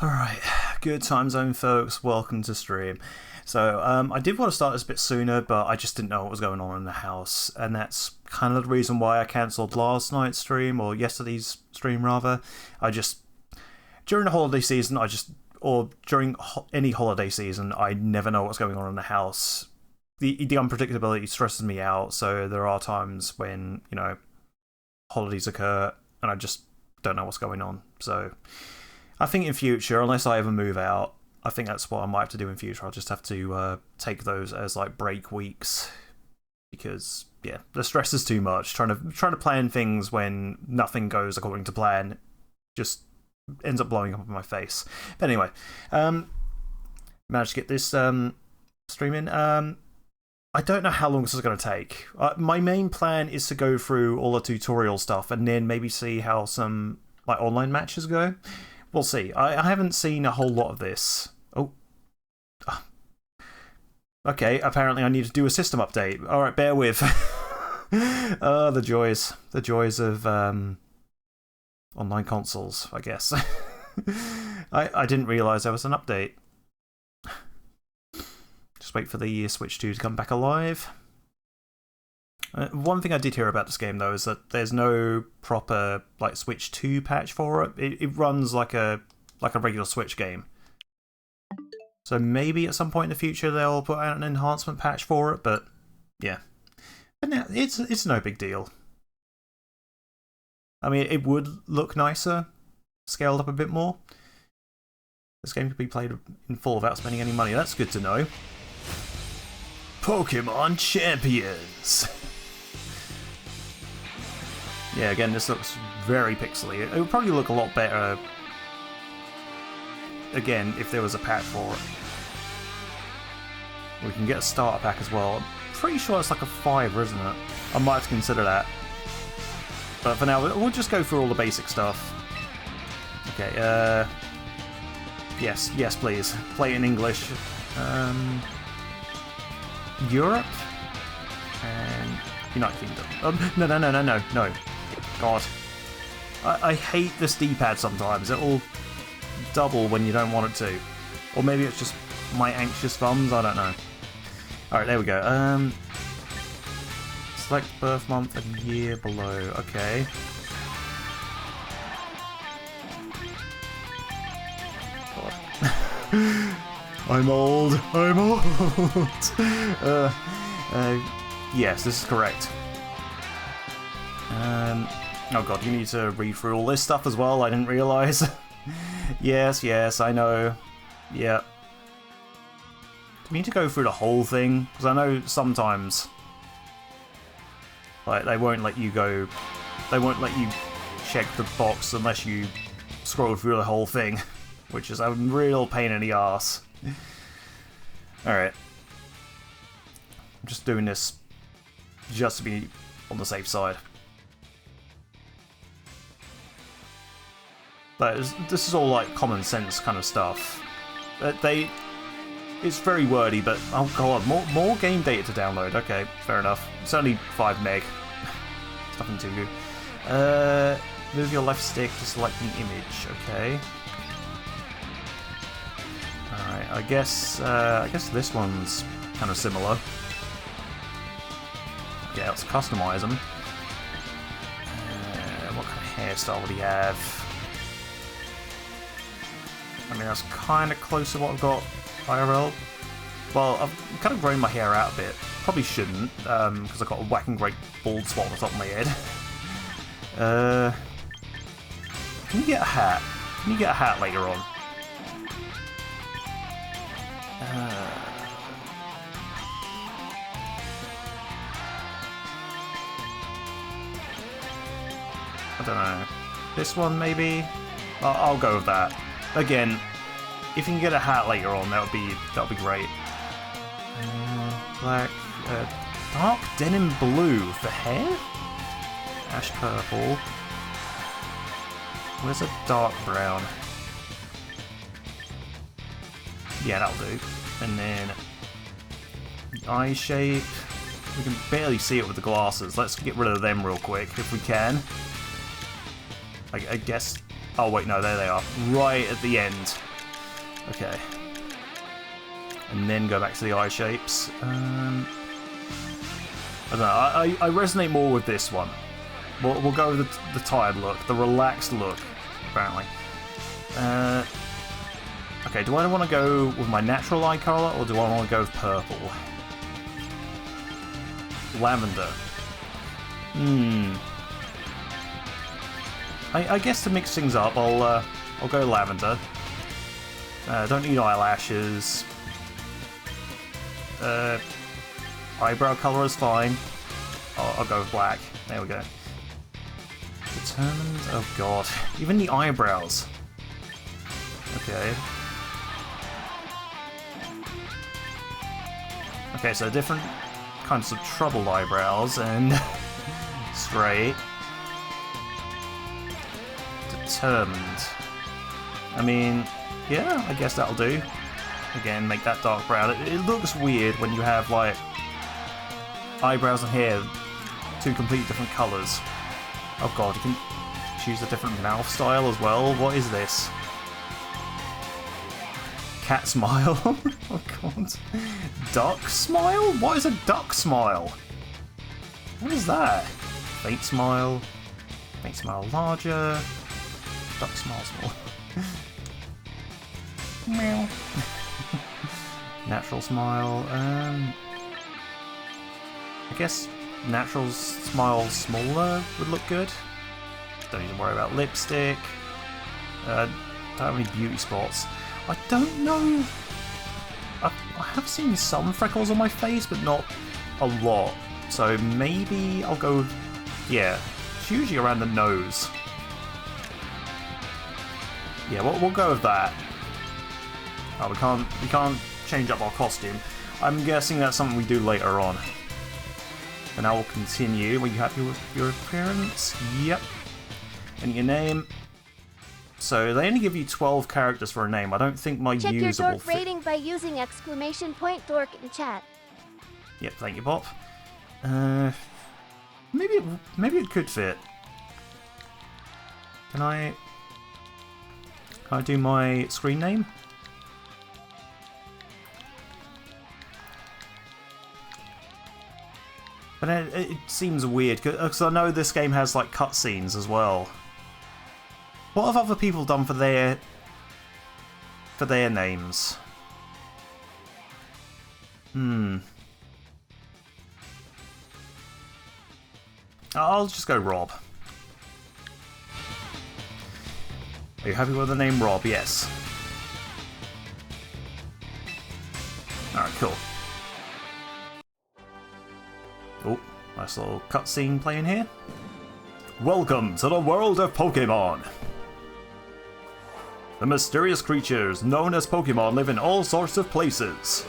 Alright, good time zone folks, welcome to stream. So, I did want to start this a bit sooner, but I just didn't know what was going on in the house, and that's kind of the reason why I cancelled last night's stream, or yesterday's stream rather. During the holiday season, or during any holiday season, I never know what's going on in the house. The unpredictability stresses me out, so there are times when, holidays occur, and I just don't know what's going on, so... I think in future, unless I ever move out, I think that's what I might have to do in future. I'll just have to take those as like break weeks because yeah, the stress is too much. Trying to plan things when nothing goes according to plan just ends up blowing up in my face. But anyway, managed to get this stream in. I don't know how long this is going to take. My main plan is to go through all the tutorial stuff and then maybe see how some like online matches go. We'll see. I haven't seen a whole lot of this. Oh. Okay, apparently I need to do a system update. Alright, bear with. The joys. The joys of online consoles, I guess. I didn't realise there was an update. Just wait for the Switch 2 to come back alive. One thing I did hear about this game, though, is that there's no proper like Switch 2 patch for it. It runs like a regular Switch game. So maybe at some point in the future they'll put out an enhancement patch for it, but yeah. But now it's no big deal. I mean, it would look nicer, scaled up a bit more. This game could be played in full without spending any money. That's good to know. Pokemon Champions! Yeah, again, this looks very pixely. It would probably look a lot better, again, if there was a patch for it. We can get a starter pack as well. I'm pretty sure it's like a $5, isn't it? I might have to consider that. But for now, we'll just go through all the basic stuff. Okay, yes, please. Play in English. Europe? And United Kingdom. No. God. I hate this D-pad sometimes. It'll double when you don't want it to. Or maybe it's just my anxious thumbs, I don't know. Alright, there we go. Select birth month and year below. Okay. God. I'm old. Yes, this is correct. Oh god, you need to read through all this stuff as well, I didn't realise. Yes, I know. Yeah. Do you need to go through the whole thing? Because I know sometimes, like, they won't let you check the box unless you scroll through the whole thing, which is a real pain in the arse. Alright. I'm just doing this just to be on the safe side. But this is all like common sense kind of stuff. It's very wordy, but oh god, more game data to download. Okay, fair enough. It's only 5 meg. It's nothing too good. Move your left stick to select an image. Okay. Alright, I guess this one's kind of similar. Yeah, let's customize them. What kind of hairstyle would he have? I mean, that's kind of close to what I've got IRL. Well, I've kind of grown my hair out a bit. Probably shouldn't, because I've got a whacking great bald spot on the top of my head. Can you get a hat? Can you get a hat later on? I don't know. This one, maybe? I'll go with that. Again, if you can get a hat later on, that would be great. Black, dark denim blue for hair. Ash purple. Where's a dark brown? Yeah, that'll do. And then eye shape. We can barely see it with the glasses. Let's get rid of them real quick if we can. I guess. Oh wait, no, there they are. Right at the end. Okay. And then go back to the eye shapes. I don't know, I resonate more with this one. We'll go with the tired look, the relaxed look, apparently. Okay, do I want to go with my natural eye colour, or do I want to go with purple? Lavender. I guess to mix things up, I'll go lavender. Don't need eyelashes. Eyebrow colour is fine. I'll go with black. There we go. Determined? Oh god. Even the eyebrows. Okay. Okay, so different kinds of troubled eyebrows and straight. Determined. I mean, yeah, I guess that'll do. Again, make that dark brown. It looks weird when you have, like, eyebrows and hair, two completely different colours. Oh god, you can choose a different mouth style as well. What is this? Cat smile? Oh god. Duck smile? What is a duck smile? What is that? Faint smile. Faint smile larger. Duck smile small. Meow. Natural smile. I guess natural smile smaller would look good. Don't need to worry about lipstick. Don't have any beauty spots. I don't know. I have seen some freckles on my face, but not a lot. So maybe I'll go. Yeah, it's usually around the nose. Yeah, we'll go with that. Oh, we can't change up our costume. I'm guessing that's something we do later on. And I will continue. Were you happy with your appearance? Yep. And your name. So they only give you 12 characters for a name. I don't think my Check usable your dork rating by using !dork in chat. Yep, thank you, Bob. Maybe it could fit. Can I do my screen name? But it seems weird, because I know this game has, like, cutscenes as well. What have other people done for their names? I'll just go Rob. Are you happy with the name Rob? Yes. Alright, cool. Oh, nice little cutscene playing here. Welcome to the world of Pokemon! The mysterious creatures known as Pokemon live in all sorts of places.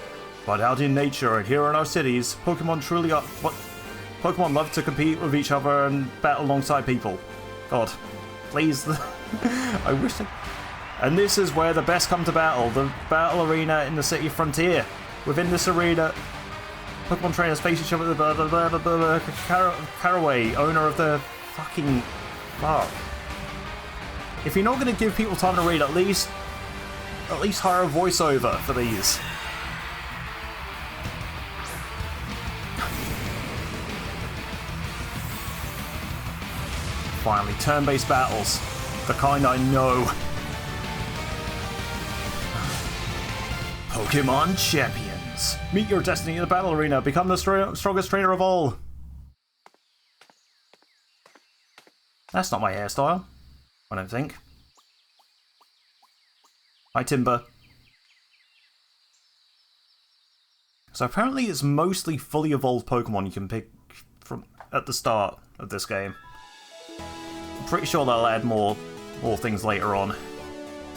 But out in nature and here in our cities, Pokemon truly are what Pokemon love to compete with each other and battle alongside people. God, please. I wish they... And this is where the best come to battle, the battle arena in the city frontier. Within this arena, Pokemon trainers face each other. Caraway, owner of the fucking fuck. If you're not going to give people time to read, at least hire a voiceover for these. Finally, turn-based battles, the kind I know. Pokemon champions, meet your destiny in the battle arena. Become the strongest trainer of all. That's not my hairstyle. I don't think. Hi, Timber. So apparently it's mostly fully evolved Pokemon you can pick from at the start of this game. I'm pretty sure they'll add more things later on.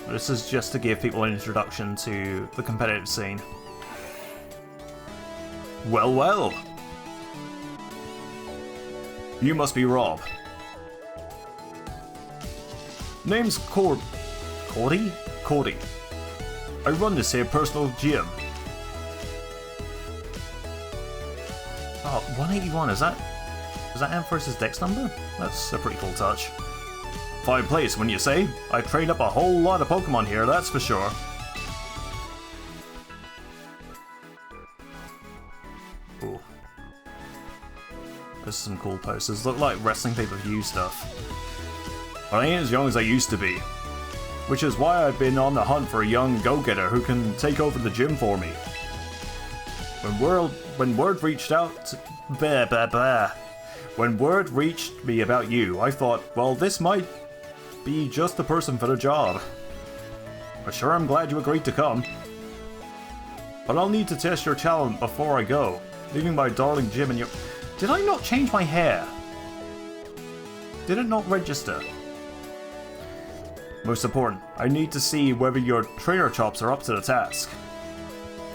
This is just to give people an introduction to the competitive scene. Well, well. You must be Rob. Name's Cordy? Cordy. I run this here personal gym. Oh, 181, is that Ampharos' dex number? That's a pretty cool touch. Fine place, wouldn't you say? I trained up a whole lot of Pokemon here, that's for sure. noticed some cool posters. Look like wrestling pay-per-view stuff. But I ain't as young as I used to be. Which is why I've been on the hunt for a young go-getter who can take over the gym for me. When word reached out to... When word reached me about you, I thought, well, this might be just the person for the job. But sure, I'm glad you agreed to come. But I'll need to test your talent before I go, leaving my darling gym in your... Did I not change my hair? Did it not register? Most important, I need to see whether your trainer chops are up to the task.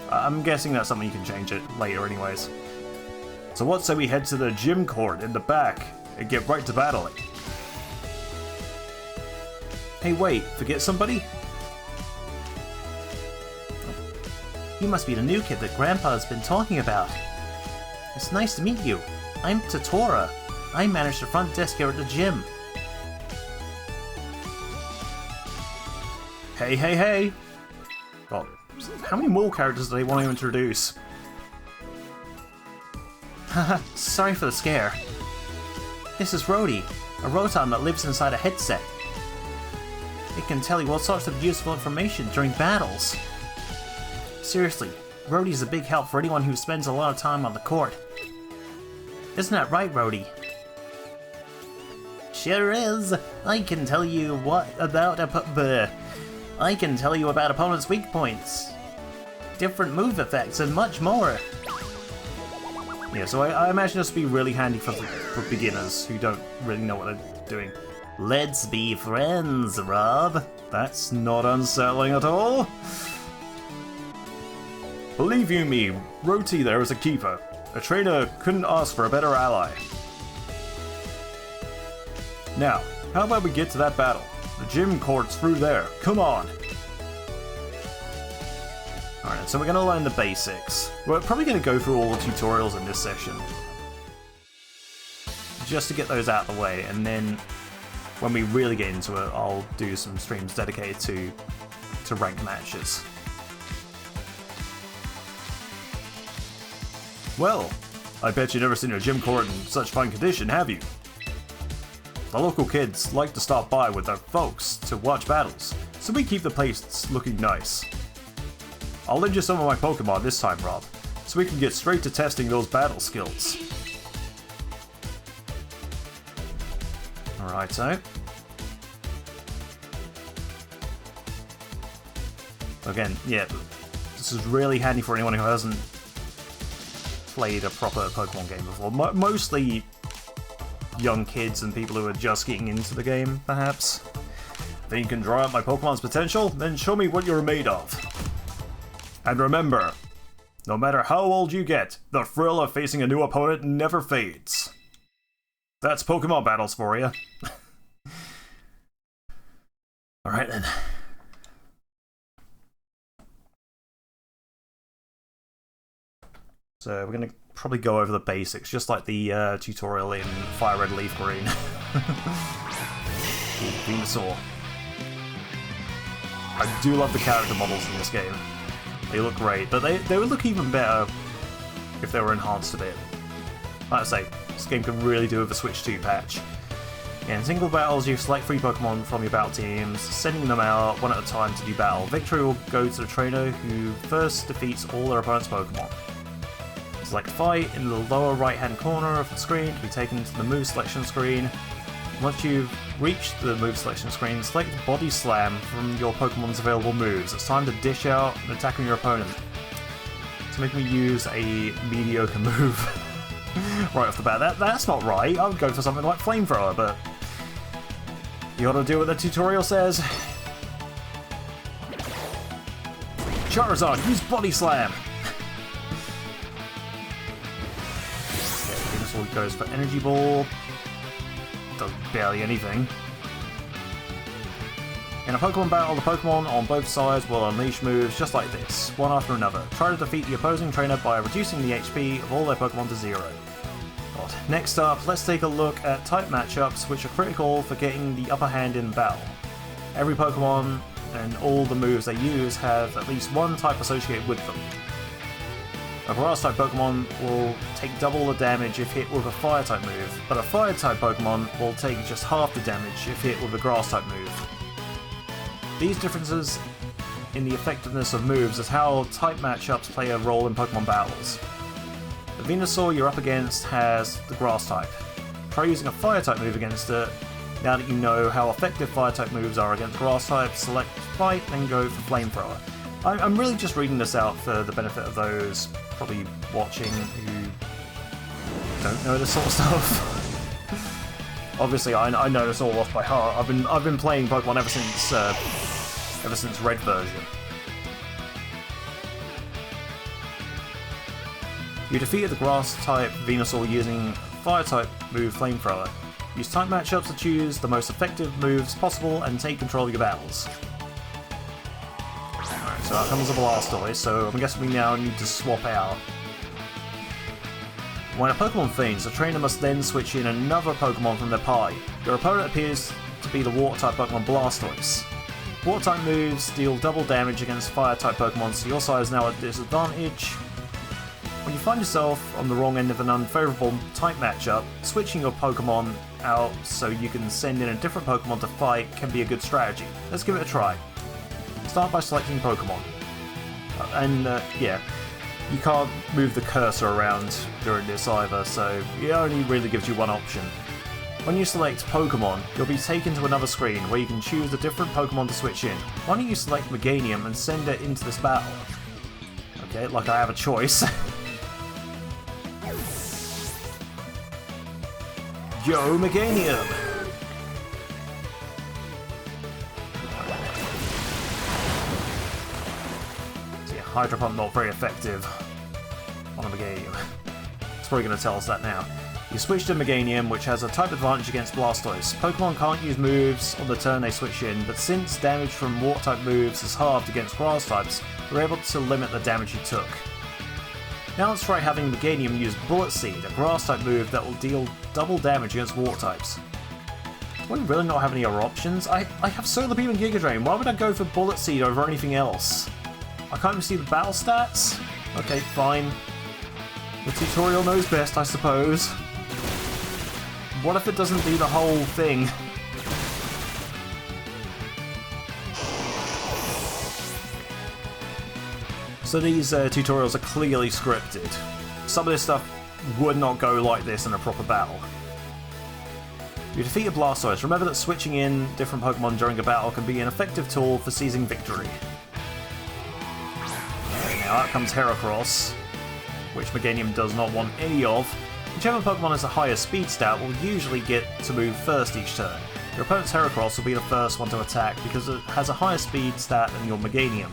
I'm guessing that's something you can change it later anyways. So what say we head to the gym court in the back and get right to battling? Hey wait, forget somebody? You must be the new kid that Grandpa's been talking about. It's nice to meet you. I'm Tatora. I manage the front desk here at the gym. Hey, hey, hey! Well, how many more characters do they want to introduce? Haha, sorry for the scare. This is Rhodey, a Rotom that lives inside a headset. It can tell you all sorts of useful information during battles. Seriously, Rhodey's a big help for anyone who spends a lot of time on the court. Isn't that right, Rhodey? Sure is. I can tell you about opponents' weak points, different move effects, and much more. Yeah, so I imagine this would be really handy for beginners who don't really know what they're doing. Let's be friends, Rob. That's not unsettling at all. Believe you me, Roti there is a keeper. A trainer couldn't ask for a better ally. Now, how about we get to that battle? The gym court's through there. Come on! Alright, so we're going to learn the basics. We're probably going to go through all the tutorials in this session. Just to get those out of the way, and then when we really get into it, I'll do some streams dedicated to ranked matches. Well, I bet you've never seen a gym court in such fine condition, have you? The local kids like to stop by with their folks to watch battles, so we keep the place looking nice. I'll lend you some of my Pokemon this time, Rob, so we can get straight to testing those battle skills. Alright, so. Again, yeah, this is really handy for anyone who hasn't played a proper Pokemon game before. Mostly young kids and people who are just getting into the game, perhaps. Think you can draw out my Pokemon's potential? Then show me what you're made of. And remember, no matter how old you get, the thrill of facing a new opponent never fades. That's Pokemon battles for you. Alright then. So we're going to probably go over the basics, just like the tutorial in Fire Red Leaf Green. Venusaur. I do love the character models in this game. They look great, but they would look even better if they were enhanced a bit. Like I say, this game could really do with a Switch 2 patch. In single battles, you select 3 Pokemon from your battle teams, sending them out one at a time to do battle. Victory will go to the trainer who first defeats all their opponent's Pokemon. Select Fight in the lower right hand corner of the screen to be taken to the move selection screen. Once you've reached the move selection screen, select Body Slam from your Pokemon's available moves. It's time to dish out and attack on your opponent. To make me use a mediocre move right off the bat. That's not right. I would go for something like Flamethrower, but you gotta do what the tutorial says. Charizard, use Body Slam! Venusaur goes for Energy Ball. Does barely anything. In a Pokemon battle, the Pokemon on both sides will unleash moves just like this, one after another. Try to defeat the opposing trainer by reducing the HP of all their Pokemon to 0. God. Next up, let's take a look at type matchups which are critical for getting the upper hand in battle. Every Pokemon and all the moves they use have at least one type associated with them. A Grass-type Pokemon will take double the damage if hit with a Fire-type move, but a Fire-type Pokemon will take just half the damage if hit with a Grass-type move. These differences in the effectiveness of moves is how type matchups play a role in Pokemon battles. The Venusaur you're up against has the Grass-type. Try using a Fire-type move against it. Now that you know how effective Fire-type moves are against Grass-type, select Fight, then go for Flamethrower. I'm really just reading this out for the benefit of those probably watching who don't know this sort of stuff. Obviously, I know this all off by heart. I've been playing Pokemon ever since Red version. You defeated the Grass-type Venusaur using Fire-type move Flamethrower. Use type matchups to choose the most effective moves possible and take control of your battles. So out comes a Blastoise, so I'm guessing we now need to swap out. When a Pokemon faints, the trainer must then switch in another Pokemon from their party. Your opponent appears to be the Water-type Pokemon Blastoise. Water-type moves deal double damage against Fire-type Pokemon, so your side is now at a disadvantage. When you find yourself on the wrong end of an unfavourable type matchup, switching your Pokemon out so you can send in a different Pokemon to fight can be a good strategy. Let's give it a try. Start by selecting Pokemon. Yeah, you can't move the cursor around during this either, so it only really gives you one option. When you select Pokemon, you'll be taken to another screen where you can choose a different Pokemon to switch in. Why don't you select Meganium and send it into this battle? Okay, like I have a choice. Yo, Meganium! Hydro Pump not very effective on a Meganium. It's probably going to tell us that now. You switch to Meganium, which has a type advantage against Blastoise. Pokemon can't use moves on the turn they switch in, but since damage from Water-type moves is halved against Grass types, you're able to limit the damage you took. Now let's try having Meganium use Bullet Seed, a Grass-type move that will deal double damage against Water types. Do we really not have any other options? I have Solar Beam and Giga Drain. Why would I go for Bullet Seed over anything else? I can't even see the battle stats? Okay, fine. The tutorial knows best, I suppose. What if it doesn't do the whole thing? So these tutorials are clearly scripted. Some of this stuff would not go like this in a proper battle. You defeat a Blastoise. Remember that switching in different Pokemon during a battle can be an effective tool for seizing victory. Now out comes Heracross, which Meganium does not want any of. Whichever Pokemon has a higher speed stat will usually get to move first each turn. Your opponent's Heracross will be the first one to attack because it has a higher speed stat than your Meganium.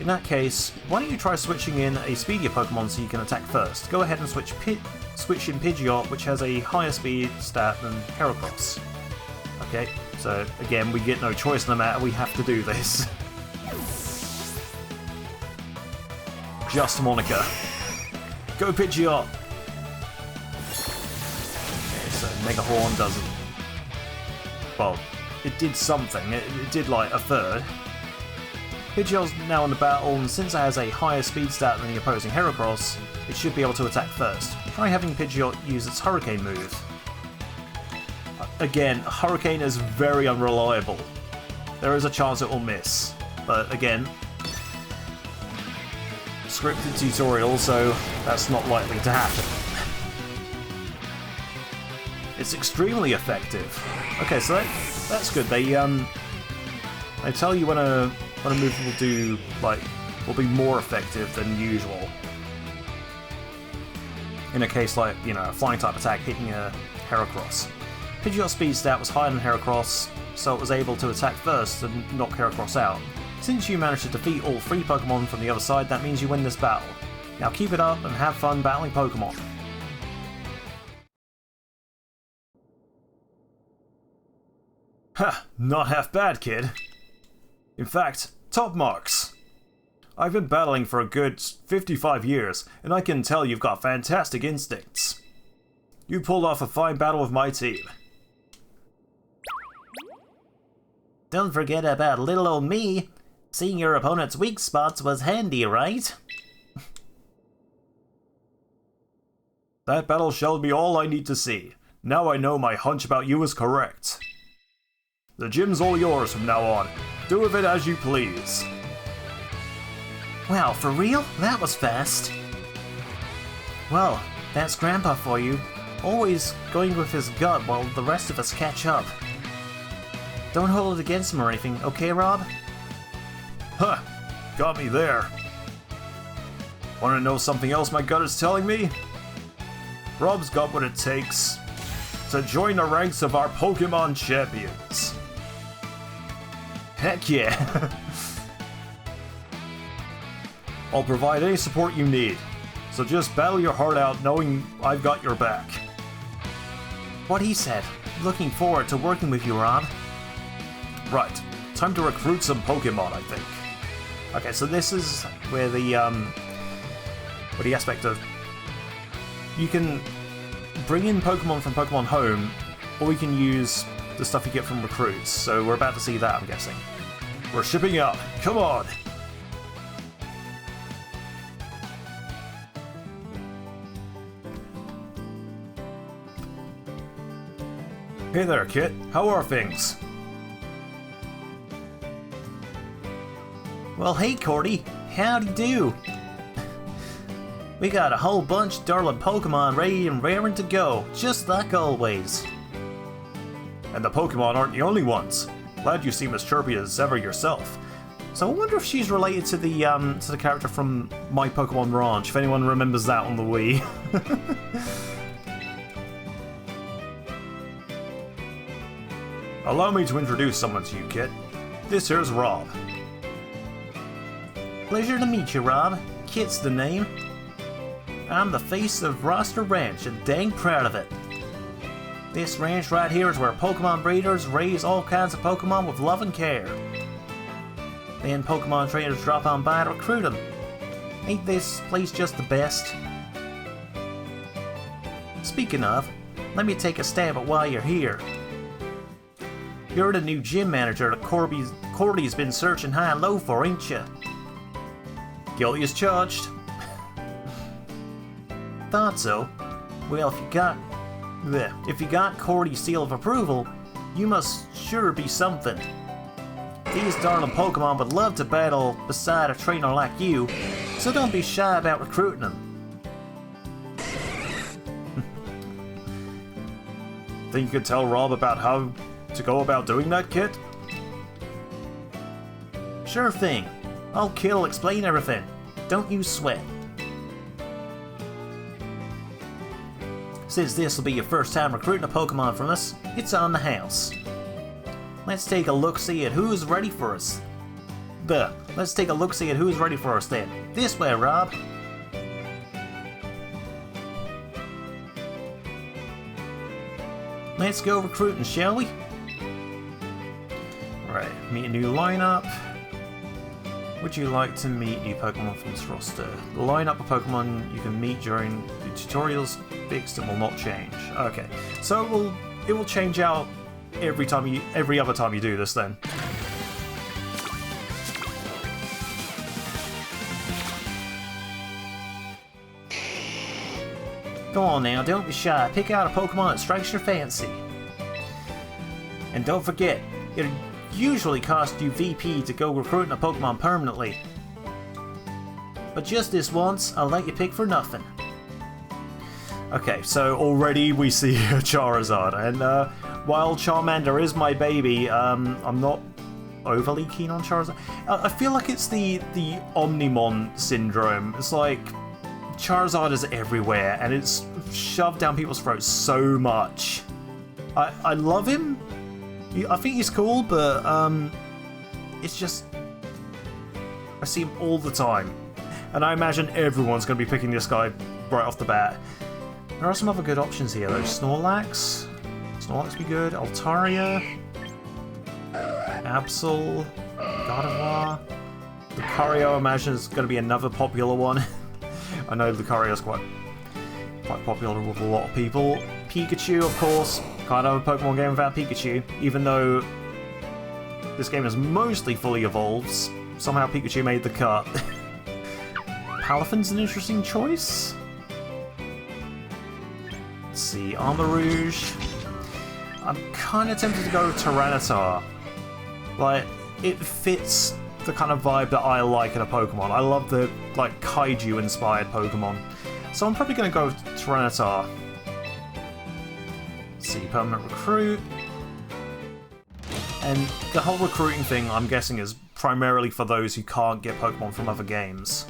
In that case, why don't you try switching in a speedier Pokemon so you can attack first? Go ahead and switch in Pidgeot, which has a higher speed stat than Heracross. Okay, so again, we get no choice no matter, we have to do this. Just Monica. Go Pidgeot! Okay, so Mega Horn doesn't... Well, it did something. It did like a third. Pidgeot's now in the battle, and since it has a higher speed stat than the opposing Heracross, it should be able to attack first. Try having Pidgeot use its Hurricane move. Again, Hurricane is very unreliable. There is a chance it will miss, but again, scripted tutorial, so that's not likely to happen. It's extremely effective. Okay, so that's good. They tell you when a move will be more effective than usual. In a case like, you know, a flying type attack hitting a Heracross. Pidgeot's speed stat was higher than Heracross, so it was able to attack first and knock Heracross out. Since you managed to defeat all 3 Pokemon from the other side, that means you win this battle. Now keep it up and have fun battling Pokemon. Ha! Not half bad, kid. In fact, top marks. I've been battling for a good 55 years, and I can tell you've got fantastic instincts. You pulled off a fine battle with my team. Don't forget about little old me. Seeing your opponent's weak spots was handy, right? That battle showed me all I need to see. Now I know my hunch about you is correct. The gym's all yours from now on. Do with it as you please. Wow, for real? That was fast. Well, that's Grandpa for you. Always going with his gut while the rest of us catch up. Don't hold it against him or anything, okay, Rob? Huh, got me there. Want to know something else my gut is telling me? Rob's got what it takes to join the ranks of our Pokemon champions. Heck yeah! I'll provide any support you need, so just battle your heart out knowing I've got your back. What he said. Looking forward to working with you, Rob. Right, time to recruit some Pokemon, I think. Okay, so this is where the aspect of... You can bring in Pokemon from Pokemon Home, or we can use the stuff you get from recruits, so we're about to see that, I'm guessing. We're shipping out, come on! Hey there, Kit. How are things? Well, hey, Cordy. Howdy do. We got a whole bunch of darling Pokemon ready and raring to go, just like always. And the Pokemon aren't the only ones. Glad you seem as chirpy as ever yourself. So I wonder if she's related to the character from My Pokemon Ranch, if anyone remembers that on the Wii. Allow me to introduce someone to you, Kit. This here's Rob. Pleasure to meet you, Rob. Kit's the name. I'm the face of Roster Ranch and dang proud of it. This ranch right here is where Pokemon breeders raise all kinds of Pokemon with love and care. Then Pokemon trainers drop on by to recruit them. Ain't this place just the best? Speaking of, let me take a stab at why you're here. You're the new gym manager that Cordy's been searching high and low for, ain't you? Guilty as charged. Thought so. Well, if you got Cordy's seal of approval, you must sure be something. These darling Pokemon would love to battle beside a trainer like you, so don't be shy about recruiting them. Think you could tell Rob about how to go about doing that, Kit? Sure thing. I'll explain everything. Don't you sweat. Since this will be your first time recruiting a Pokemon from us, it's on the house. Let's take a look-see at who's ready for us. Let's take a look-see at who's ready for us then. This way, Rob. Let's go recruiting, shall we? Right, meet a new lineup. Would you like to meet new Pokemon from this roster? The lineup of Pokemon you can meet during the tutorials fixed and will not change. Okay, so it will change out every other time you do this then. Go on now, don't be shy. Pick out a Pokemon that strikes your fancy. And don't forget, it'll usually cost you VP to go recruiting a Pokemon permanently. But just this once, I'll let you pick for nothing. Okay, so already we see a Charizard, and while Charmander is my baby, I'm not overly keen on Charizard. I feel like it's the Omnimon syndrome. It's like Charizard is everywhere, and it's shoved down people's throats so much. I love him. I think he's cool, but it's just I see him all the time, and I imagine everyone's going to be picking this guy right off the bat. There are some other good options here though. Snorlax be good. Altaria, Absol, Gardevoir, Lucario. I imagine is going to be another popular one. I know Lucario's quite popular with a lot of people. Pikachu, of course. Can't have a Pokemon game without Pikachu, even though this game is mostly fully evolved. Somehow Pikachu made the cut. Palafen's an interesting choice. see, Armarouge. I'm kind of tempted to go Tyranitar. Like, it fits the kind of vibe that I like in a Pokemon. I love the, like, kaiju-inspired Pokemon. So I'm probably going to go Tyranitar. Let's see, Permanent Recruit. And the whole recruiting thing, I'm guessing, is primarily for those who can't get Pokemon from other games.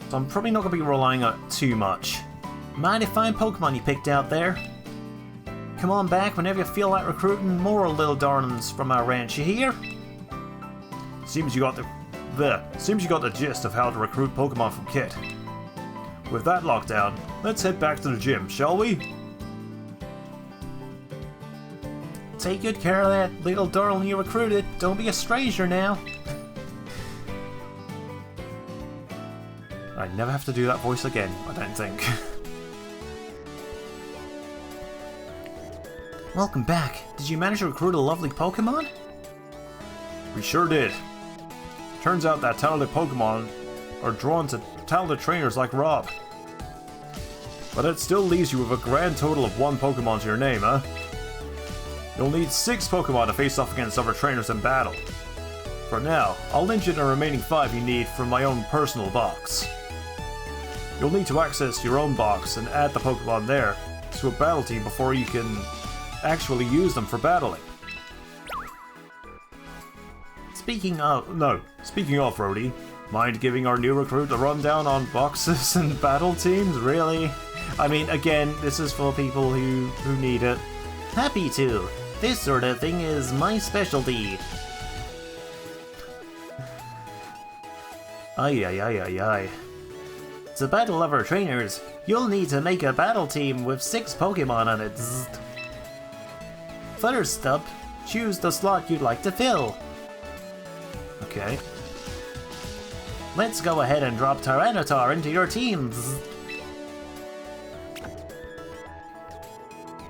So I'm probably not going to be relying on it too much. Mighty fine Pokemon you picked out there. Come on back whenever you feel like recruiting more little darlings from our ranch, you hear? Seems you got the gist of how to recruit Pokemon from Kit. With that locked down, let's head back to the gym, shall we? Take good care of that little darling you recruited. Don't be a stranger now. I never have to do that voice again, I don't think. Welcome back. Did you manage to recruit a lovely Pokemon? We sure did. Turns out that talented Pokemon are drawn to talented trainers like Rob. But it still leaves you with a grand total of 1 Pokemon to your name, huh? You'll need 6 Pokemon to face off against other trainers in battle. For now, I'll lend you the remaining 5 you need from my own personal box. You'll need to access your own box and add the Pokemon there to a battle team before you can actually use them for battling. Speaking of, Rhodey, mind giving our new recruit a rundown on boxes and battle teams? Really? I mean, again, this is for people who need it. Happy to. This sort of thing is my specialty. Ay. To battle other trainers, you'll need to make a battle team with 6 Pokemon on it. First up, choose the slot you'd like to fill. Okay. Let's go ahead and drop Tyranitar into your teams.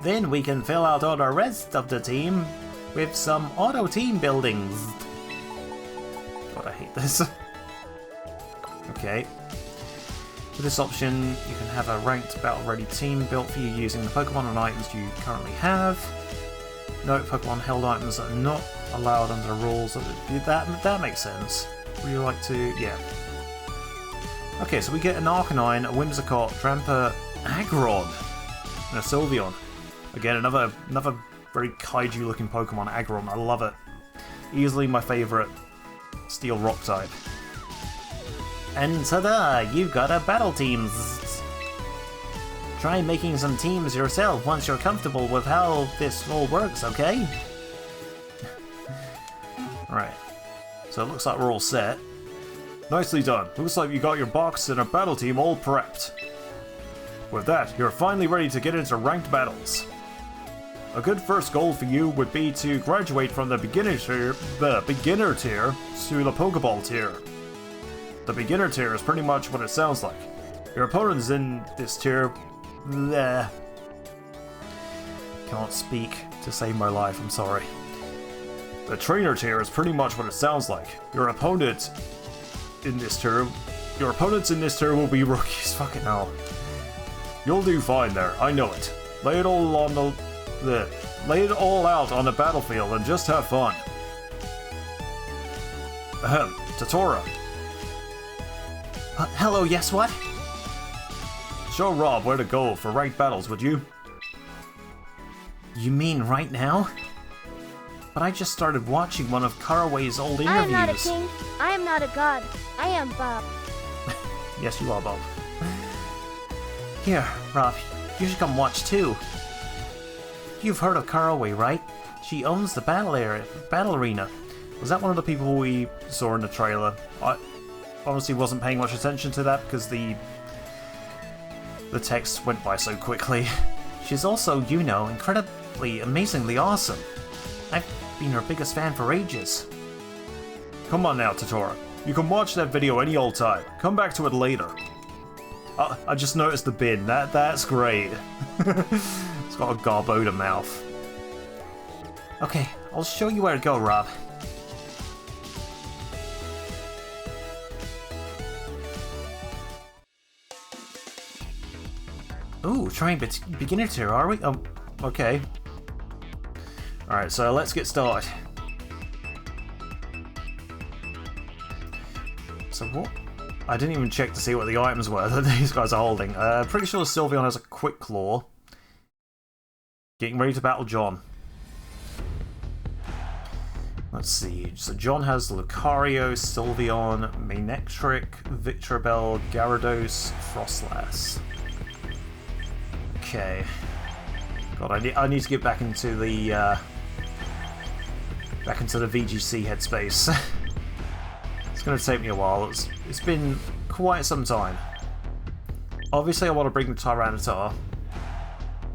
Then we can fill out all the rest of the team with some auto team buildings. God, I hate this. Okay. With this option, you can have a ranked battle-ready team built for you using the Pokemon and items you currently have. Note, Pokemon held items are not allowed under the rules. That makes sense. Would you like to... yeah. Okay, so we get an Arcanine, a Whimsicott, Tramper, Aggron, and a Sylveon. Again, another very kaiju-looking Pokemon, Aggron. I love it. Easily my favourite Steel Rock type. And ta-da! You've got a battle team! Try making some teams yourself once you're comfortable with how this all works, okay? Right. So it looks like we're all set. Nicely done. Looks like you got your box and a battle team all prepped. With that, you're finally ready to get into ranked battles. A good first goal for you would be to graduate from the beginner tier to the Pokeball tier. The beginner tier is pretty much what it sounds like. Your opponents in this tier... bleh. Can't speak to save my life, I'm sorry. The trainer tier is pretty much what it sounds like. Your opponents in this tier will be rookies. Fucking hell. You'll do fine there, I know it. Lay it all out on the battlefield and just have fun. Ahem, Tatora. Hello, yes what? Show Rob where to go for ranked battles, would you? You mean right now? But I just started watching one of Caraway's old interviews. I am not a king. I am not a god. I am Bob. Yes, you are, Bob. Here, Rob, you should come watch too. You've heard of Caraway, right? She owns the battle arena. Was that one of the people we saw in the trailer? I honestly wasn't paying much attention to that because the text went by so quickly. She's also, you know, incredibly, amazingly awesome. I've been her biggest fan for ages. Come on now, Tatora. You can watch that video any old time. Come back to it later. I just noticed the bin. That's great. It's got a Garbodor mouth. Okay, I'll show you where to go, Rob. Ooh, trying beginner tier, are we? Oh, okay. Alright, so let's get started. So what? I didn't even check to see what the items were that these guys are holding. Pretty sure Sylveon has a quick claw. Getting ready to battle John. Let's see. So John has Lucario, Sylveon, Manectric, Victreebel, Gyarados, Frostlass. Okay. God, I need to get back into the VGC headspace. It's going to take me a while. It's been quite some time. Obviously, I want to bring the Tyranitar.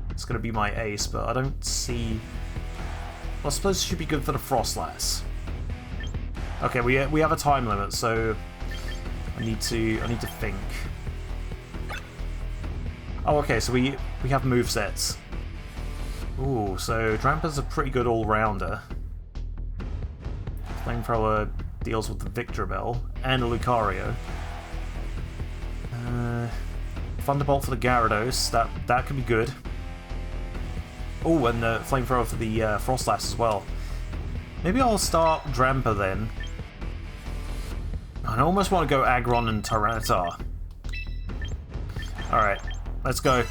It's going to be my ace, but I don't see. Well, I suppose it should be good for the Frostlass. Okay, we have a time limit, so I need to think. Oh, okay, so we have movesets. Ooh, so Drampa's a pretty good all-rounder. Flamethrower deals with the Victreebel and the Lucario. Thunderbolt for the Gyarados, that could be good. Oh, and the Flamethrower for the Frostlass as well. Maybe I'll start Drampa then. I almost want to go Aggron and Tyranitar. Alright, let's go.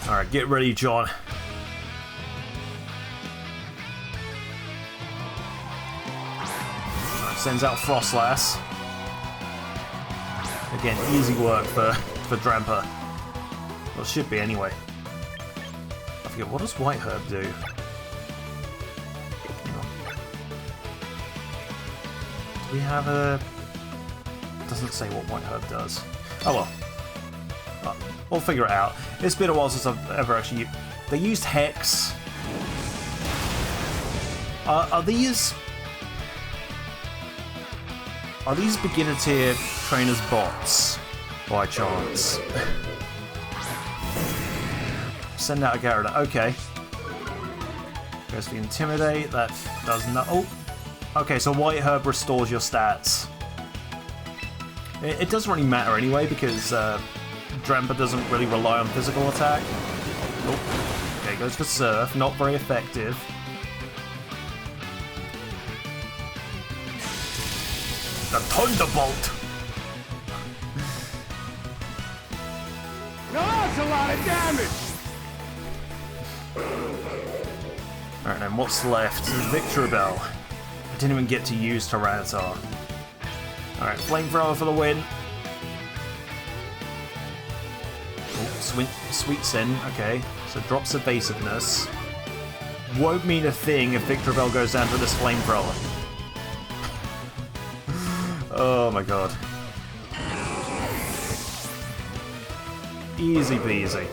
Alright, get ready, John. Alright, sends out Frostlass. Again, easy work for Drampa. Well, it should be anyway. I forget, what does White Herb do? Do we have a... It doesn't say what White Herb does. Oh well. We'll figure it out. It's been a while since I've ever actually... They used Hex. Are these beginner tier trainers bots, by chance? Send out a Gyarados. Okay. Goes for Intimidate. That does not... Oh! Okay, so White Herb restores your stats. It doesn't really matter anyway, because Drampa doesn't really rely on physical attack. Oh, okay, goes for Surf. Not very effective. The Thunderbolt! Now that's a lot of damage! Alright, then what's left? Victreebel. I didn't even get to use Tyranitar. Alright, Flamethrower for the win. Oh, Sweet Sin, okay. So drops evasiveness. Won't mean a thing if Victreebel goes down for this Flamethrower. Oh my god. Easy peasy.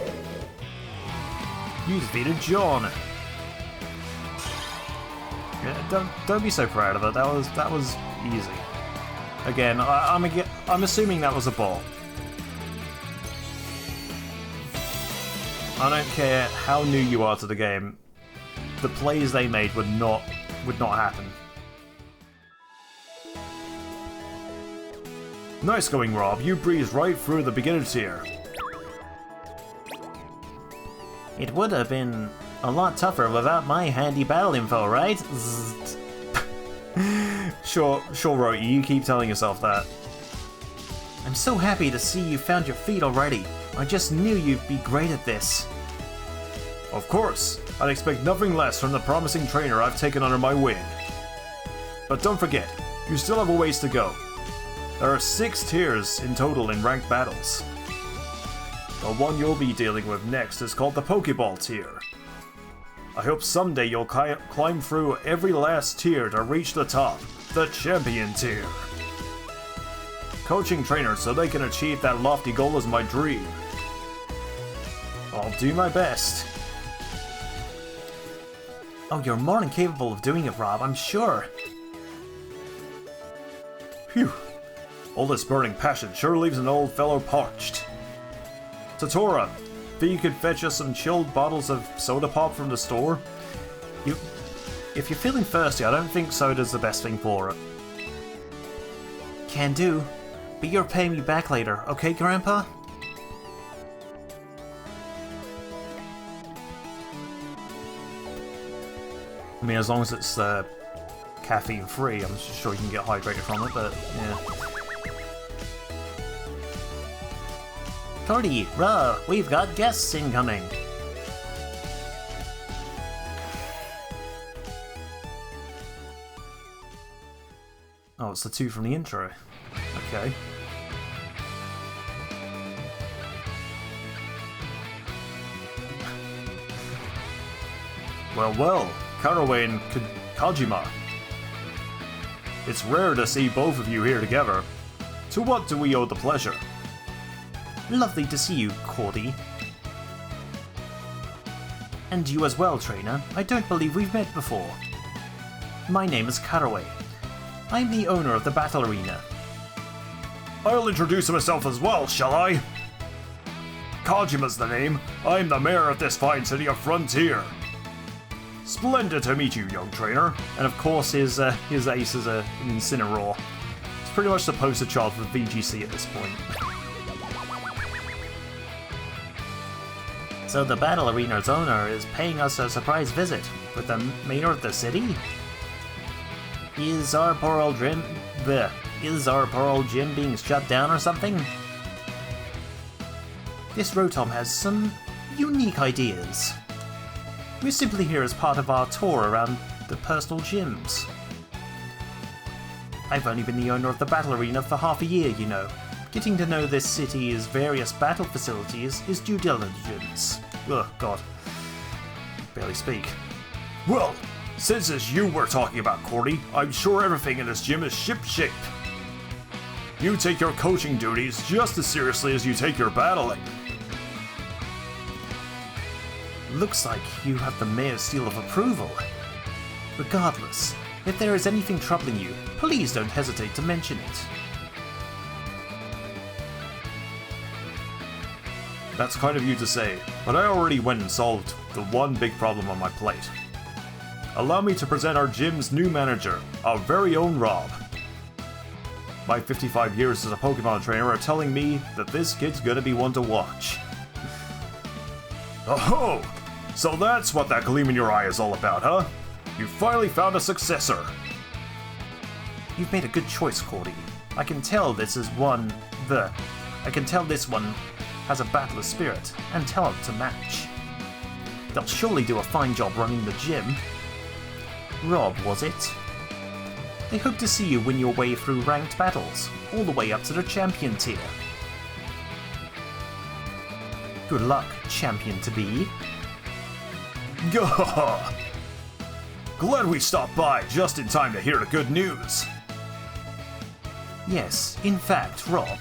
You defeated John. Yeah, don't be so proud of it. That was easy. Again, I'm assuming that was a bot. I don't care how new you are to the game. The plays they made would not happen. Nice going, Rob. You breezed right through the beginner tier. It would have been a lot tougher without my handy battle info, right? Sure, Roti, you keep telling yourself that. I'm so happy to see you found your feet already. I just knew you'd be great at this. Of course. I'd expect nothing less from the promising trainer I've taken under my wing. But don't forget, you still have a ways to go. There are 6 tiers in total in ranked battles. The one you'll be dealing with next is called the Pokeball tier. I hope someday you'll climb through every last tier to reach the top, the Champion tier. Coaching trainers so they can achieve that lofty goal is my dream. I'll do my best. Oh, you're more than capable of doing it, Rob, I'm sure. Phew. All this burning passion sure leaves an old fellow parched. Totora, think you could fetch us some chilled bottles of soda pop from the store? If you're feeling thirsty, I don't think soda's the best thing for it. Can do. But you're paying me back later, okay, Grandpa? I mean, as long as it's caffeine free, I'm sure you can get hydrated from it, but yeah. Cordy, Rob, we've got guests incoming. Oh, it's the two from the intro. Okay. Well, Karaway and Kajima. It's rare to see both of you here together. To what do we owe the pleasure? Lovely to see you, Cordy. And you as well, trainer. I don't believe we've met before. My name is Karaway. I'm the owner of the Battle Arena. I'll introduce myself as well, shall I? Kajima's the name. I'm the mayor of this fine city of Frontier. Splendid to meet you, young trainer. And of course his ace is an Incineroar. It's pretty much the poster child for VGC at this point. So the Battle Arena's owner is paying us a surprise visit with the mayor of the city? Is our poor old gym being shut down or something? This Rotom has some unique ideas. We're simply here as part of our tour around the personal gyms. I've only been the owner of the Battle Arena for half a year, you know. Getting to know this city's various battle facilities is due diligence. Ugh, God. Barely speak. Well, since it's you we're talking about, Cordy, I'm sure everything in this gym is ship-shape. You take your coaching duties just as seriously as you take your battling. Looks like you have the mayor's seal of approval. Regardless, if there is anything troubling you, please don't hesitate to mention it. That's kind of you to say, but I already went and solved the one big problem on my plate. Allow me to present our gym's new manager, our very own Rob. My 55 years as a Pokemon trainer are telling me that this kid's gonna be one to watch. Oh-ho! So that's what that gleam in your eye is all about, huh? You finally found a successor. You've made a good choice, Cordy. I can tell this one has a battler spirit and talent to match. They'll surely do a fine job running the gym. Rob, was it? They hope to see you win your way through ranked battles, all the way up to the champion tier. Good luck, champion to be. Gah! Glad we stopped by just in time to hear the good news. Yes, in fact, Rob.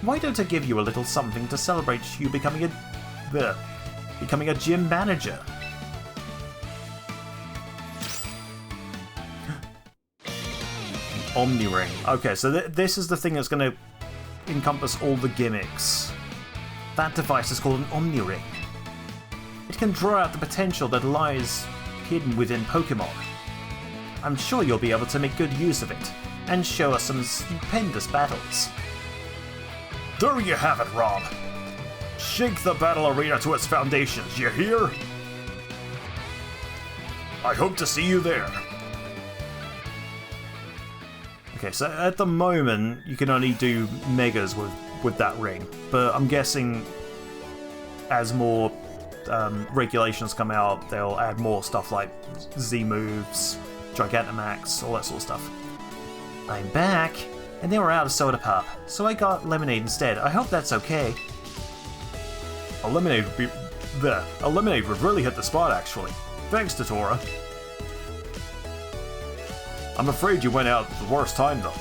Why don't I give you a little something to celebrate you becoming a gym manager? Omni Ring. Okay, so this is the thing that's going to encompass all the gimmicks. That device is called an Omni Ring. It can draw out the potential that lies hidden within Pokemon. I'm sure you'll be able to make good use of it, and show us some stupendous battles. There you have it, Rob. Shake the Battle Arena to its foundations, you hear? I hope to see you there. Okay, so at the moment, you can only do Megas with that ring, but I'm guessing as more regulations come out, they'll add more stuff like Z moves, Gigantamax, all that sort of stuff. I'm back, and they were out of soda pop, so I got lemonade instead. I hope that's okay. A lemonade would really hit the spot, actually. Thanks, Totora. I'm afraid you went out at the worst time, though.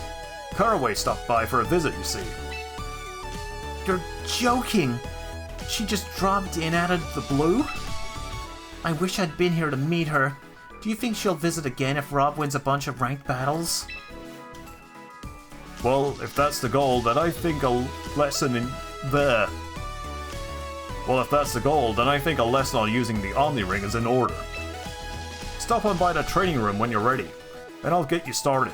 Caraway stopped by for a visit, you see. You're joking! She just dropped in out of the blue? I wish I'd been here to meet her. Do you think she'll visit again if Rob wins a bunch of ranked battles? Well, if that's the goal, then I think a lesson in there. Well, if that's the goal, then I think a lesson on using the Omni Ring is in order. Stop on by the training room when you're ready, and I'll get you started.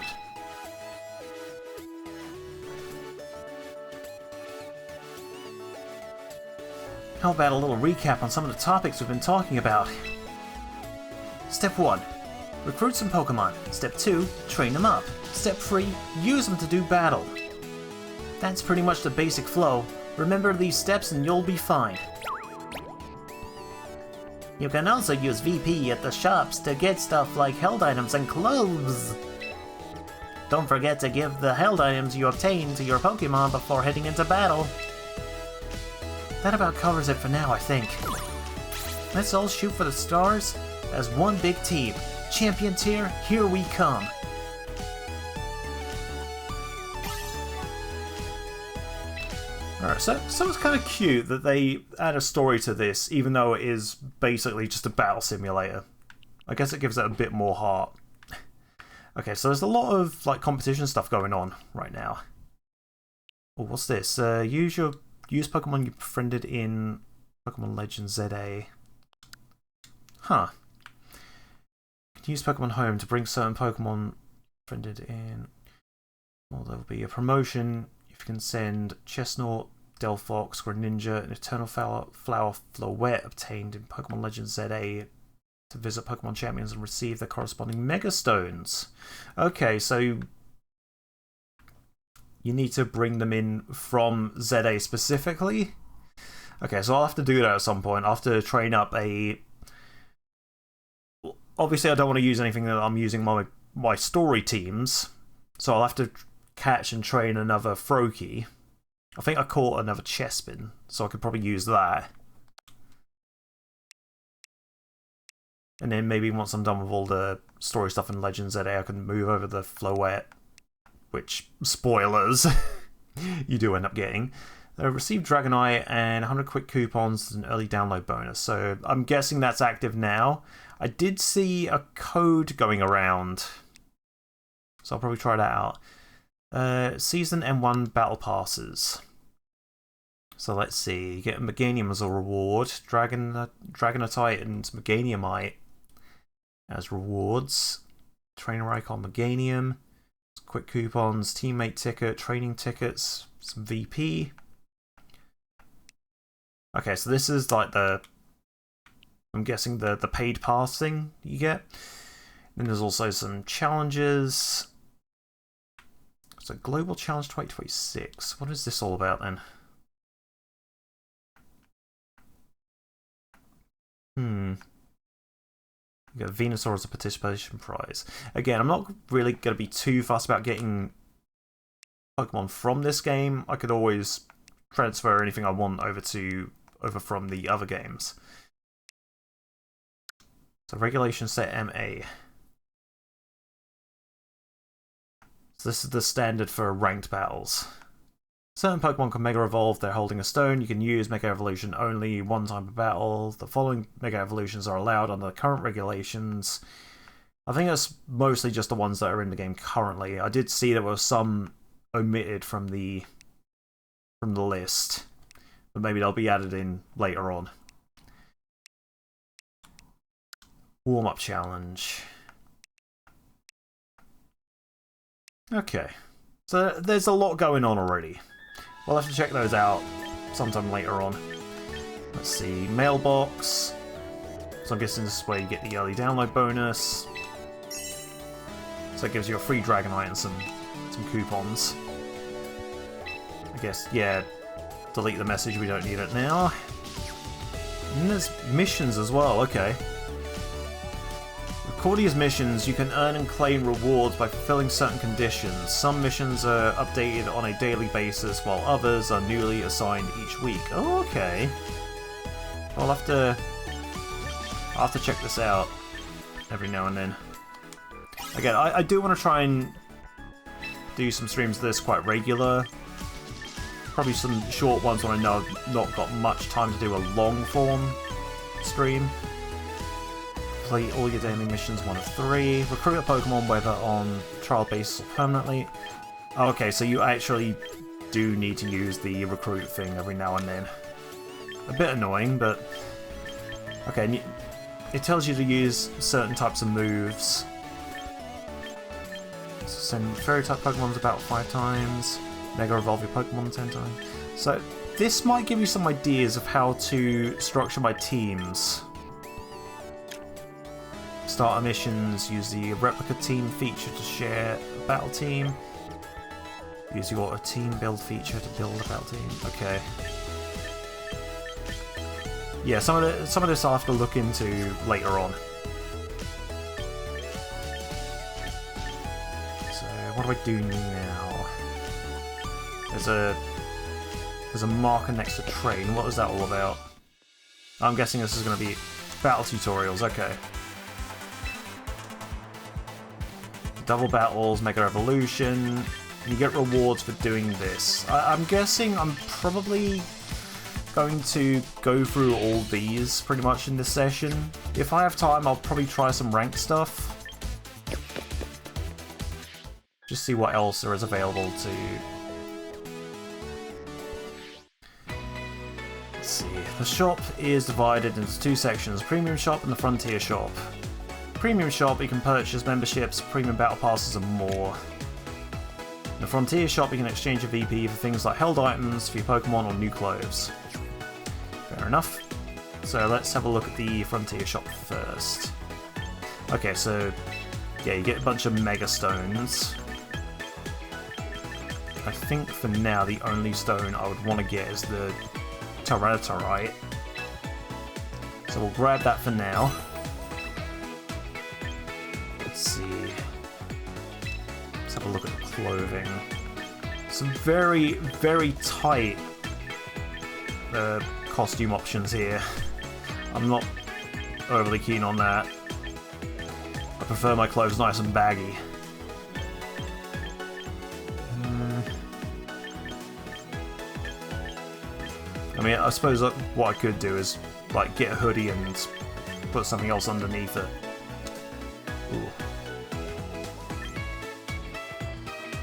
How about a little recap on some of the topics we've been talking about? Step 1. Recruit some Pokemon. Step 2. Train them up. Step 3. Use them to do battle. That's pretty much the basic flow. Remember these steps and you'll be fine. You can also use VP at the shops to get stuff like held items and clothes. Don't forget to give the held items you obtain to your Pokemon before heading into battle. That about covers it for now, I think. Let's all shoot for the stars as one big team. Champion tier, here we come. Alright, so it's kind of cute that they add a story to this, even though it is basically just a battle simulator. I guess it gives it a bit more heart. Okay, so there's a lot of like competition stuff going on right now. Oh, what's this? Use Pokemon you befriended in Pokemon Legends ZA. Huh. Use Pokemon Home to bring certain Pokemon befriended in. Well, there'll be a promotion if you can send Chestnut, Delphox, Greninja, and Eternal Flower Floette obtained in Pokemon Legends ZA to visit Pokemon Champions and receive their corresponding Mega Stones. Okay, so you need to bring them in from ZA specifically? Okay, so I'll have to do that at some point. I'll have to train up a... Obviously, I don't want to use anything that I'm using my story teams, so I'll have to catch and train another Froakie. I think I caught another Chespin, so I could probably use that. And then maybe once I'm done with all the story stuff in Legends ZA, I can move over the Floette, which, spoilers, you do end up getting. Receive Dragonite and 100 quick coupons and an early download bonus. So I'm guessing that's active now. I did see a code going around, so I'll probably try that out. Season M1 Battle Passes. So let's see, you get Meganium as a reward, Dragonite and Meganiumite as rewards, Trainer Icon Meganium, quick coupons, teammate ticket, training tickets, some VP. Okay, so this is like I'm guessing the paid pass thing you get. Then there's also some challenges. So Global Challenge 2026. What is this all about then? You got Venusaur as a participation prize. Again, I'm not really going to be too fussed about getting Pokemon from this game. I could always transfer anything I want over from the other games. So Regulation Set MA. So this is the standard for ranked battles. Certain Pokemon can Mega Evolve, they're holding a stone. You can use Mega Evolution only one time per battle. The following Mega Evolutions are allowed under the current regulations. I think that's mostly just the ones that are in the game currently. I did see there were some omitted from the list, but maybe they'll be added in later on. Warm-up challenge. Okay, so there's a lot going on already. We'll have to check those out sometime later on. Let's see, mailbox. So I'm guessing this is where you get the early download bonus. So it gives you a free Dragonite and some coupons. I guess, yeah, delete the message, we don't need it now. And there's missions as well, okay. With these missions, you can earn and claim rewards by fulfilling certain conditions. Some missions are updated on a daily basis, while others are newly assigned each week. Oh, okay. I'll have to check this out every now and then. Again, I do want to try and do some streams of this quite regular. Probably some short ones when I know I've not got much time to do a long form stream. Complete all your daily missions 1 of 3. Recruit a Pokemon whether on trial basis or permanently. Oh, okay, so you actually do need to use the recruit thing every now and then. A bit annoying, but okay. it tells you to use certain types of moves. Send fairy type Pokemons about 5 times. Mega evolve your Pokemon 10 times. So this might give you some ideas of how to structure my teams. Starter missions, use the replica team feature to share a battle team. Use your team build feature to build a battle team. Okay. Yeah, some of this I'll have to look into later on. So what do I do now? There's a marker next to train. What is that all about? I'm guessing this is going to be battle tutorials. Okay. Double battles, Mega Evolution. You get rewards for doing this. I'm guessing I'm probably going to go through all these pretty much in this session. If I have time, I'll probably try some ranked stuff. Just see what else there is available to... Let's see. The shop is divided into 2 sections, Premium Shop and the Frontier Shop. Premium Shop, you can purchase memberships, premium battle passes and more. In the Frontier Shop, you can exchange your VP for things like held items for your Pokemon or new clothes. Fair enough. So let's have a look at the Frontier Shop first. Okay, so yeah, you get a bunch of Mega Stones. I think for now the only stone I would want to get is the Tyranitarite. So we'll grab that for now. Let's see. Let's have a look at the clothing. Some very, very tight costume options here. I'm not overly keen on that. I prefer my clothes nice and baggy. I mean, I suppose what I could do is like get a hoodie and put something else underneath it. Ooh.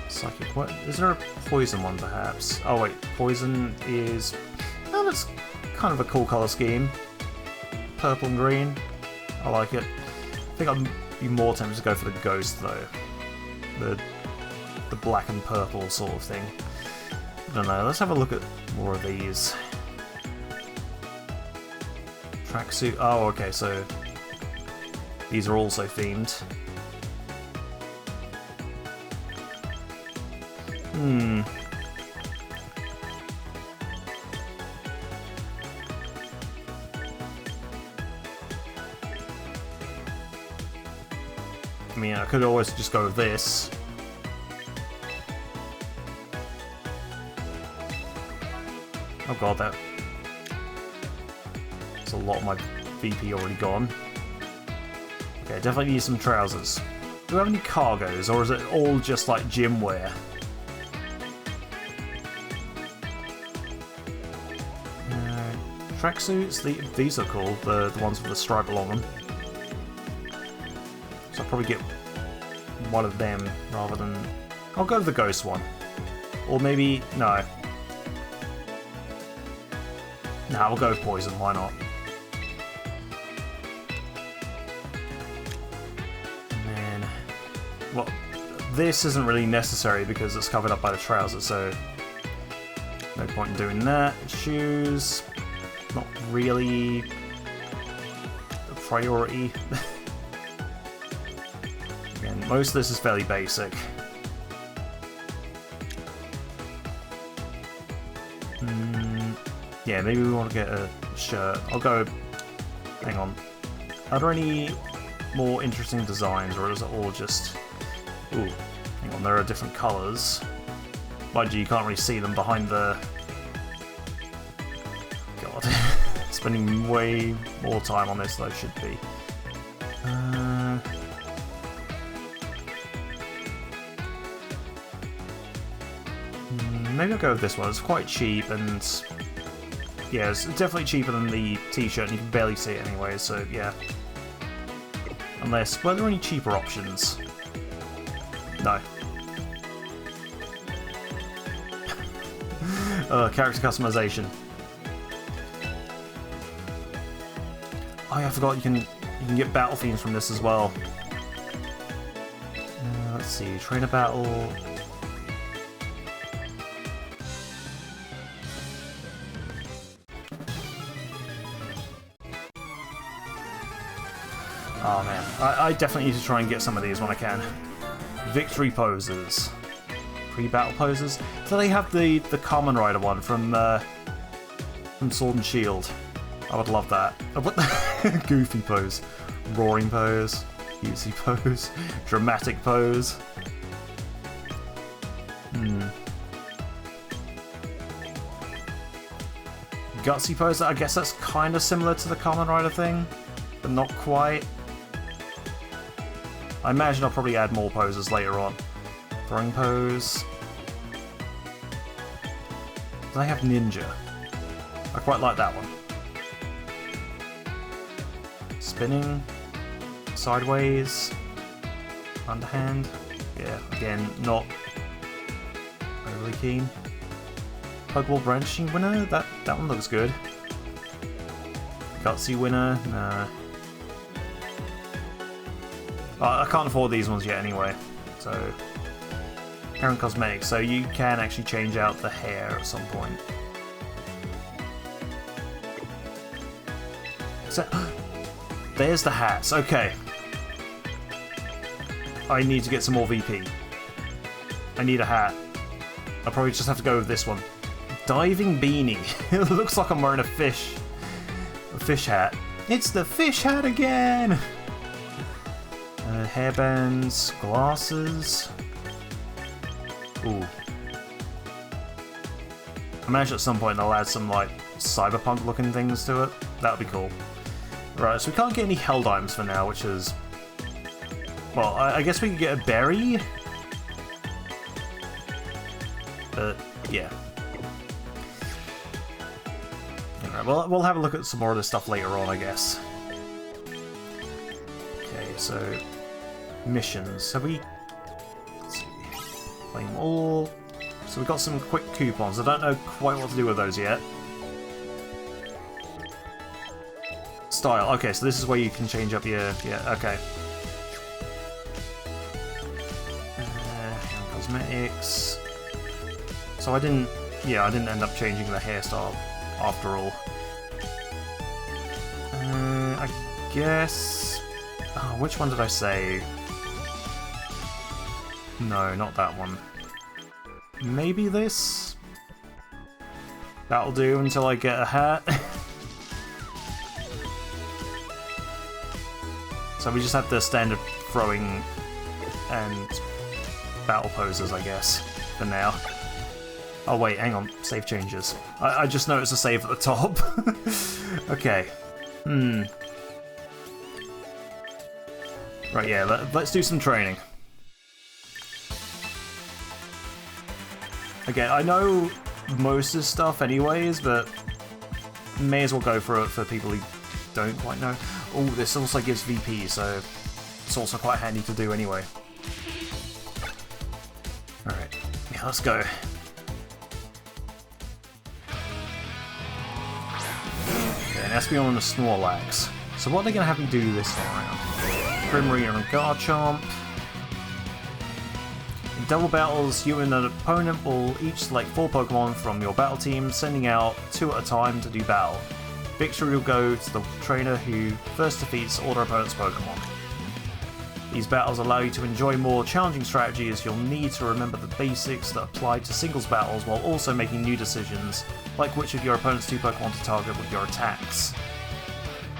Psychic. What is there a poison one perhaps? Oh wait, poison is. Oh, that's kind of a cool color scheme. Purple and green. I like it. I think I'd be more tempted to go for the ghost though. The black and purple sort of thing. I don't know. Let's have a look at more of these. Tracksuit. Oh, okay. So these are also themed. I mean, I could always just go with this. Oh god, that's a lot of my VP already gone. Okay, definitely need some trousers. Do we have any cargos, or is it all just like gym wear? Tracksuits, these are cool, the ones with the stripe along them. So I'll probably get one of them rather than... I'll go with the ghost one. Or maybe... no. Nah, we'll go with poison, why not? And then... well, this isn't really necessary because it's covered up by the trousers, so... no point in doing that. Shoes... not really a priority. Again, most of this is fairly basic. Yeah, maybe we want to get a shirt. I'll go... hang on. Are there any more interesting designs, or is it all just... ooh, hang on, there are different colours. Mind you, you can't really see them behind the... god. Spending way more time on this than I should be. Maybe I'll go with this one. It's quite cheap and... yeah, it's definitely cheaper than the t-shirt, and you can barely see it anyway, so yeah. Unless... were there any cheaper options? No. Character customization. Oh yeah, I forgot you can You can get battle themes from this as well. Let's see, trainer battle. Oh man, I definitely need to try and get some of these when I can. Victory poses. Pre-battle poses. So they have the Kamen Rider one from Sword and Shield. I would love that. Oh, what the Goofy pose. Roaring pose. Juicy pose. Dramatic pose. Gutsy pose, I guess that's kind of similar to the Kamen Rider thing, but not quite. I imagine I'll probably add more poses later on. Throwing pose. Do they have ninja? I quite like that one. Spinning. Sideways. Underhand. Yeah, again, not overly keen. Pokeball branching winner? That one looks good. Gutsy winner? Nah. I can't afford these ones yet anyway, so... Hair and cosmetics, so you can actually change out the hair at some point. So, there's the hats, okay. I need to get some more VP. I need a hat. I'll probably just have to go with this one. Diving beanie. It looks like I'm wearing a fish hat. It's the fish hat again! Hairbands, glasses. Ooh. I imagine at some point they'll add some like cyberpunk looking things to it. That would be cool. Right, so we can't get any held items for now, which is... Well, I guess we could get a berry. But, yeah. Alright, well, we'll have a look at some more of this stuff later on, I guess. Okay, so... Missions. Have we... Let's see. Claim all. So we've got some quick coupons. I don't know quite what to do with those yet. Style. Okay, so this is where you can change up your... Yeah, okay. Cosmetics. So I didn't... Yeah, I didn't end up changing the hairstyle after all. I guess... Oh, which one did I say? No, not that one. Maybe this? That'll do until I get a hat. So we just have the standard throwing and battle poses, I guess, for now. Oh wait, hang on, save changes. I just noticed a save at the top. Okay. Right, yeah, let's do some training. Again, I know most of this stuff anyways, but may as well go for it for people who don't quite know. Oh, this also gives VP, so it's also quite handy to do anyway. Alright, yeah, let's go. Okay, and Espeon and the Snorlax. So what are they going to have me do this time around? Primarina and Garchomp. In double battles, you and an opponent will each select 4 Pokemon from your battle team, sending out 2 at a time to do battle. Victory will go to the trainer who first defeats all their opponent's Pokemon. These battles allow you to enjoy more challenging strategies. You'll need to remember the basics that apply to singles battles while also making new decisions, like which of your opponent's 2 Pokemon to target with your attacks.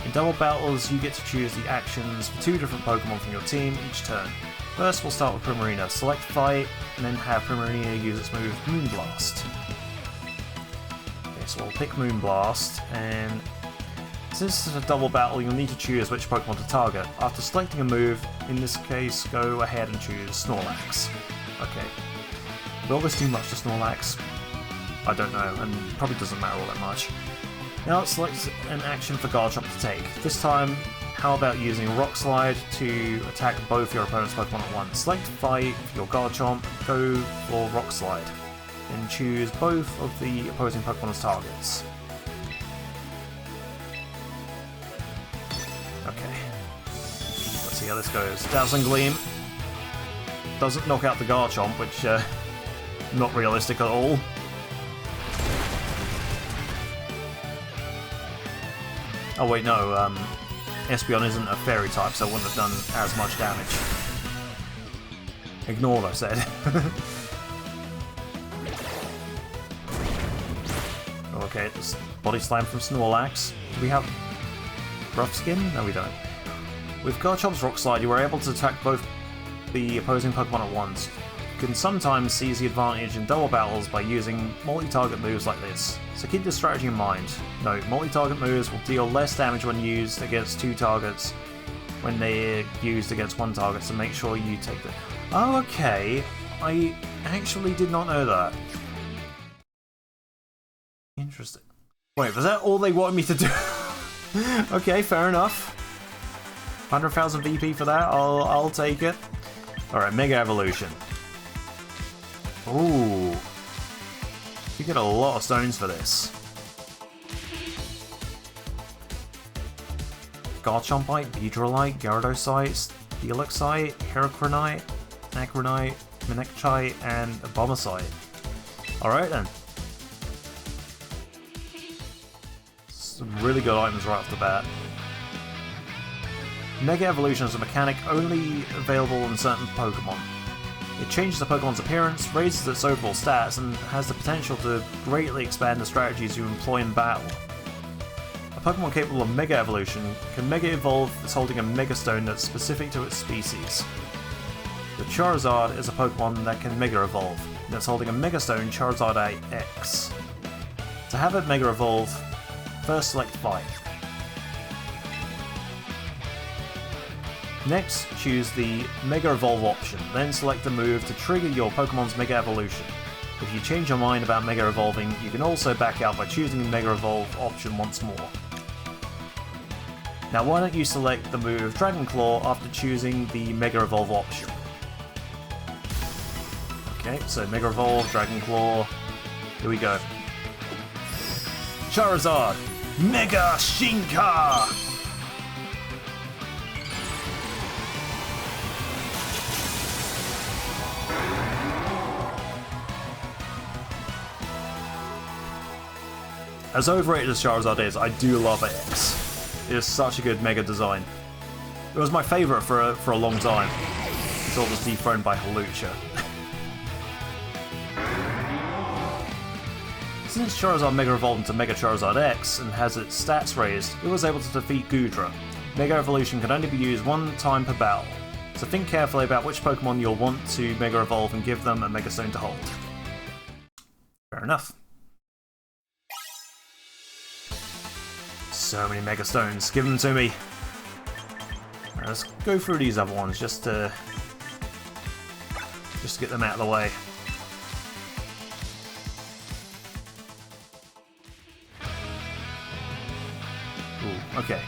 In double battles, you get to choose the actions for 2 different Pokemon from your team each turn. First, we'll start with Primarina. Select Fight, and then have Primarina use its move Moonblast. Okay, so we'll pick Moonblast, and since this is a double battle, you'll need to choose which Pokemon to target. After selecting a move, in this case, go ahead and choose Snorlax. Okay. Will this do much to Snorlax? I don't know, and probably doesn't matter all that much. Now let's select an action for Garchomp to take. This time, how about using Rock Slide to attack both your opponent's Pokemon at once? Select Fight for your Garchomp, go for Rock Slide, and choose both of the opposing Pokemon as targets. Okay. see how this goes. Dazzling Gleam doesn't knock out the Garchomp, which not realistic at all. Oh wait, no, Espeon isn't a fairy type, so it wouldn't have done as much damage. Ignore what I said. Okay, this Body Slam from Snorlax. Do we have Rough Skin? No, we don't. With Garchomp's Rock Slide, you were able to attack both the opposing Pokemon at once. You can sometimes seize the advantage in double battles by using multi-target moves like this, so keep this strategy in mind. Note, multi-target moves will deal less damage when used against two targets when they're used against one target, so make sure you take them. Oh, okay. I actually did not know that. Interesting. Wait, was that all they wanted me to do? Okay, fair enough. 100,000 VP for that, I'll take it. Alright, Mega Evolution. Ooh. You get a lot of stones for this. Garchompite, Beedrillite, Gyarados, Helixite, Heracronite, Acronite, Manecchite, and Abomasite. Alright then. Some really good items right off the bat. Mega Evolution is a mechanic only available in certain Pokemon. It changes the Pokemon's appearance, raises its overall stats, and has the potential to greatly expand the strategies you employ in battle. A Pokemon capable of Mega Evolution can Mega Evolve as holding a Mega Stone that's specific to its species. The Charizard is a Pokemon that can Mega Evolve, and it's holding a Mega Stone Charizard X. To have it Mega Evolve, first select Fight. Next, choose the Mega Evolve option, then select a move to trigger your Pokemon's Mega Evolution. If you change your mind about Mega Evolving, you can also back out by choosing the Mega Evolve option once more. Now why don't you select the move Dragon Claw after choosing the Mega Evolve option. Okay, so Mega Evolve, Dragon Claw, here we go. Charizard, Mega Shinka! As overrated as Charizard is, I do love X. It is such a good Mega design. It was my favourite for a long time, until it was dethroned by Hawlucha. Since Charizard Mega Evolved into Mega Charizard X and has its stats raised, it was able to defeat Goodra. Mega Evolution can only be used one time per battle, so think carefully about which Pokemon you'll want to Mega Evolve and give them a Mega Stone to hold. Fair enough. So many Mega Stones, give them to me! Right, let's go through these other ones just to get them out of the way. Ooh, okay.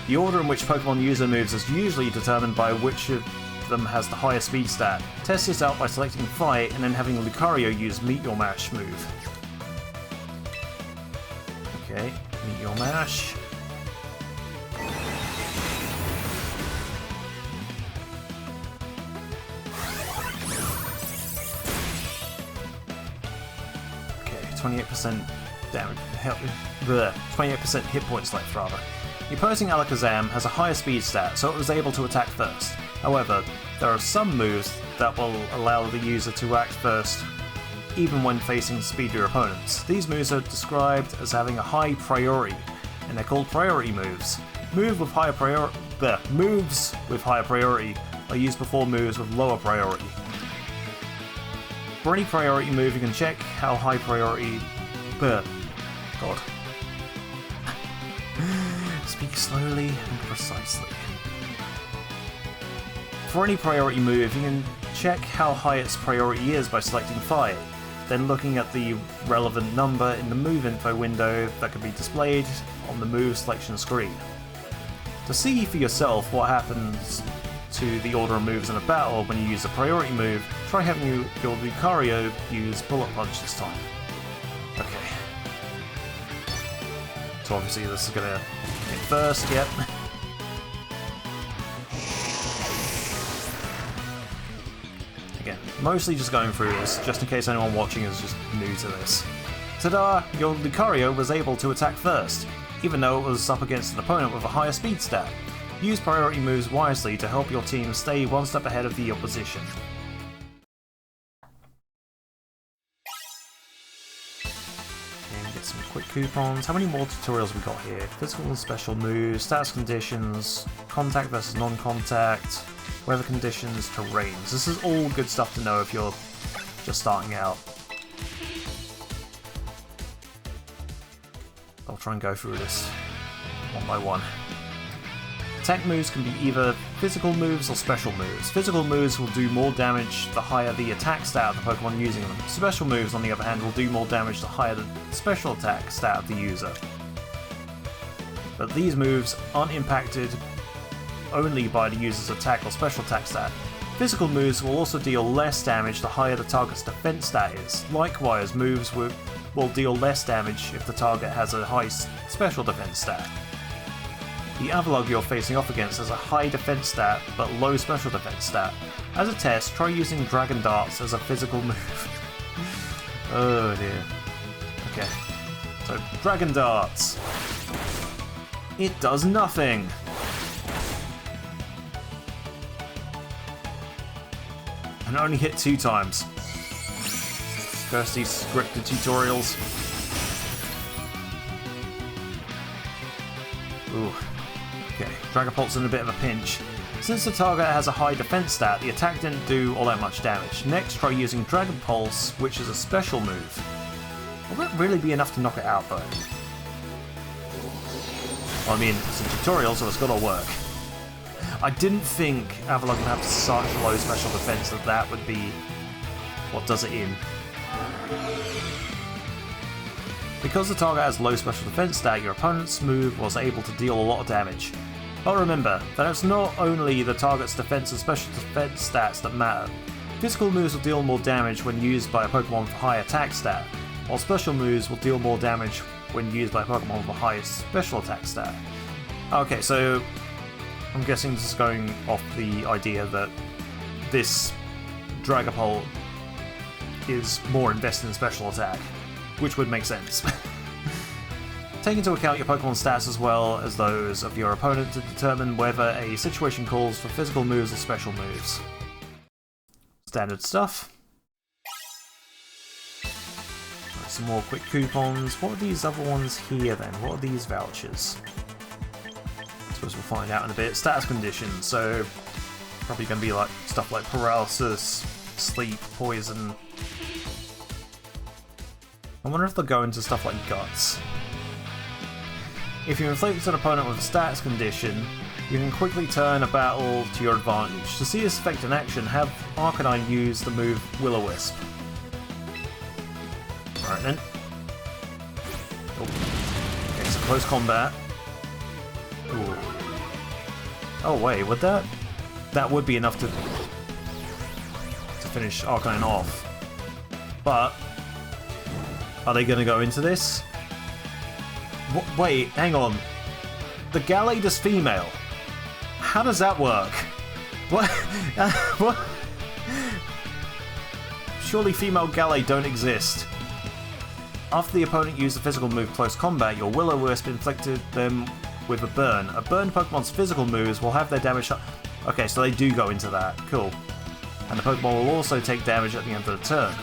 The order in which Pokemon use their moves is usually determined by which of them has the highest speed stat. Test this out by selecting Fight and then having Lucario use Meteor Mash move. Okay, Meteor Mash. Okay, 28% damage. 28% hit points left, rather. The opposing Alakazam has a higher speed stat, so it was able to attack first. However, there are some moves that will allow the user to act first, even when facing speedier opponents. These moves are described as having a high priority, and they're called priority moves. Moves with higher priority are used before moves with lower priority. For any priority move, you can check how high priority... God. Speak slowly and precisely. For any priority move, you can check how high its priority is by selecting Fight, then looking at the relevant number in the move info window that can be displayed on the move selection screen. To see for yourself what happens to the order of moves in a battle when you use a priority move, try having your Lucario use Bullet Punch this time. Okay. So obviously this is gonna hit first, yep. Mostly just going through this, just in case anyone watching is just new to this. Ta-da! Your Lucario was able to attack first, even though it was up against an opponent with a higher speed stat. Use priority moves wisely to help your team stay one step ahead of the opposition. And get some quick coupons. How many more tutorials we got here? Physical and special moves, status conditions, contact versus non-contact, weather conditions, terrains. This is all good stuff to know if you're just starting out. I'll try and go through this one by one. Attack moves can be either physical moves or special moves. Physical moves will do more damage the higher the attack stat of the Pokemon using them. Special moves, on the other hand, will do more damage the higher the special attack stat of the user. But these moves aren't impacted only by the user's attack or special attack stat. Physical moves will also deal less damage the higher the target's defense stat is. Likewise, moves will deal less damage if the target has a high special defense stat. The Avalugg you're facing off against has a high defense stat but low special defense stat. As a test, try using Dragon Darts as a physical move. Oh dear. Okay. So, Dragon Darts. It does nothing! And only hit 2 times. Curse these scripted tutorials. Ooh. Okay, Dragapult's in a bit of a pinch. Since the target has a high defense stat, the attack didn't do all that much damage. Next, try using Dragon Pulse, which is a special move. Will that really be enough to knock it out, though? Well, I mean, it's a tutorial, so it's gotta work. I didn't think Avalugg would have such low special defense that that would be what does it in. Because the target has low special defense stat, your opponent's move was able to deal a lot of damage. But remember, that it's not only the target's defense and special defense stats that matter. Physical moves will deal more damage when used by a Pokemon with a high attack stat, while special moves will deal more damage when used by a Pokemon with a high special attack stat. Okay, so I'm guessing this is going off the idea that this Dragapult is more invested in special attack, which would make sense. Take into account your Pokemon stats as well as those of your opponent to determine whether a situation calls for physical moves or special moves. Standard stuff. Right, some more quick coupons. What are these other ones here then? What are these vouchers? I suppose we'll find out in a bit. Status conditions, so probably going to be like stuff like paralysis, sleep, poison. I wonder if they'll go into stuff like guts. If you inflict an opponent with a status condition, you can quickly turn a battle to your advantage. To see this effect in action, have Arcanine use the move Will-O-Wisp. Alright then. Oh. Okay, so close combat. Ooh. Oh wait, would that? That would be enough to finish Arcanine off. But are they going to go into this? Wait, hang on. The Gallade is female. How does that work? What? What? Surely female Gallade don't exist. After the opponent used the physical move Close Combat, your Will-O-Wisp inflicted them with a burn. A burned Pokemon's physical moves will have their damage... Okay, so they do go into that. Cool. And the Pokemon will also take damage at the end of the turn.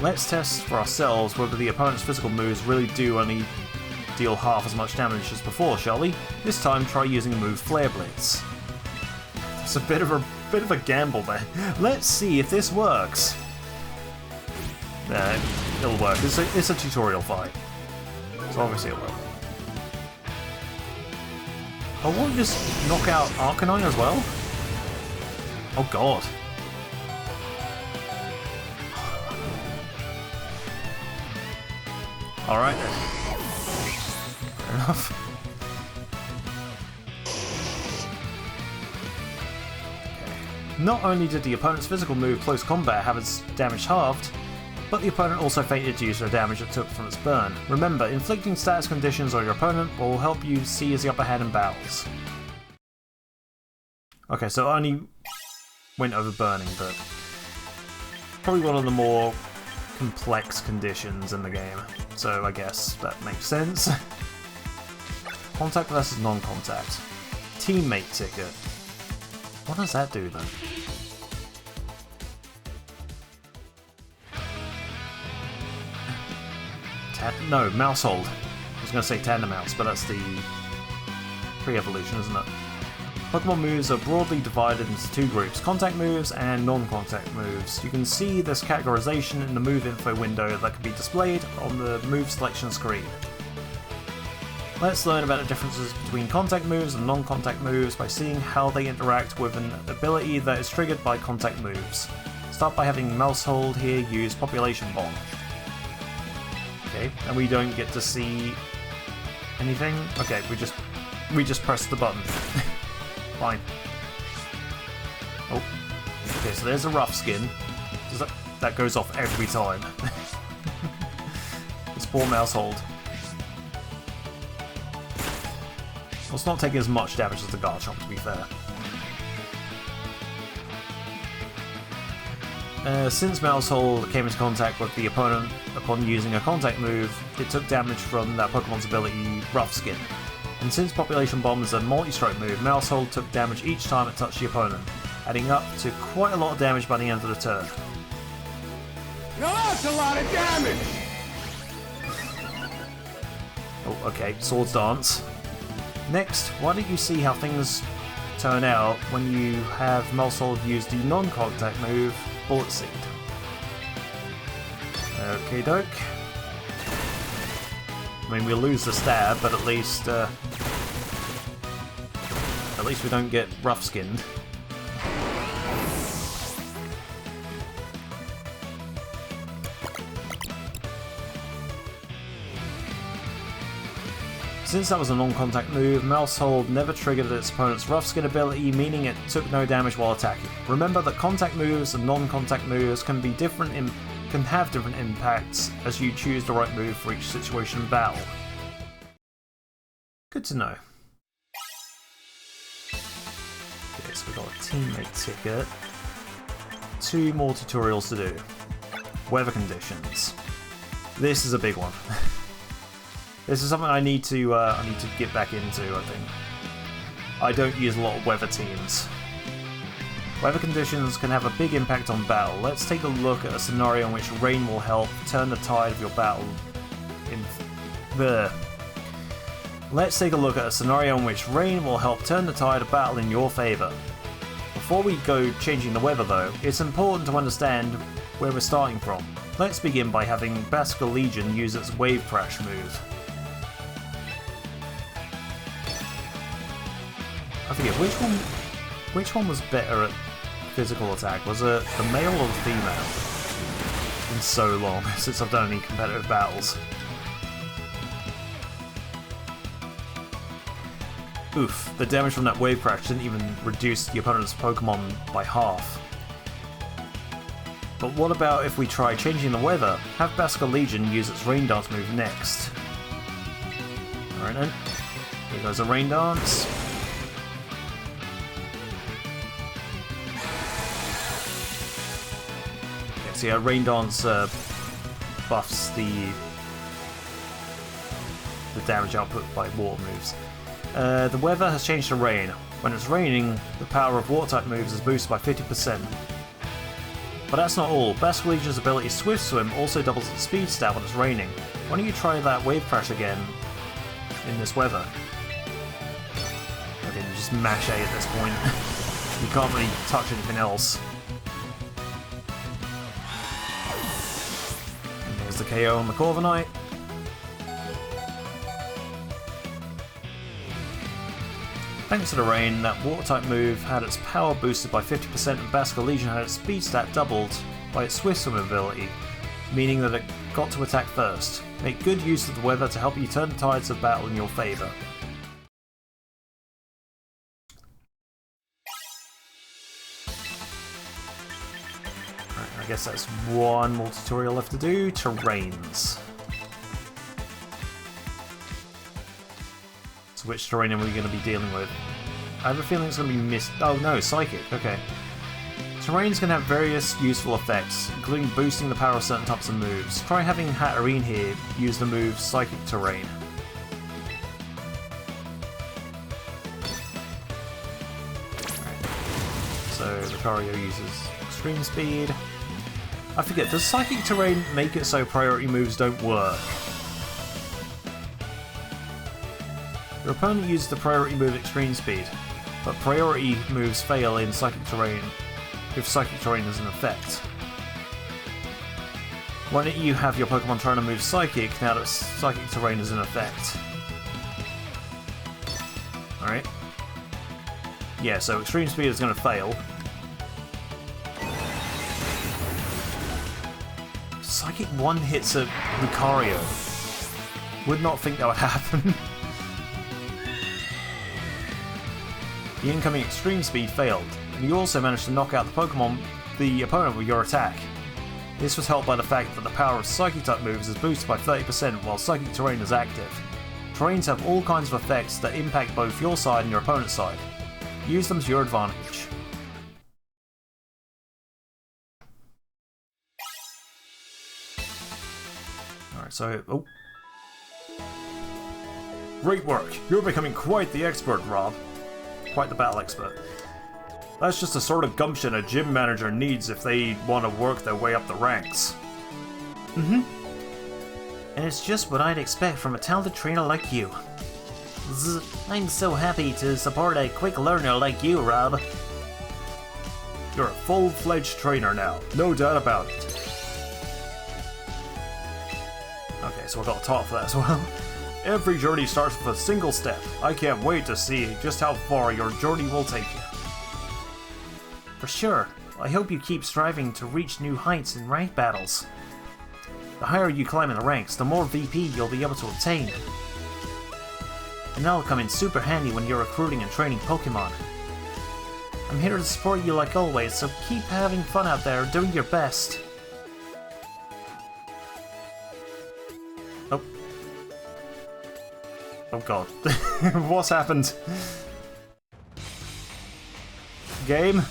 Let's test for ourselves whether the opponent's physical moves really do only deal half as much damage as before, shall we? This time, try using the move Flare Blitz. It's a bit of a gamble there. Let's see if this works. Nah, it'll work. It's a tutorial fight, so obviously it'll work. Oh, won't just knock out Arcanine as well? Oh god. Alright then. Fair enough. Okay. Not only did the opponent's physical move Close Combat have its damage halved, but the opponent also fainted due to the damage it took from its burn. Remember, inflicting status conditions on your opponent will help you seize the upper hand in battles. Okay, so I only went over burning, but probably one of the more complex conditions in the game. So I guess that makes sense. Contact versus non-contact. Teammate ticket. What does that do then? No, mouse hold. I was going to say tandem mouse, but that's the pre-evolution, isn't it? Pokemon moves are broadly divided into two groups, contact moves and non-contact moves. You can see this categorization in the move info window that can be displayed on the move selection screen. Let's learn about the differences between contact moves and non-contact moves by seeing how they interact with an ability that is triggered by contact moves. Start by having mouse hold here use Population Bomb. Okay, and we don't get to see anything? Okay, we just press the button. Fine. Oh. Okay, so there's a rough skin. That goes off every time. It's poor mouse hold. Well, it's not taking as much damage as the Garchomp, to be fair. Since mouse hold came into contact with the opponent upon using a contact move, it took damage from that Pokemon's ability, Rough Skin. And since Population Bomb is a multi-stroke move, mouse hold took damage each time it touched the opponent, adding up to quite a lot of damage by the end of the turn. Now that's a lot of damage! Oh, okay, Swords Dance. Next, why don't you see how things turn out when you have mouse hold use the non-contact move, Bullet Seed. Okay, doke. I mean, we'll lose the stab, but at least we don't get rough-skinned. Since that was a non-contact move, mouse hold never triggered its opponent's rough skin ability, meaning it took no damage while attacking. Remember that contact moves and non-contact moves can have different impacts as you choose the right move for each situation in battle. Good to know. Okay, so we've got a teammate ticket. 2 more tutorials to do. Weather conditions. This is a big one. This is something I need to get back into, I think. I don't use a lot of weather teams. Weather conditions can have a big impact on battle. Let's take a look at a scenario in which rain will help turn the tide of your battle Let's take a look at a scenario in which rain will help turn the tide of battle in your favour. Before we go changing the weather though, it's important to understand where we're starting from. Let's begin by having Basque Legion use its Wave Crash move. I forget, which one was better at physical attack? Was it the male or the female? It's been so long since I've done any competitive battles. Oof, the damage from that Wave Crash didn't even reduce the opponent's Pokemon by half. But what about if we try changing the weather? Have Basque Legion use its Rain Dance move next. Alright then, here goes a Rain Dance. So yeah, Rain Dance buffs the damage output by water moves. The weather has changed to rain. When it's raining, the power of water-type moves is boosted by 50%. But that's not all. Basque Legion's ability Swift Swim also doubles its speed stat when it's raining. Why don't you try that Wave Crash again in this weather? Okay, you just mash A at this point. You can't really touch anything else. The KO on the Corviknight. Thanks to the rain, that water-type move had its power boosted by 50% and Basque Legion had its speed stat doubled by its Swift Swim ability, meaning that it got to attack first. Make good use of the weather to help you turn the tides of battle in your favour. I guess that's one more tutorial left to do. Terrains. So which terrain are we going to be dealing with? I have a feeling it's going to be missed. Oh no, Psychic, okay. Terrain's going to have various useful effects, including boosting the power of certain types of moves. Try having Hatterene here use the move Psychic Terrain. Right. So Lucario uses Extreme Speed. I forget, does Psychic Terrain make it so priority moves don't work? Your opponent uses the priority move Extreme Speed, but priority moves fail in Psychic Terrain if Psychic Terrain is in effect. Why don't you have your Pokemon trying to move Psychic now that Psychic Terrain is in effect? Alright. Yeah, so Extreme Speed is going to fail. Psychic 1 hits a Lucario. Would not think that would happen. The incoming Extreme Speed failed, and you also managed to knock out the opponent with your attack. This was helped by the fact that the power of Psychic-type moves is boosted by 30% while Psychic Terrain is active. Terrains have all kinds of effects that impact both your side and your opponent's side. Use them to your advantage. Alright, so... oh. Great work! You're becoming quite the expert, Rob. Quite the battle expert. That's just the sort of gumption a gym manager needs if they want to work their way up the ranks. And it's just what I'd expect from a talented trainer like you. I'm so happy to support a quick learner like you, Rob. You're a full-fledged trainer now, no doubt about it. Okay, so I got a talk for that as well. Every journey starts with a single step. I can't wait to see just how far your journey will take you. For sure. I hope you keep striving to reach new heights in ranked battles. The higher you climb in the ranks, the more VP you'll be able to obtain. And that'll come in super handy when you're recruiting and training Pokemon. I'm here to support you like always, so keep having fun out there, doing your best. Oh. Oh god. What's happened? Game?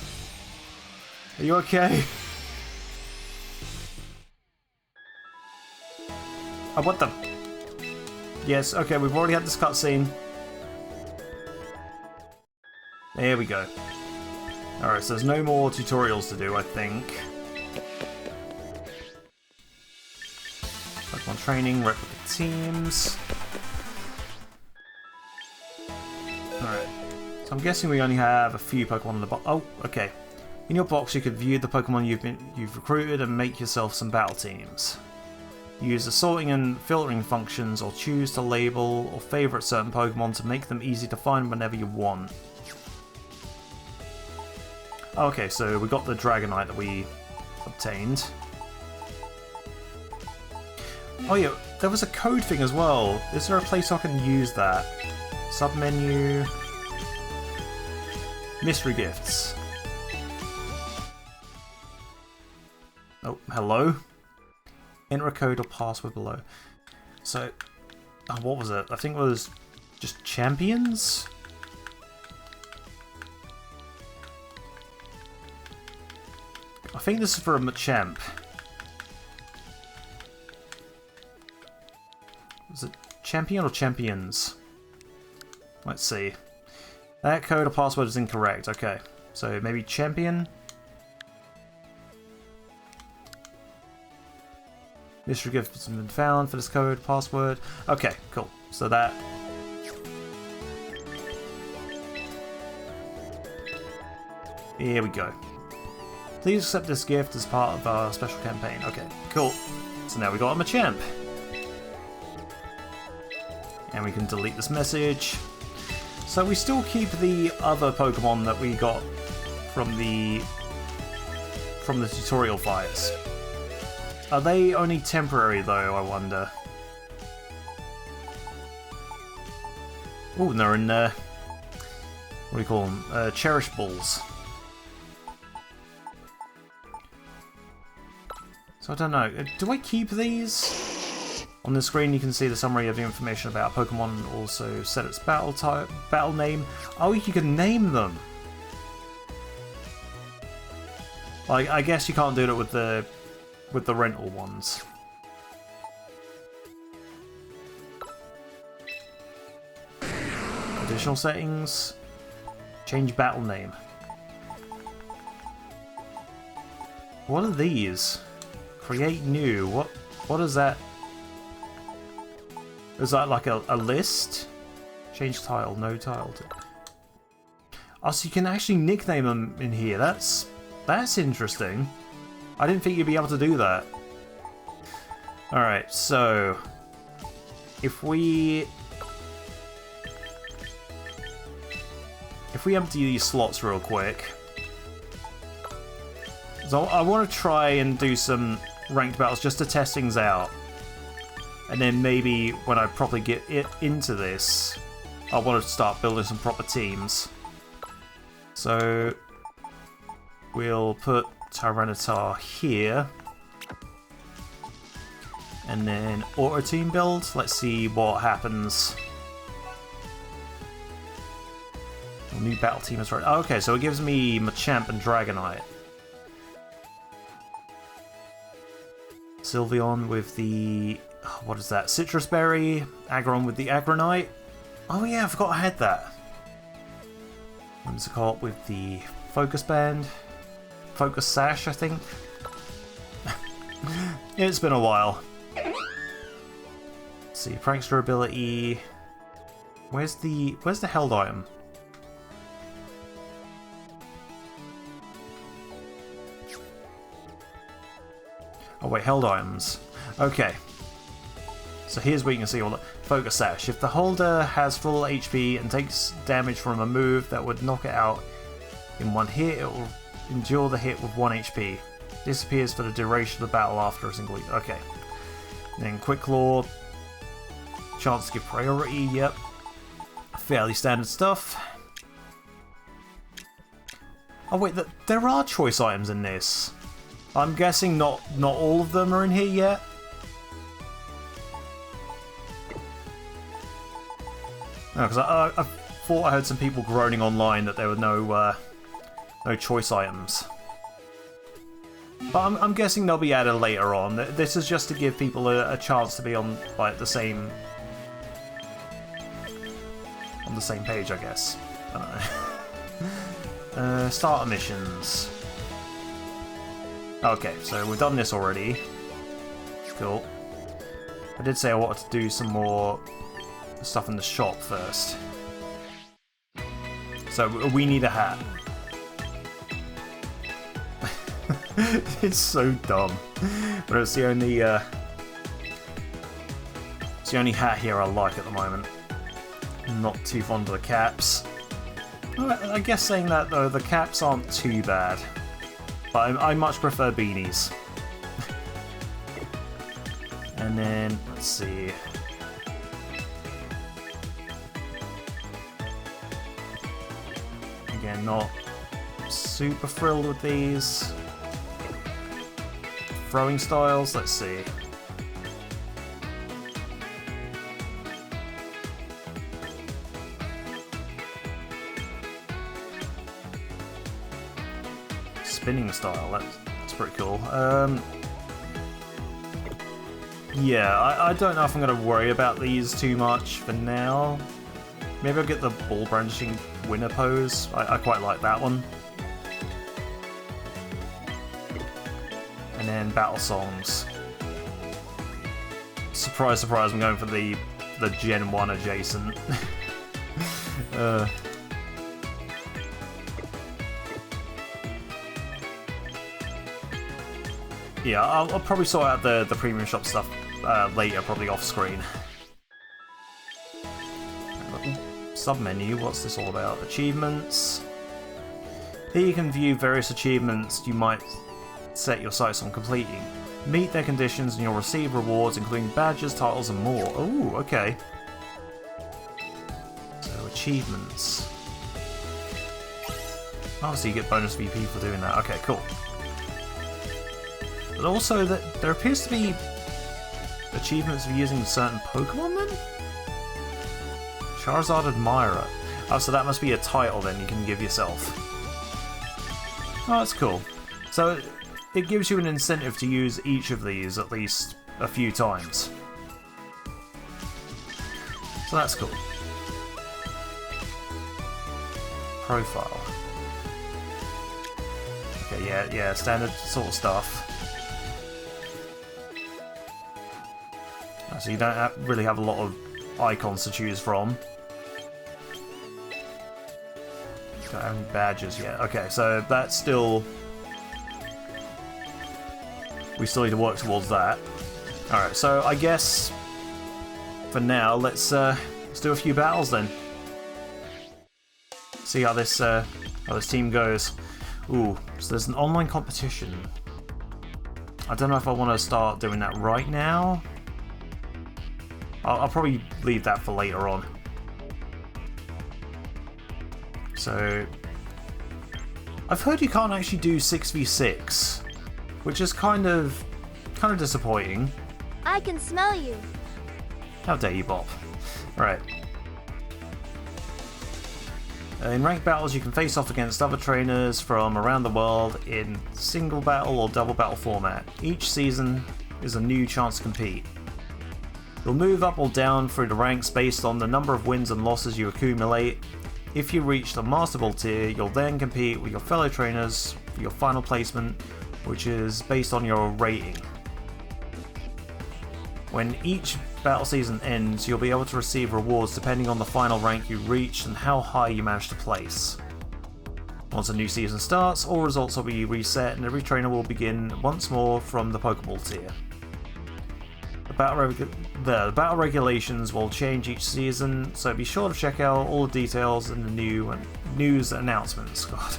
Are you okay? Oh, what the? Yes, okay, we've already had this cutscene. There we go. Alright, so there's no more tutorials to do, I think. Pokemon training, replica teams. Alright. So I'm guessing we only have a few Pokemon in the box. Oh, okay. In your box you could view the Pokemon you've recruited and make yourself some battle teams. Use the sorting and filtering functions or choose to label or favourite certain Pokemon to make them easy to find whenever you want. Okay, so we got the Dragonite that we obtained. Oh yeah, there was a code thing as well. Is there a place I can use that? Submenu... Mystery gifts. Oh, hello? Enter a code or password below. So, oh, what was it? I think it was just champions? I think this is for a Machamp. Was it champion or champions? Let's see. That code or password is incorrect. Okay, so maybe champion? Mystery gift has been found for this code, password. Okay, cool. So that... Here we go. Please accept this gift as part of our special campaign. Okay, cool. So now we got a Machamp. And we can delete this message. So we still keep the other Pokemon that we got from the tutorial fights. Are they only temporary though, I wonder? Oh, they're in, what do you call them? Cherish Balls. So I don't know, do I keep these? On the screen you can see the summary of the information about Pokemon and also set its battle type, battle name. Oh, you can name them! I guess you can't do it with the rental ones. Additional settings. Change battle name. What are these? Create new. What is that? Is that like a list? Change title, no title. Oh, so you can actually nickname them in here. That's interesting. I didn't think you'd be able to do that. Alright, so if we empty these slots real quick. So I want to try and do some ranked battles just to test things out. And then maybe when I properly get into this, I want to start building some proper teams. So we'll put Tyranitar here. And then auto team build. Let's see what happens. New battle team is right. Oh, okay, so it gives me Machamp and Dragonite. Sylveon with the... what is that? Citrus Berry. Aggron with the Aggronite. Oh yeah, I forgot I had that. Whimsicott with the Focus Band. Focus Sash, I think. It's been a while. Let's see, Prankster ability. Where's the held item? Oh wait, held items. Okay. So here's where you can see all the Focus Sash. If the holder has full HP and takes damage from a move that would knock it out in one hit, it will endure the hit with 1 HP. Disappears for the duration of the battle after a single hit. Okay. Then Quick Claw. Chance to give priority, yep. Fairly standard stuff. Oh wait, there are choice items in this. I'm guessing not all of them are in here yet. No, because I thought I heard some people groaning online that there were no choice items. But I'm guessing they'll be added later on. This is just to give people a chance to be on like the same page, I guess. I don't know. Starter missions. Okay, so we've done this already. Cool. I did say I wanted to do some more stuff in the shop first. So we need a hat. It's so dumb. But it's the only hat here I like at the moment. I'm not too fond of the caps. I guess saying that though, the caps aren't too bad. But I much prefer beanies. And then, let's see. Again, not super thrilled with these. Throwing styles, let's see. Spinning style, that's pretty cool. Yeah, I don't know if I'm going to worry about these too much for now. Maybe I'll get the ball brandishing winner pose. I quite like that one. And then battle songs. Surprise, surprise, I'm going for the Gen 1 adjacent. Yeah, I'll probably sort out the premium shop stuff later, probably off screen. Sub-menu, what's this all about? Achievements. Here you can view various achievements you might set your sights on completing. Meet their conditions and you'll receive rewards including badges, titles and more. Ooh, okay. So, achievements. Oh, so you get bonus VP for doing that. Okay, cool. But also, there appears to be achievements for using certain Pokemon then? Charizard Admirer. Oh, so that must be a title then you can give yourself. Oh, that's cool. So it gives you an incentive to use each of these at least a few times. So that's cool. Profile. Okay, yeah, standard sort of stuff. So you don't really have a lot of icons to choose from. Don't have any badges yet. Okay, so that's still... We still need to work towards that. Alright, so I guess for now, let's do a few battles then. See how this team goes. Ooh, so there's an online competition. I don't know if I want to start doing that right now. I'll probably leave that for later on. So, I've heard you can't actually do 6v6, which is kind of disappointing. I can smell you. How dare you, Bob? Right. In ranked battles, you can face off against other trainers from around the world in single battle or double battle format. Each season is a new chance to compete. You'll move up or down through the ranks based on the number of wins and losses you accumulate. If you reach the Master Ball tier, you'll then compete with your fellow trainers for your final placement, which is based on your rating. When each battle season ends, you'll be able to receive rewards depending on the final rank you reached and how high you managed to place. Once a new season starts, all results will be reset and every trainer will begin once more from the Pokeball tier. The battle regulations will change each season, so be sure to check out all the details in the new news announcements. God.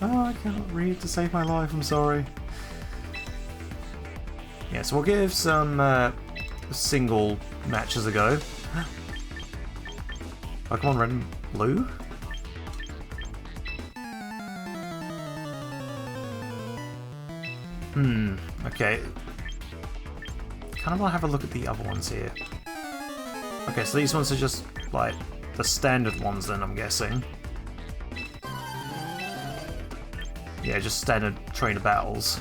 Oh, I cannot read to save my life, I'm sorry. Yeah, so we'll give some single matches a go. Pokemon Red and Blue? Okay. Kind of want to have a look at the other ones here. Okay, so these ones are just, like, the standard ones then, I'm guessing. Yeah, just standard trainer battles.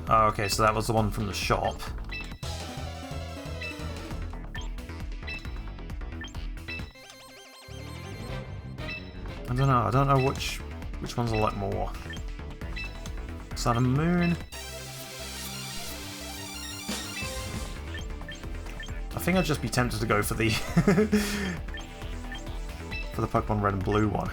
Oh, okay, so that was the one from the shop. I don't know which ones I like more. Sun and Moon. I think I'd just be tempted to go for the for the Pokemon Red and Blue one.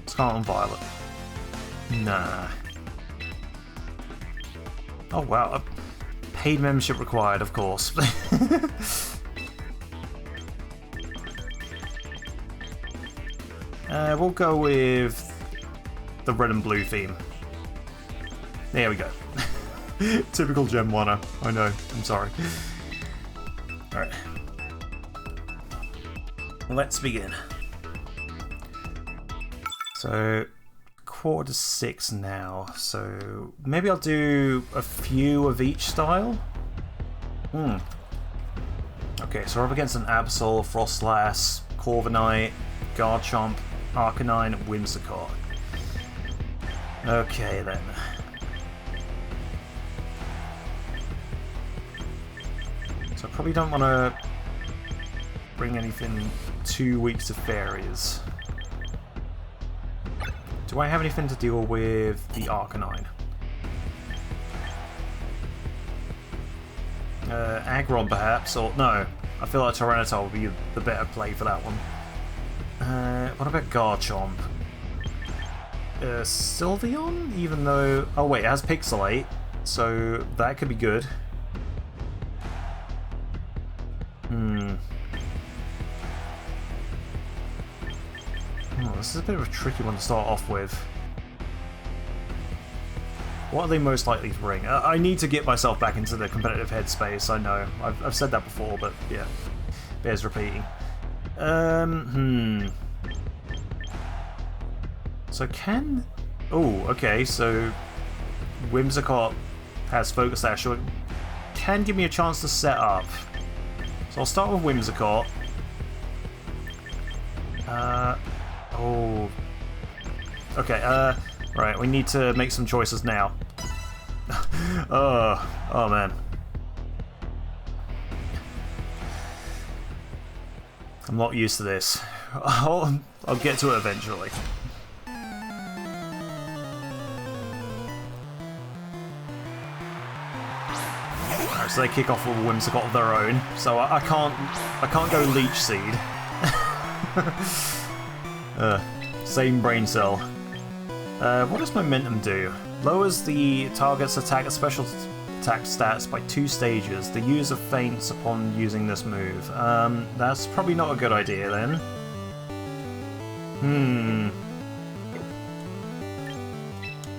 Scarlet and Violet. Nah. Oh wow. Paid membership required, of course. We'll go with the red and blue theme. There we go. Typical Gen 1er. I know, I'm sorry. Alright. Let's begin. So, 5:45 now, so maybe I'll do a few of each style. Okay, so we're up against an Absol, Frostlass, Corviknight, Garchomp, Arcanine, and Whimsicott. Okay then. So I probably don't want to bring anything too weak to fairies. Do I have anything to deal with the Arcanine? Aggron perhaps, or no, I feel like Tyranitar would be the better play for that one. What about Garchomp? Sylveon? Even though... Oh wait, it has Pixelate, so that could be good. Oh, this is a bit of a tricky one to start off with. What are they most likely to bring? I need to get myself back into the competitive headspace, I know. I've said that before, but yeah, bears repeating. So can... Oh, okay, so Whimsicott has Focus Dash, so it can give me a chance to set up. So I'll start with Whimsicott. Oh... Okay, right, we need to make some choices now. Oh man. I'm not used to this. I'll get to it eventually. Alright, so they kick off with a Whimsicott of their own, so I can't go Leech Seed. Same brain cell. What does Momentum do? Lowers the target's attack and special attack stats by 2 stages. The user faints upon using this move. That's probably not a good idea then.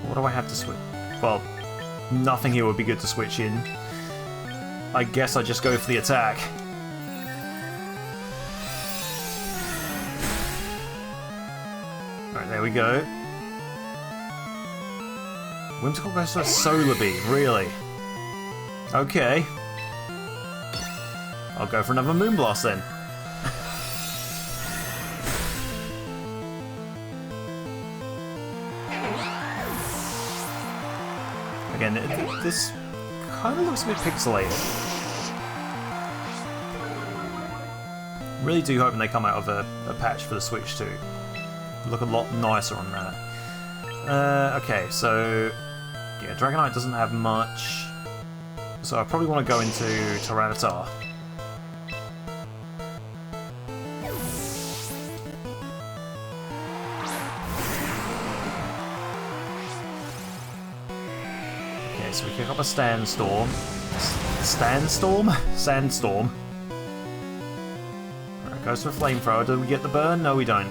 What do I have to switch? Well, nothing here would be good to switch in. I guess I just go for the attack. Alright, there we go. Whimsicott goes for a Solar Beam, really? Okay. I'll go for another Moonblast then. Again, this kind of looks a bit pixelated. Really do hope they come out of a patch for the Switch too. Look a lot nicer on that. Okay, so yeah, Dragonite doesn't have much, so I probably want to go into Tyranitar. Okay, so we kick up a Sandstorm. Sandstorm? Alright, goes for a Flamethrower. Do we get the burn? No, we don't.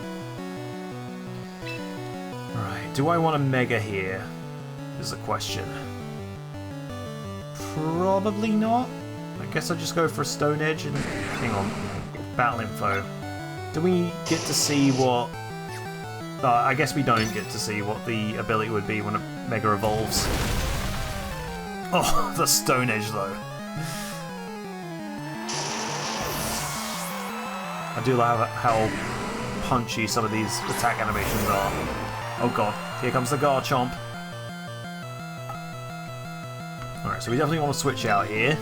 Alright, do I want a Mega here? Is the question. Probably not. I guess I'll just go for a Stone Edge and... Hang on. Battle Info. Do we get to see what... I guess we don't get to see what the ability would be when it Mega Evolves. Oh, the Stone Edge though. I do love how punchy some of these attack animations are. Oh god, here comes the Garchomp. Alright, so we definitely want to switch out here.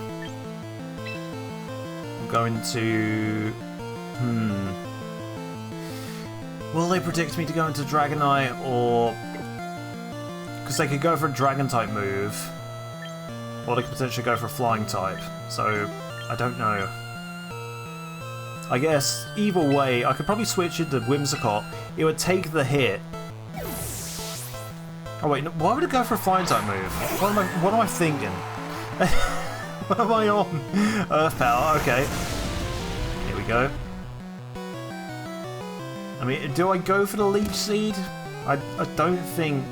I'm going to... Will they predict me to go into Dragonite, or... Because they could go for a Dragon-type move, or they could potentially go for a Flying-type, so I don't know. I guess, either way, I could probably switch into Whimsicott. It would take the hit. Oh wait, why would it go for a Flying-type move? What am I thinking? What am I on? Earth Power, okay. Here we go. I mean, do I go for the Leech Seed? I don't think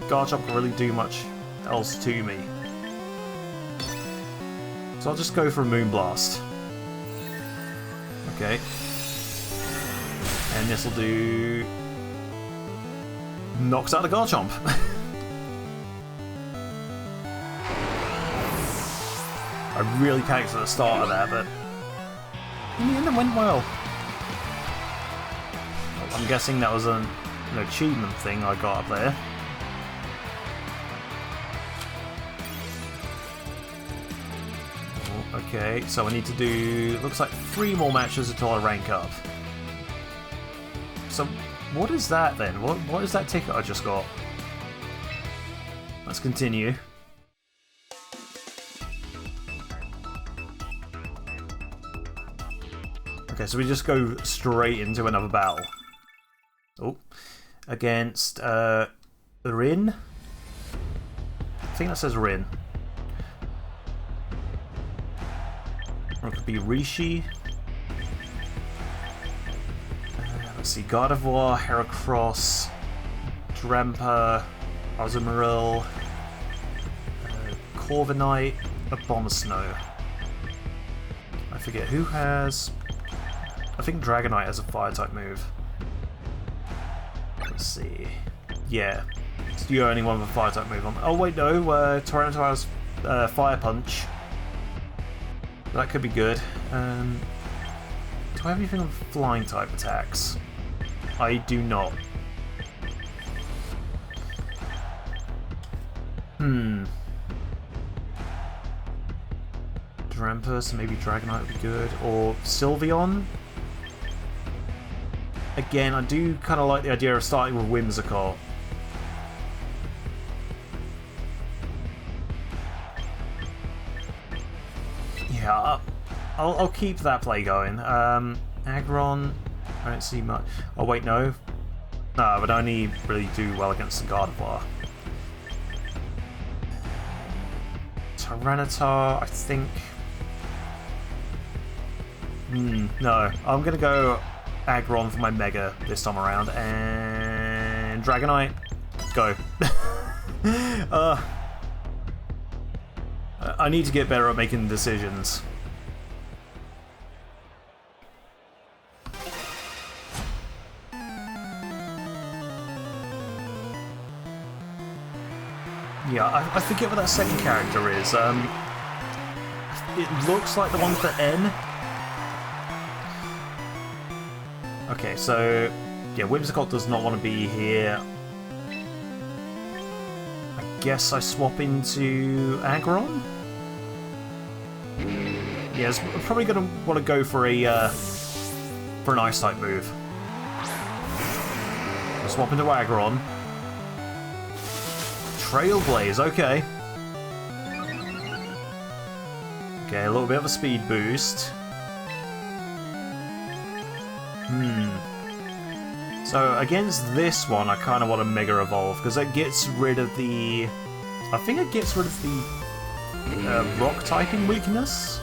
Garchomp can really do much else to me. So I'll just go for a Moonblast. Okay. And this will do... Knocks out the Garchomp. I really panicked at the start of that, but in the end it went well. I'm guessing that was an achievement thing I got up there. Okay, so I need to do, looks like 3 more matches until I rank up. So, what is that then? What is that ticket I just got? Let's continue. Okay, so we just go straight into another battle. Oh, against Rin? I think that says Rin. Or it could be Rishi. Let's see, Gardevoir, Heracross, Drampa, Azumarill, Corviknight, a Bomber Snow. I forget who has... I think Dragonite has a Fire-type move. Let's see. Yeah. It's the only one with a Fire-type move on. Oh wait, no. Tyranitar has Fire Punch. That could be good. Do I have anything with Flying-type attacks? I do not. Drampus, maybe Dragonite would be good. Or Sylveon? Again, I do kind of like the idea of starting with Whimsicott. Yeah, I'll keep that play going. Aggron, I don't see much. Oh wait, no. No, it would only really do well against the Gardevoir. Tyranitar, I think... no. I'm gonna go Aggron for my Mega this time around, and Dragonite, go. I need to get better at making decisions. Yeah, I forget what that second character is. It looks like the one for N. Okay, so yeah, Whimsicott does not want to be here. I guess I swap into Aggron? Yeah, I'm probably going to want to go for an Ice-type move. I'll swap into Aggron. Trailblaze, okay. Okay, a little bit of a speed boost. So against this one, I kind of want to Mega Evolve because it gets rid of the... I think it gets rid of the rock typing weakness.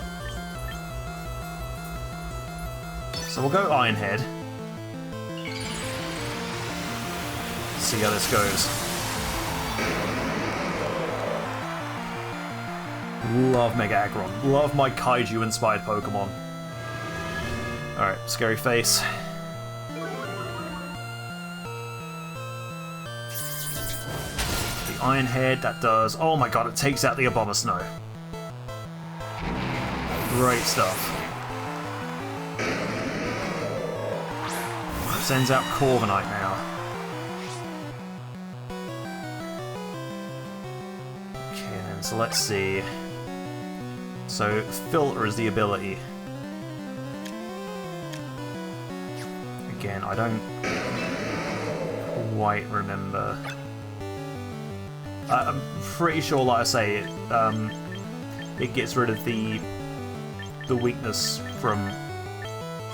So we'll go Iron Head. See how this goes. Love Mega Aggron. Love my Kaiju-inspired Pokemon. Alright, Scary Face. The Iron Head, that does... Oh my god, it takes out the Abomasnow. Great stuff. Sends out Corviknight now. Okay then, so let's see. So, Filter is the ability. Again, I don't quite remember. I'm pretty sure, like I say, it gets rid of the weakness from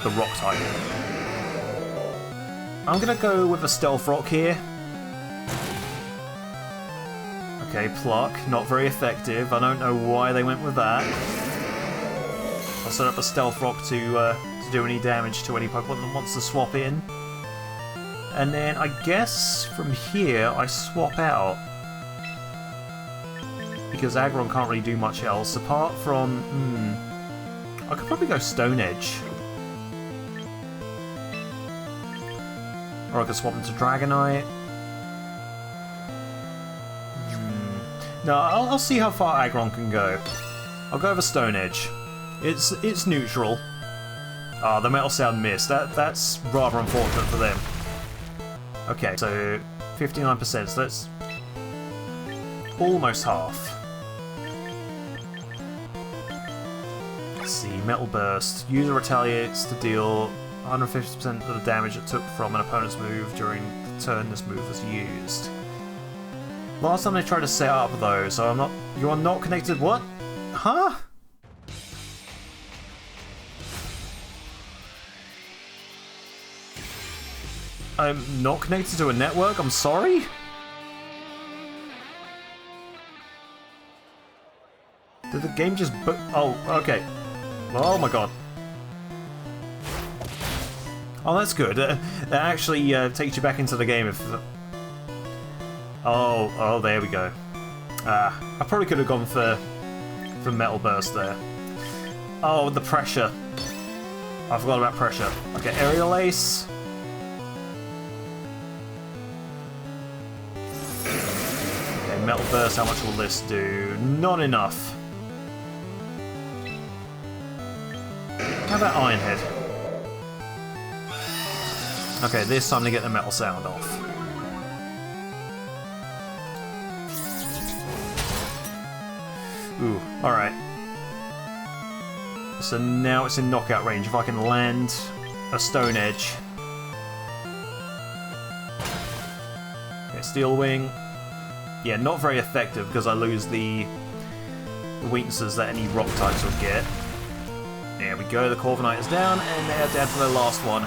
the rock type. I'm gonna go with a Stealth Rock here. Okay, Pluck, not very effective. I don't know why they went with that. I'll set up a Stealth Rock to do any damage to any Pokemon that wants to swap in. And then I guess from here I swap out. Because Aggron can't really do much else apart from... I could probably go Stone Edge. Or I could swap into Dragonite. No, I'll see how far Aggron can go. I'll go over Stone Edge. It's neutral. Ah, the Metal Sound missed. That's rather unfortunate for them. Okay, so 59%, so that's almost half. Let's see, Metal Burst. User retaliates to deal 150% of the damage it took from an opponent's move during the turn this move was used. Last time they tried to set up though, so I'm not... You are not connected... What? Huh? I'm not connected to a network? I'm sorry? Did the game just oh, okay. Oh my god. Oh, that's good. That actually takes you back into the game if... Oh, there we go. I probably could have gone for Metal Burst there. Oh, the pressure. I forgot about pressure. Okay, Aerial Ace. Okay, Metal Burst, how much will this do? Not enough. How about Iron Head? Okay, this time to get the metal sound off. Ooh, alright. So now it's in knockout range. If I can land a Stone Edge. Okay, Steel Wing. Yeah, not very effective because I lose the weaknesses that any rock types would get. There we go, the Corviknight is down, and they're dead for the last one.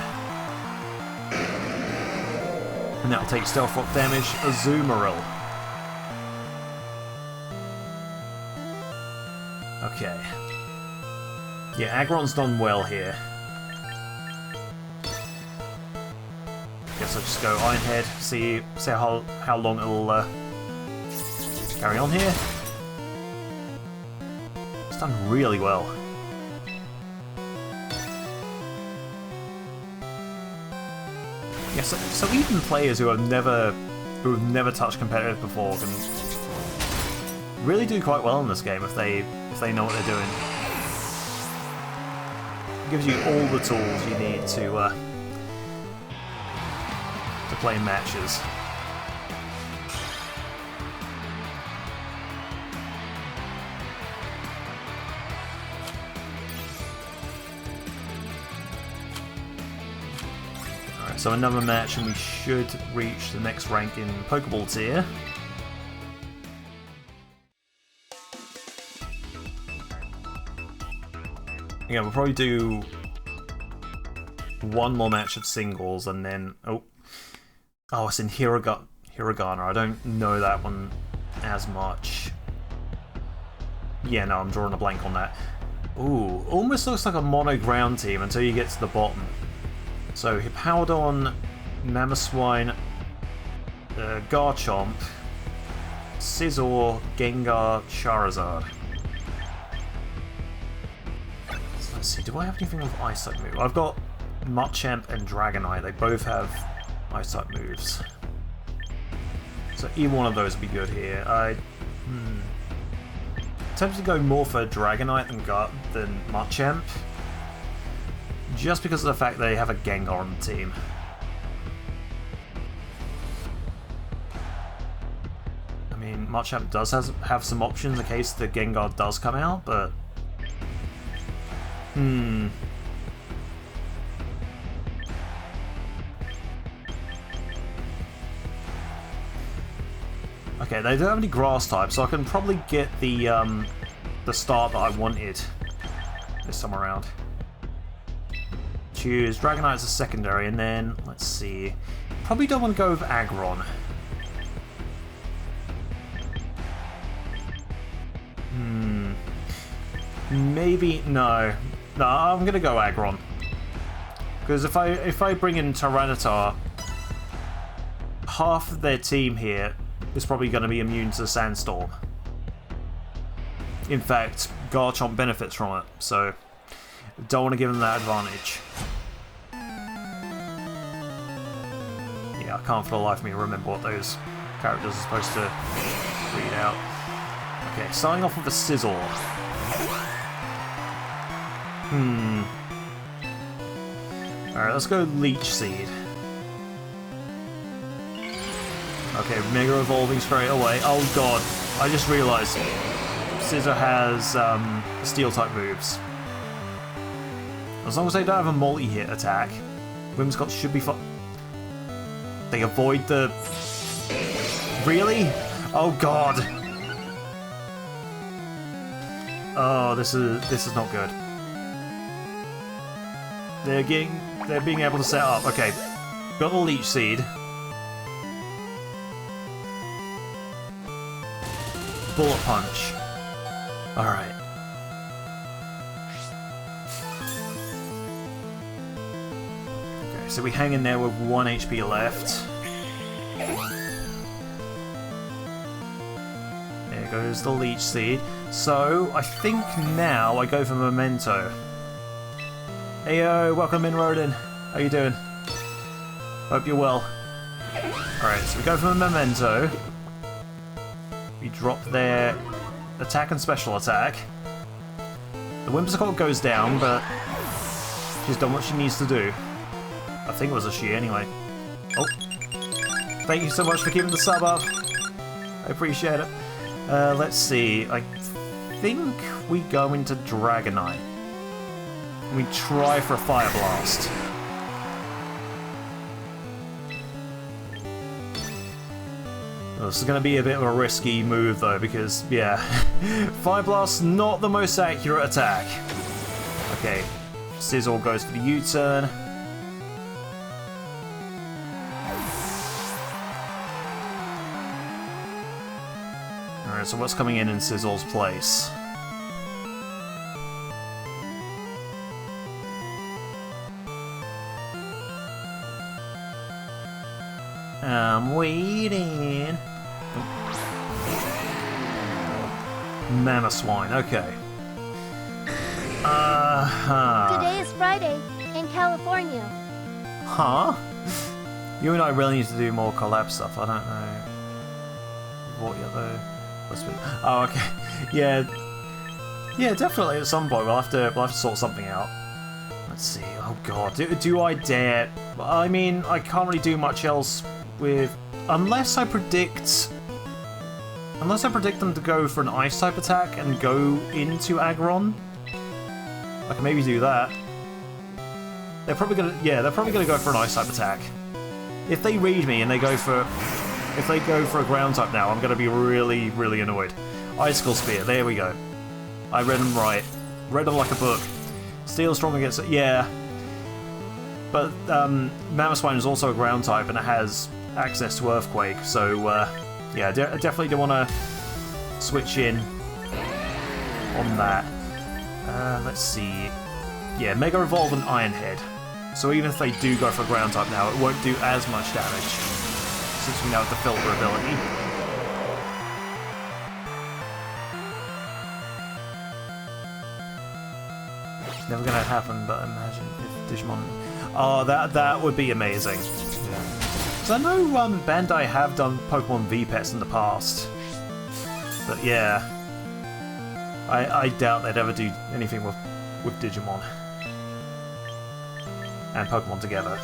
And that'll take Stealth Rock damage, Azumarill. Okay. Yeah, Aggron's done well here. Guess I'll just go Iron Head, see how long it'll carry on here. It's done really well. Yeah, so even players who have never touched competitive before can really do quite well in this game if they know what they're doing. It gives you all the tools you need to play matches. Alright, so another match and we should reach the next rank in Pokeball tier. Yeah, we'll probably do one more match of singles and then... Oh, it's in Hiragana. I don't know that one as much. Yeah, no, I'm drawing a blank on that. Ooh, almost looks like a mono ground team until you get to the bottom. So, Hippowdon, Mamoswine, Garchomp, Scizor, Gengar, Charizard. Let's see, do I have anything with Ice-type move? I've got Machamp and Dragonite. They both have Ice-type moves. So either one of those would be good here. I'm tempted to go more for Dragonite than Machamp. Just because of the fact they have a Gengar on the team. I mean, Machamp does have some options in case the Gengar does come out, but... Okay, they don't have any grass type, so I can probably get the start that I wanted this time around. Choose Dragonite as a secondary, and then let's see. Probably don't want to go with Aggron. Maybe no. No, I'm gonna go Aggron. Because if I bring in Tyranitar, half of their team here is probably going to be immune to the Sandstorm. In fact, Garchomp benefits from it, so don't want to give them that advantage. Yeah, I can't for the life of me remember what those characters are supposed to read out. Okay, starting off with a Scizor. Alright, let's go Leech Seed. Okay, Mega Evolving straight away. Oh god, I just realised Scizor has Steel-type moves. As long as they don't have a multi-hit attack, Whimsicott should be fine. They avoid the... Really? Oh god! Oh, this is not good. They're being able to set up. Okay, got the Leech Seed. Bullet Punch. Alright. Okay, so we hang in there with 1 HP left. There There goes the Leech Seed. So, I think now I go for Memento. Heyo, welcome in, Rodin. How you doing? Hope you're well. Alright, so we go for Memento. We drop their attack and special attack. The Whimsical goes down, but she's done what she needs to do. I think it was a she anyway. Oh. Thank you so much for keeping the sub up. I appreciate it. Let's see. I think we go into Dragonite. We try for a Fire Blast. This is going to be a bit of a risky move though, because, yeah, Fire Blast's not the most accurate attack. Okay, Sizzle goes for the U-turn. Alright, so what's coming in Sizzle's place? I'm waiting. Mamoswine, okay. Today is Friday in California. Huh? You and I really need to do more collab stuff. I don't know what you're though. Oh, okay. Yeah, definitely at some point we'll have to sort something out. Let's see. Oh god, do I dare? I mean, I can't really do much else with unless I predict them to go for an ice type attack and go into Aggron. I can maybe do that. They're probably gonna go for an ice type attack. If they read me and they go for a ground type now, I'm gonna be really, really annoyed. Icicle Spear, there we go. I read them right. Read them like a book. Steel strong against it, yeah. But Mamoswine is also a ground type and it has access to Earthquake, so yeah, I definitely don't want to switch in on that. Let's see. Yeah, Mega Evolve and Iron Head. So even if they do go for a ground type now, it won't do as much damage, since we know the filter ability. Never gonna happen, but imagine if Digimon... Oh, that would be amazing. Because I know Bandai have done Pokemon V-Pets in the past. But yeah, I doubt they'd ever do anything with Digimon and Pokemon together.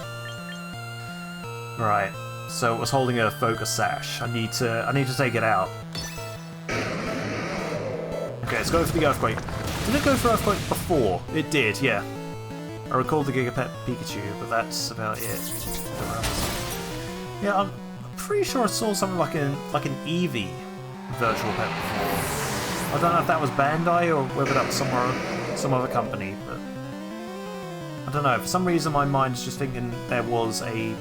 Right, so it was holding a Focus Sash. I need to take it out. Okay, let's go for the Earthquake. Did it go for Earthquake before? It did, yeah. I recall the Gigapet Pikachu, but that's about it. Yeah, I'm pretty sure I saw something like an Eevee virtual pet before. I don't know if that was Bandai or whether that was some other company, but I don't know. For some reason, my mind is just thinking there was a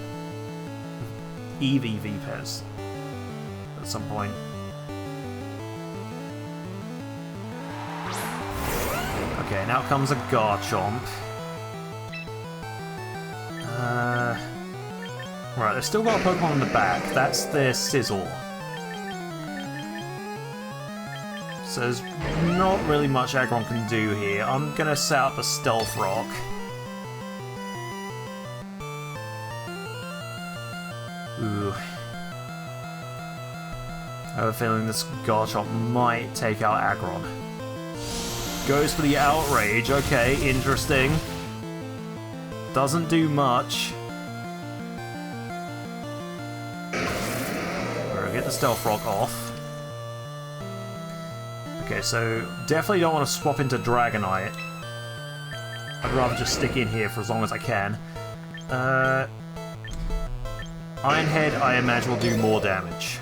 Eevee V-Pets at some point. Okay, now comes a Garchomp. Right, they've still got a Pokemon in the back. That's their Sizzle. So there's not really much Aggron can do here. I'm gonna set up a Stealth Rock. Ooh. I have a feeling this Garchomp might take out Aggron. Goes for the Outrage. Okay, interesting. Doesn't do much. We'll get the Stealth Rock off. Okay, so definitely don't want to swap into Dragonite. I'd rather just stick in here for as long as I can. Iron Head, I imagine, will do more damage.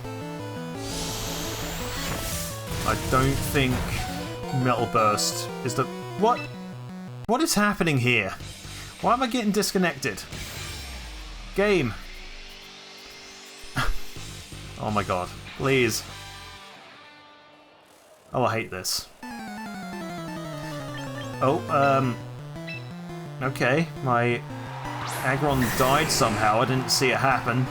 I don't think Metal Burst is the... What? What is happening here? Why am I getting disconnected? Game. Oh my god. Please. Oh, I hate this. Oh, okay. My Aggron died somehow. I didn't see it happen.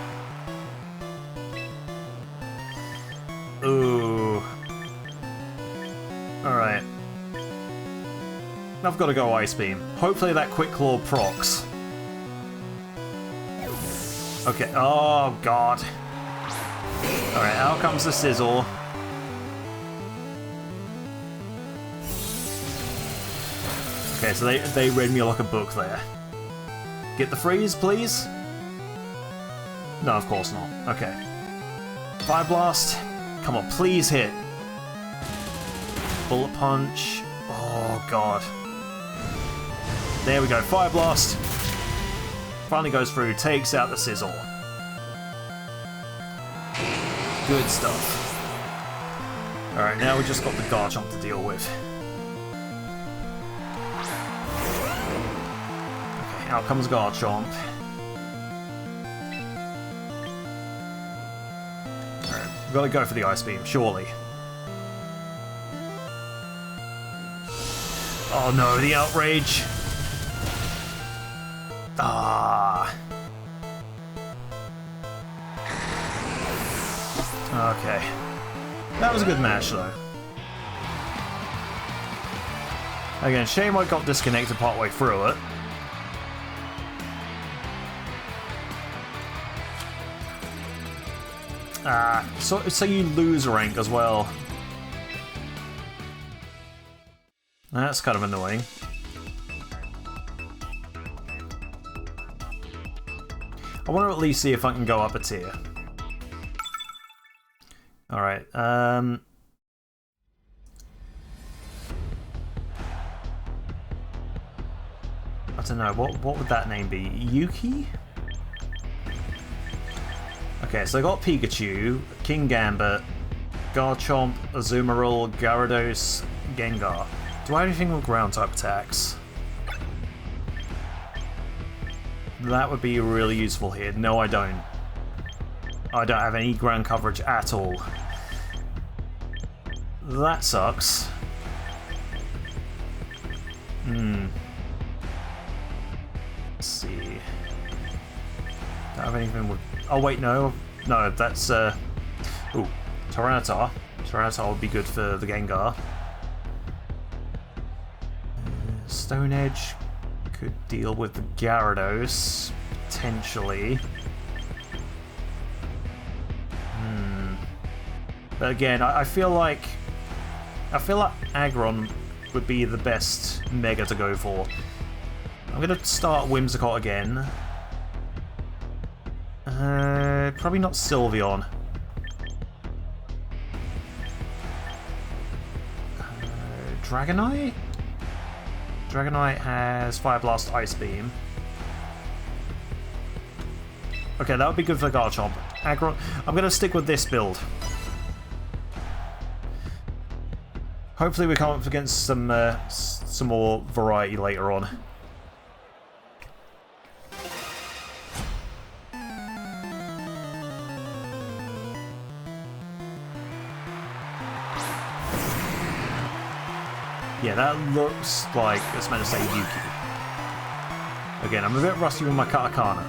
Ooh. I've got to go Ice Beam. Hopefully that Quick Claw procs. Okay, oh god. Alright, out comes the Sizzle. Okay, so they read me like a book there. Get the freeze, please? No, of course not. Okay. Fire Blast. Come on, please hit. Bullet Punch. Oh, God. There we go. Fire Blast. Finally goes through, takes out the Sizzle. Good stuff. Alright, now we just got the Garchomp to deal with. Okay, out comes Garchomp. Alright, we've got to go for the Ice Beam, surely. Oh no, the Outrage! Ah. Okay. That was a good match, though. Again, shame I got disconnected partway through it. Ah, so you lose rank as well. That's kind of annoying. I want to at least see if I can go up a tier. Alright, I don't know, what would that name be? YUUKI? Okay, so I got Pikachu, King Gambit, Garchomp, Azumarill, Gyarados, Gengar. Do I have anything with ground type attacks? That would be really useful here. No, I don't. I don't have any ground coverage at all. That sucks. Let's see. Don't have anything with... Oh wait, no. No, that's ooh, Tyranitar. Tyranitar would be good for the Gengar. Stone Edge could deal with the Gyarados, potentially. But again, I feel like Aggron would be the best Mega to go for. I'm gonna start Whimsicott again. Probably not Sylveon. Dragonite? Dragonite has Fire Blast, Ice Beam. Okay, that would be good for Garchomp. Aggron. I'm gonna stick with this build. Hopefully we come up against some more variety later on. Yeah, that looks like it's meant to say YUUKI. Again, I'm a bit rusty with my Katana.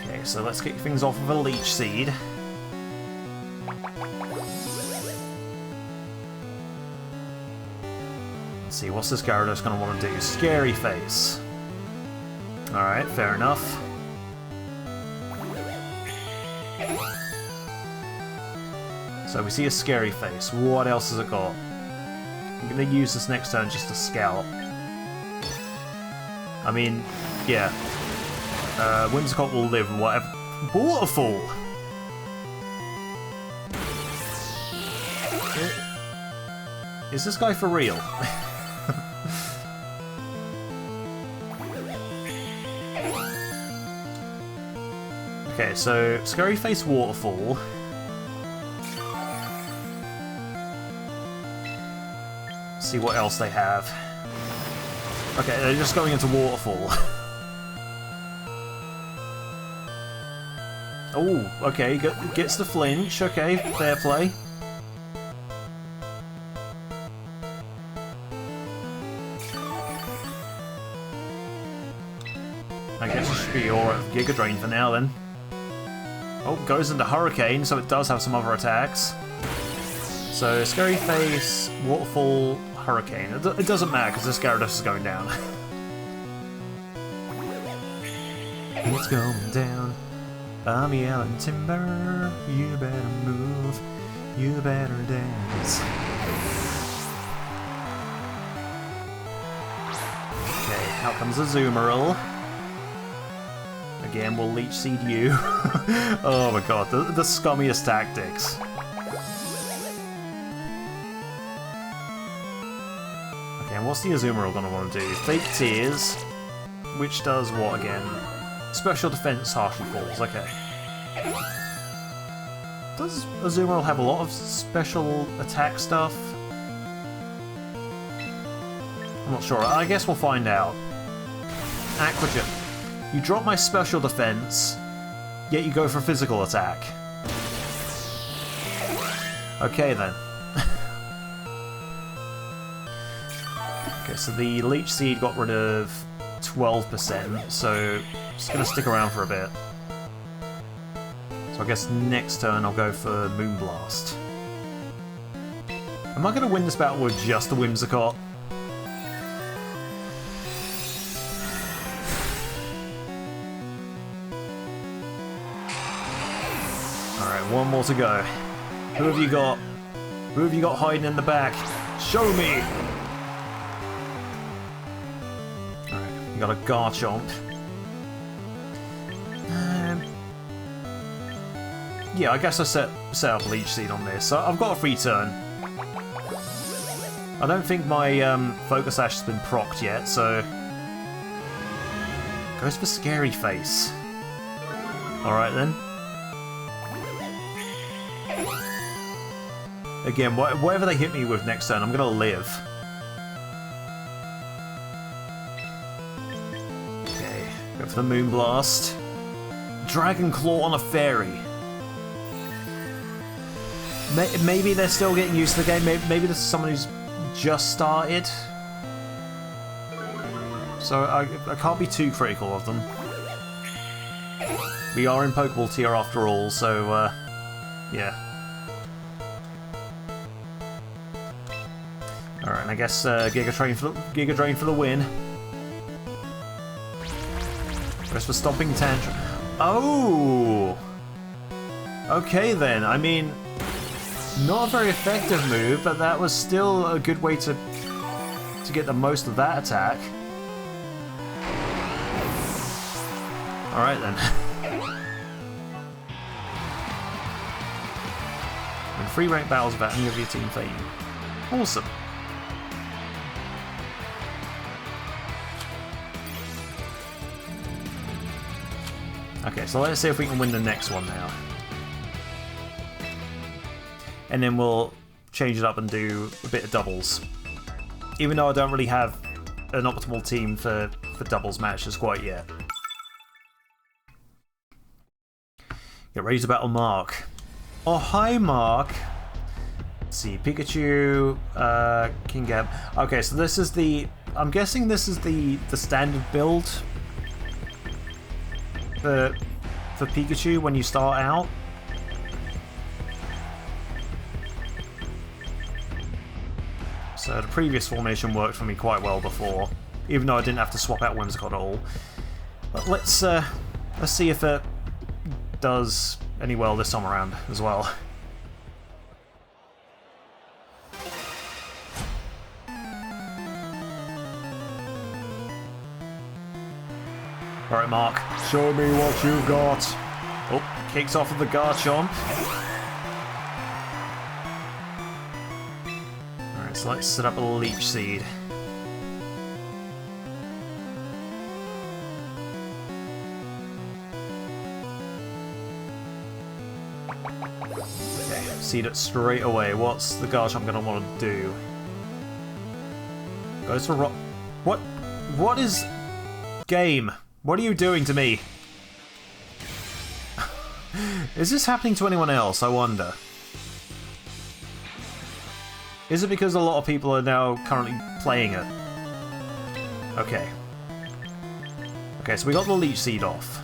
Okay, so let's kick things off with a Leech Seed. Let's see, what's this Gyarados going to want to do? Scary Face. Alright, fair enough. So we see a Scary Face. What else has it got? I'm going to use this next turn just to scout. I mean, yeah. Whimsicott will live and whatever. Waterfall! Is this guy for real? Okay, so Scary Face, Waterfall. See what else they have. Okay, they're just going into Waterfall. Oh, okay, gets the flinch. Okay, fair play. I guess it should be alright with Giga Drain for now then. Oh, goes into Hurricane, so it does have some other attacks. So, Scary Face, Waterfall, Hurricane. It doesn't matter because this Gyarados is going down. It's going down. I'm yelling timber. You better move. You better dance. Okay, out comes a Azumarill. Again, we'll Leech Seed you. Oh my god, the scummiest tactics. Okay, and what's the Azumarill gonna want to do? Fake Tears, which does what again? Special Defense Harshly Falls, okay. Does Azumarill have a lot of special attack stuff? I'm not sure, I guess we'll find out. Aqua Jet. You drop my special defense, yet you go for physical attack. Okay then. Okay, so the Leech Seed got rid of 12%, so just gonna stick around for a bit. So I guess next turn I'll go for Moonblast. Am I gonna win this battle with just the Whimsicott? One more to go. Who have you got? Who have you got hiding in the back? Show me! Alright, you got a Garchomp. Yeah, I guess I set up Leech Seed on this. So I've got a free turn. I don't think my Focus Sash has been procced yet, so... Goes for Scary Face. Alright then. Again, whatever they hit me with next turn, I'm gonna live. Okay, go for the Moonblast. Dragon Claw on a Fairy. Maybe they're still getting used to the game. Maybe this is someone who's just started. So I can't be too critical of them. We are in Pokeball tier after all, so yeah. Alright, and I guess Giga Drain for the win. Goes for Stomping Tantrum. Oh! Okay then, I mean, not a very effective move, but that was still a good way to get the most of that attack. Alright then. Win free rank battles about any of your team fame. Awesome. Okay, so let's see if we can win the next one now. And then we'll change it up and do a bit of doubles. Even though I don't really have an optimal team for doubles matches quite yet. Get ready to battle Marc. Oh, hi Marc! Let's see, Pikachu, Kingambit. Okay, so this is the... I'm guessing this is the standard build for Pikachu when you start out. So the previous formation worked for me quite well before, even though I didn't have to swap out Whimsicott at all. But let's see if it does any well this time around as well. Alright Marc, show me what you've got. Oh, kicks off with the Garchomp. Alright, so let's set up a Leech Seed. Okay, seed it straight away. What's the Garchomp gonna want to do? Goes for rock. What? What is... Game? What are you doing to me? Is this happening to anyone else, I wonder? Is it because a lot of people are now currently playing it? Okay. Okay, so we got the Leech Seed off.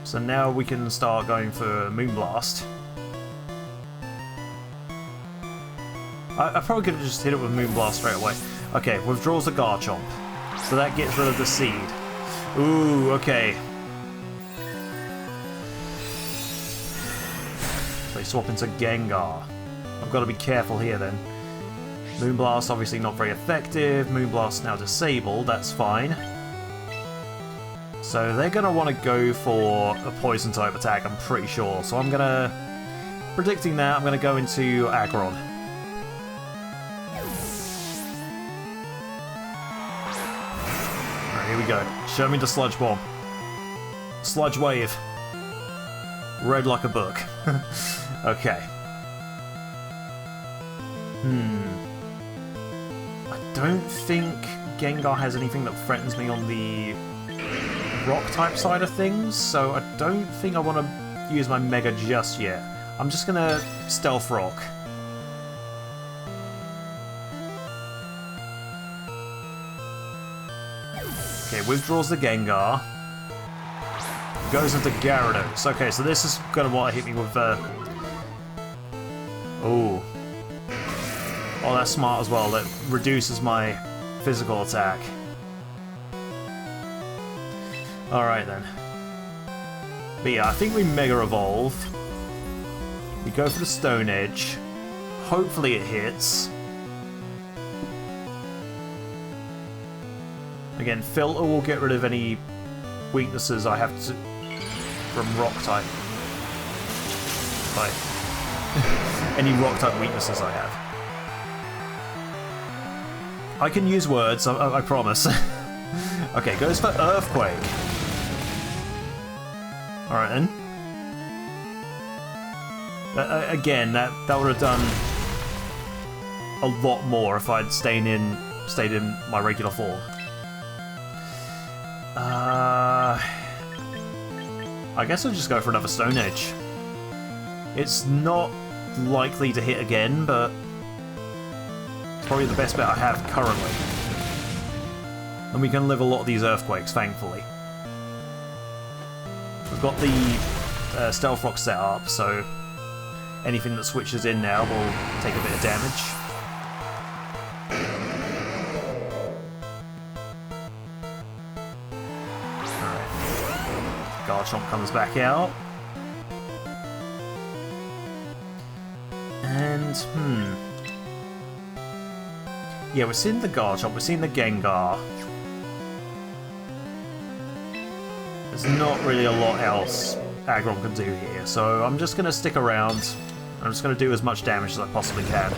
So now we can start going for Moonblast. I probably could have just hit it with Moonblast straight away. Okay, withdraws the Garchomp. So that gets rid of the seed. Ooh, okay. So they swap into Gengar. I've got to be careful here then. Moonblast obviously not very effective. Moonblast now disabled, that's fine. So they're going to want to go for a poison type attack, I'm pretty sure. So I'm going to... Predicting that, I'm going to go into Aggron. Alright, here we go. Show me the Sludge Bomb. Sludge Wave. Read like a book. Okay. I don't think Gengar has anything that threatens me on the rock-type side of things, so I don't think I want to use my Mega just yet. I'm just going to Stealth Rock. Okay, withdraws the Gengar. Goes into Gyarados. Okay, so this is going to want to hit me with... Oh, that's smart as well. That reduces my physical attack. Alright then. But yeah, I think we Mega Evolve. We go for the Stone Edge. Hopefully it hits. Again, Filter will get rid of any weaknesses I have to from Rock type. Like any Rock type weaknesses I have. I can use words, I promise. Okay, goes for Earthquake. Alright then. Again, that would have done a lot more if I'd stayed in my regular form. I guess I'll just go for another Stone Edge. It's not likely to hit again, but it's probably the best bet I have currently. And we can live a lot of these Earthquakes, thankfully. We've got the Stealth Rock set up, so anything that switches in now will take a bit of damage. Alright. Garchomp comes back out. And, yeah, we're seeing the Garchomp, we're seeing the Gengar. There's not really a lot else Aggron can do here, so I'm just going to stick around. I'm just going to do as much damage as I possibly can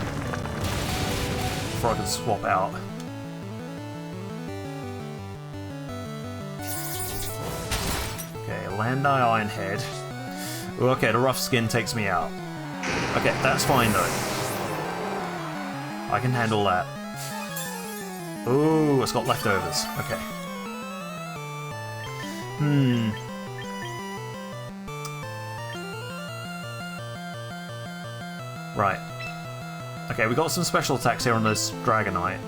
before I can swap out. Okay, Landai Iron Head. Ooh, okay, the Rough Skin takes me out. Okay, that's fine though. I can handle that. Ooh, it's got leftovers. Okay. Right. Okay, we got some special attacks here on this Dragonite.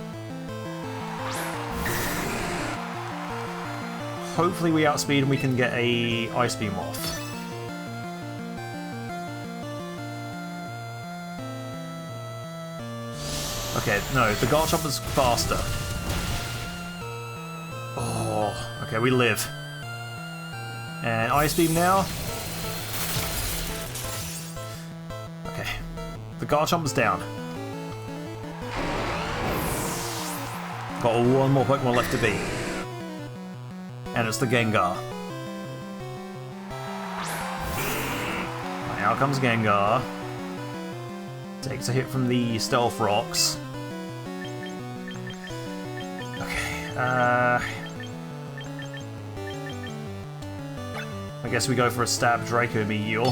Hopefully we outspeed and we can get a Ice Beam off. Okay, no, the Garchomp is faster. Oh, okay, we live. And Ice Beam now. Okay, the Garchomp is down. Got one more Pokemon left to beat. And it's the Gengar. Now comes Gengar. Takes a hit from the Stealth Rocks. I guess we go for a stab Draco Meteor.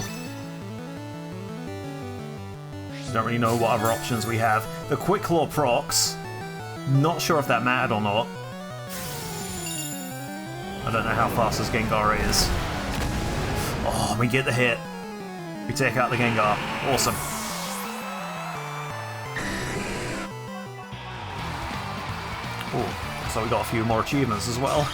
Don't really know what other options we have. The Quick Claw procs. Not sure if that mattered or not. I don't know how fast this Gengar is. Oh, we get the hit. We take out the Gengar. Awesome. Oh, so we got a few more achievements as well.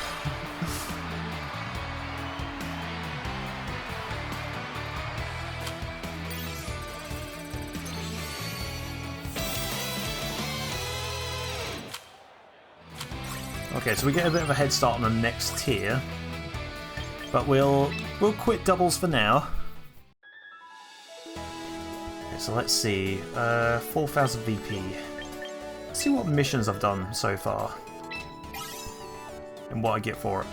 Okay, so we get a bit of a head start on the next tier. But we'll quit doubles for now. Okay, so let's see. 4,000 VP. Let's see what missions I've done so far. And what I get for it.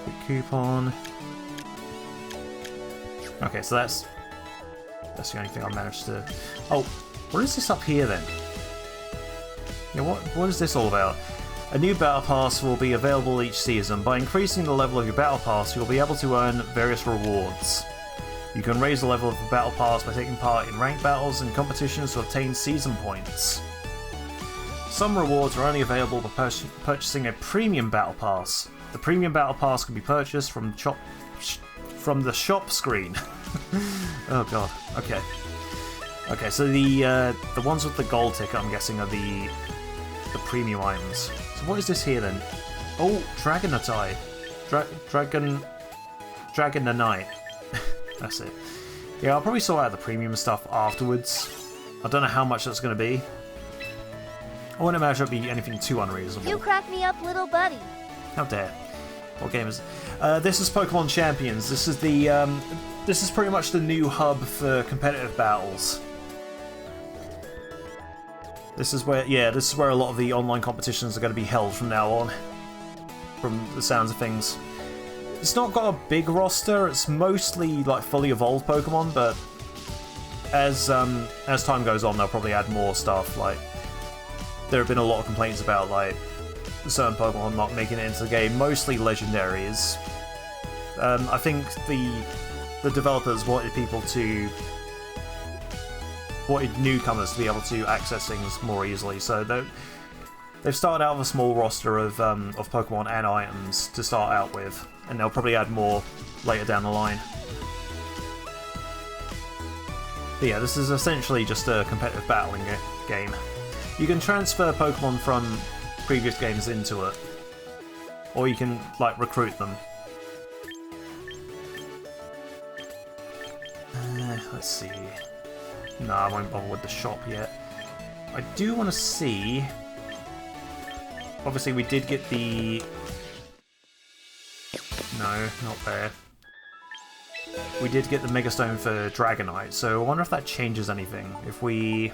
Quick coupon. Okay, so that's the only thing I managed to... Oh, what is this up here then? Yeah, what is this all about? A new Battle Pass will be available each season. By increasing the level of your Battle Pass, you'll be able to earn various rewards. You can raise the level of the Battle Pass by taking part in ranked battles and competitions to obtain season points. Some rewards are only available by purchasing a Premium Battle Pass. The Premium Battle Pass can be purchased from the shop screen. Oh god, okay. Okay, so the ones with the gold ticket, I'm guessing, are the premium items. So what is this here then? Oh, Dragonatai. Dragonite. That's it. Yeah, I'll probably sort out the premium stuff afterwards. I don't know how much that's going to be. I wouldn't imagine it'd be anything too unreasonable. You crack me up, little buddy. How dare. What game is it? This is Pokemon Champions. This is the this is pretty much the new hub for competitive battles. This is where, yeah, this is where a lot of the online competitions are going to be held from now on. From the sounds of things. It's not got a big roster, it's mostly like fully evolved Pokemon, but as time goes on they'll probably add more stuff. Like, there have been a lot of complaints about like certain Pokemon not making it into the game, mostly legendaries. I think the developers wanted newcomers to be able to access things more easily, so they've started out with a small roster of Pokemon and items to start out with, and they'll probably add more later down the line. But yeah, this is essentially just a competitive battling game. You can transfer Pokemon from previous games into it, or you can like recruit them. Let's see. No, I won't bother with the shop yet. I do want to see... Obviously we did get the... No, not there. We did get the Mega Stone for Dragonite, so I wonder if that changes anything. If we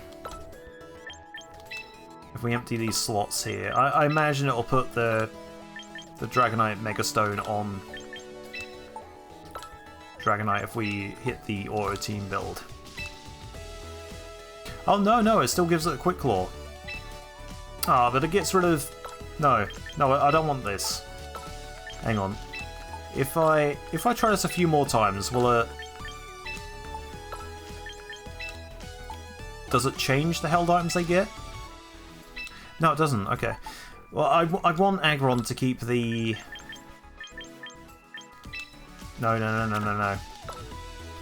empty these slots here. I imagine it'll put the Dragonite Mega Stone on Dragonite if we hit the auto team build. Oh no, it still gives it a Quick Claw. Ah, but it gets rid of... No, I don't want this. Hang on. If I try this a few more times, will it... Does it change the held items they get? No, it doesn't. Okay. Well, I want Aggron to keep the... No. I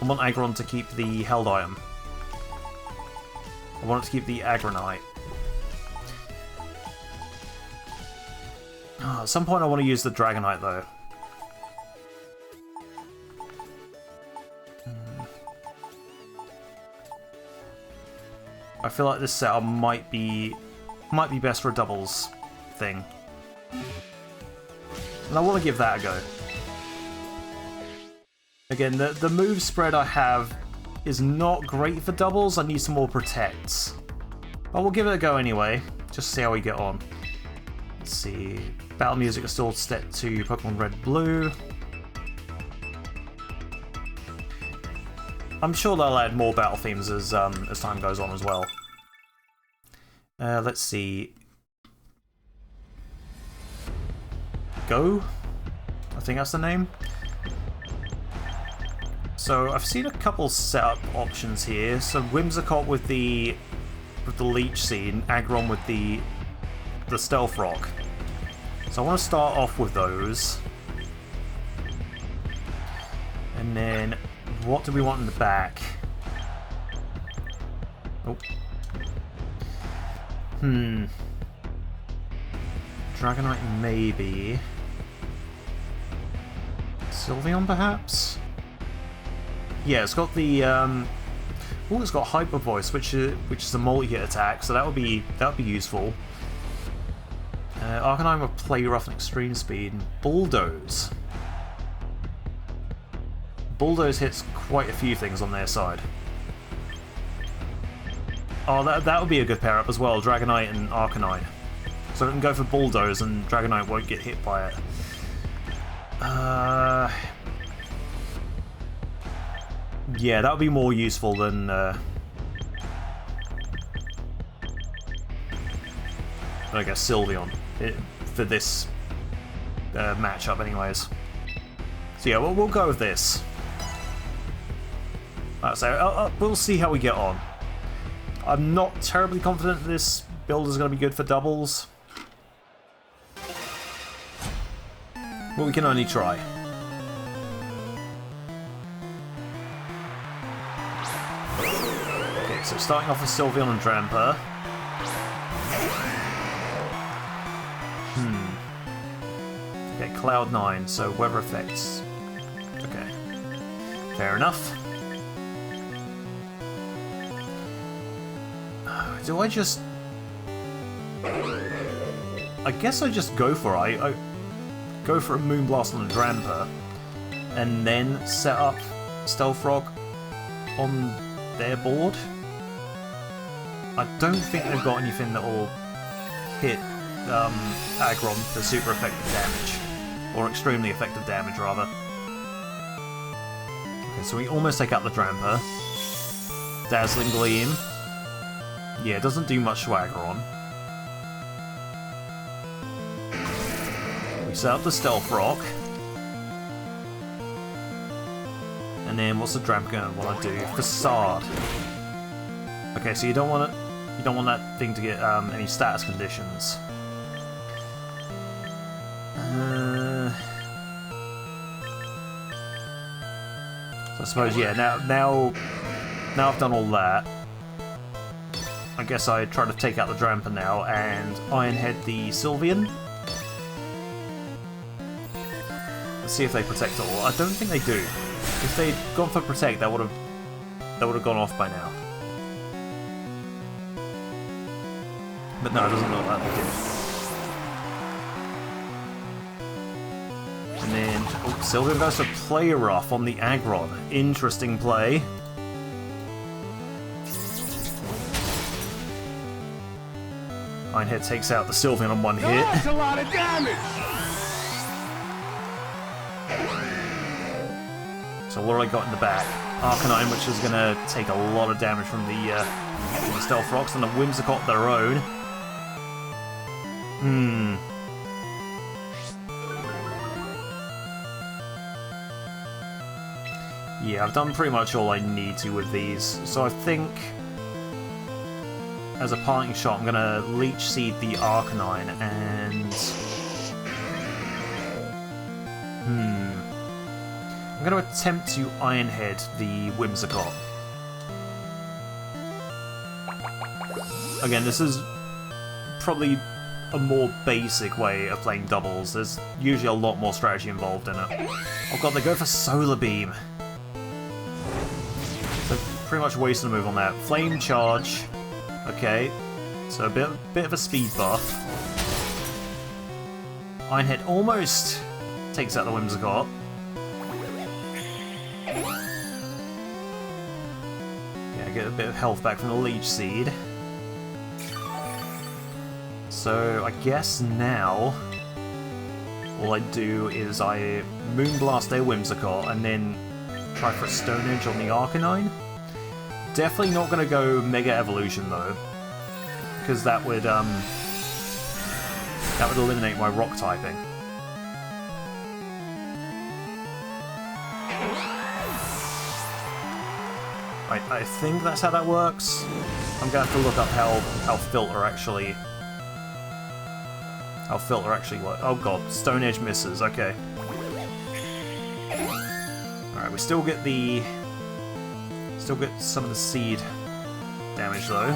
want Aggron to keep the held item. I want it to keep the Aggronite. Oh, at some point I want to use the Dragonite though. I feel like this setup might be best for a doubles thing. And I want to give that a go. Again, the move spread I have is not great for doubles. I need some more protects. But we'll give it a go anyway, just to see how we get on. Let's see. Battle music is still set to Pokemon Red Blue. I'm sure they'll add more battle themes as time goes on as well. Let's see. Go? I think that's the name. So I've seen a couple setup options here. So Whimsicott with the Leech Seed and Aggron with the Stealth Rock. So I want to start off with those. And then what do we want in the back? Oh. Dragonite maybe. Sylveon perhaps? Yeah, it's got the it's got Hyper Voice, which is a multi-hit attack, so that would be useful. Arcanine with Play Rough and Extreme Speed, and Bulldoze. Bulldoze hits quite a few things on their side. Oh, that would be a good pair up as well, Dragonite and Arcanine. So we can go for Bulldoze and Dragonite won't get hit by it. Yeah, that would be more useful than I guess Sylveon for this matchup anyways. So yeah, we'll go with this. So we'll see how we get on. I'm not terribly confident that this build is going to be good for doubles. But we can only try. Okay, so starting off with Sylveon and Dramper. Okay, Cloud9, so weather effects. Okay. Fair enough. Do I just... I guess I just go for it. I go for a Moonblast on a Dramper, and then set up Stealth Rock on their board. I don't think they've got anything that will hit Aggron for super effective damage, or extremely effective damage rather. Okay, so we almost take out the Dramper. Dazzling Gleam. Yeah, it doesn't do much to Aggron. We set up the Stealth Rock. And then what's the Dramper going to want to do? Facade. Okay, so you don't want that thing to get any status conditions. So I suppose, yeah, now I've done all that. I guess I try to take out the Dramper now and Ironhead the Sylveon. Let's see if they protect at all. I don't think they do. If they'd gone for protect, that would have gone off by now. But no, it doesn't look like they did. And then Sylveon goes for Play Rough on the Aggron. Interesting play. Ironhead takes out the Sylveon on one hit. That's a lot of damage! So what do I got in the back? Arcanine, which is going to take a lot of damage from the Stealth Rocks, and the Whimsicott their own. Yeah, I've done pretty much all I need to with these, so I think as a parting shot I'm going to Leech Seed the Arcanine and... I'm going to attempt to Ironhead the Whimsicott. Again, this is probably a more basic way of playing doubles. There's usually a lot more strategy involved in it. Oh god, they go for Solar Beam. So pretty much wasting a move on that. Flame Charge. Okay, so a bit of a speed buff. Ironhead almost takes out the Whimsicott. Yeah, get a bit of health back from the Leech Seed. So I guess now all I do is I Moonblast their Whimsicott and then try for a Stone Edge on the Arcanine. Definitely not going to go Mega Evolution though, because that would eliminate my Rock typing. I think that's how that works. I'm going to have to look up how Filter actually works. Oh god, Stone Edge misses. Okay. All right, we still get some of the seed damage though.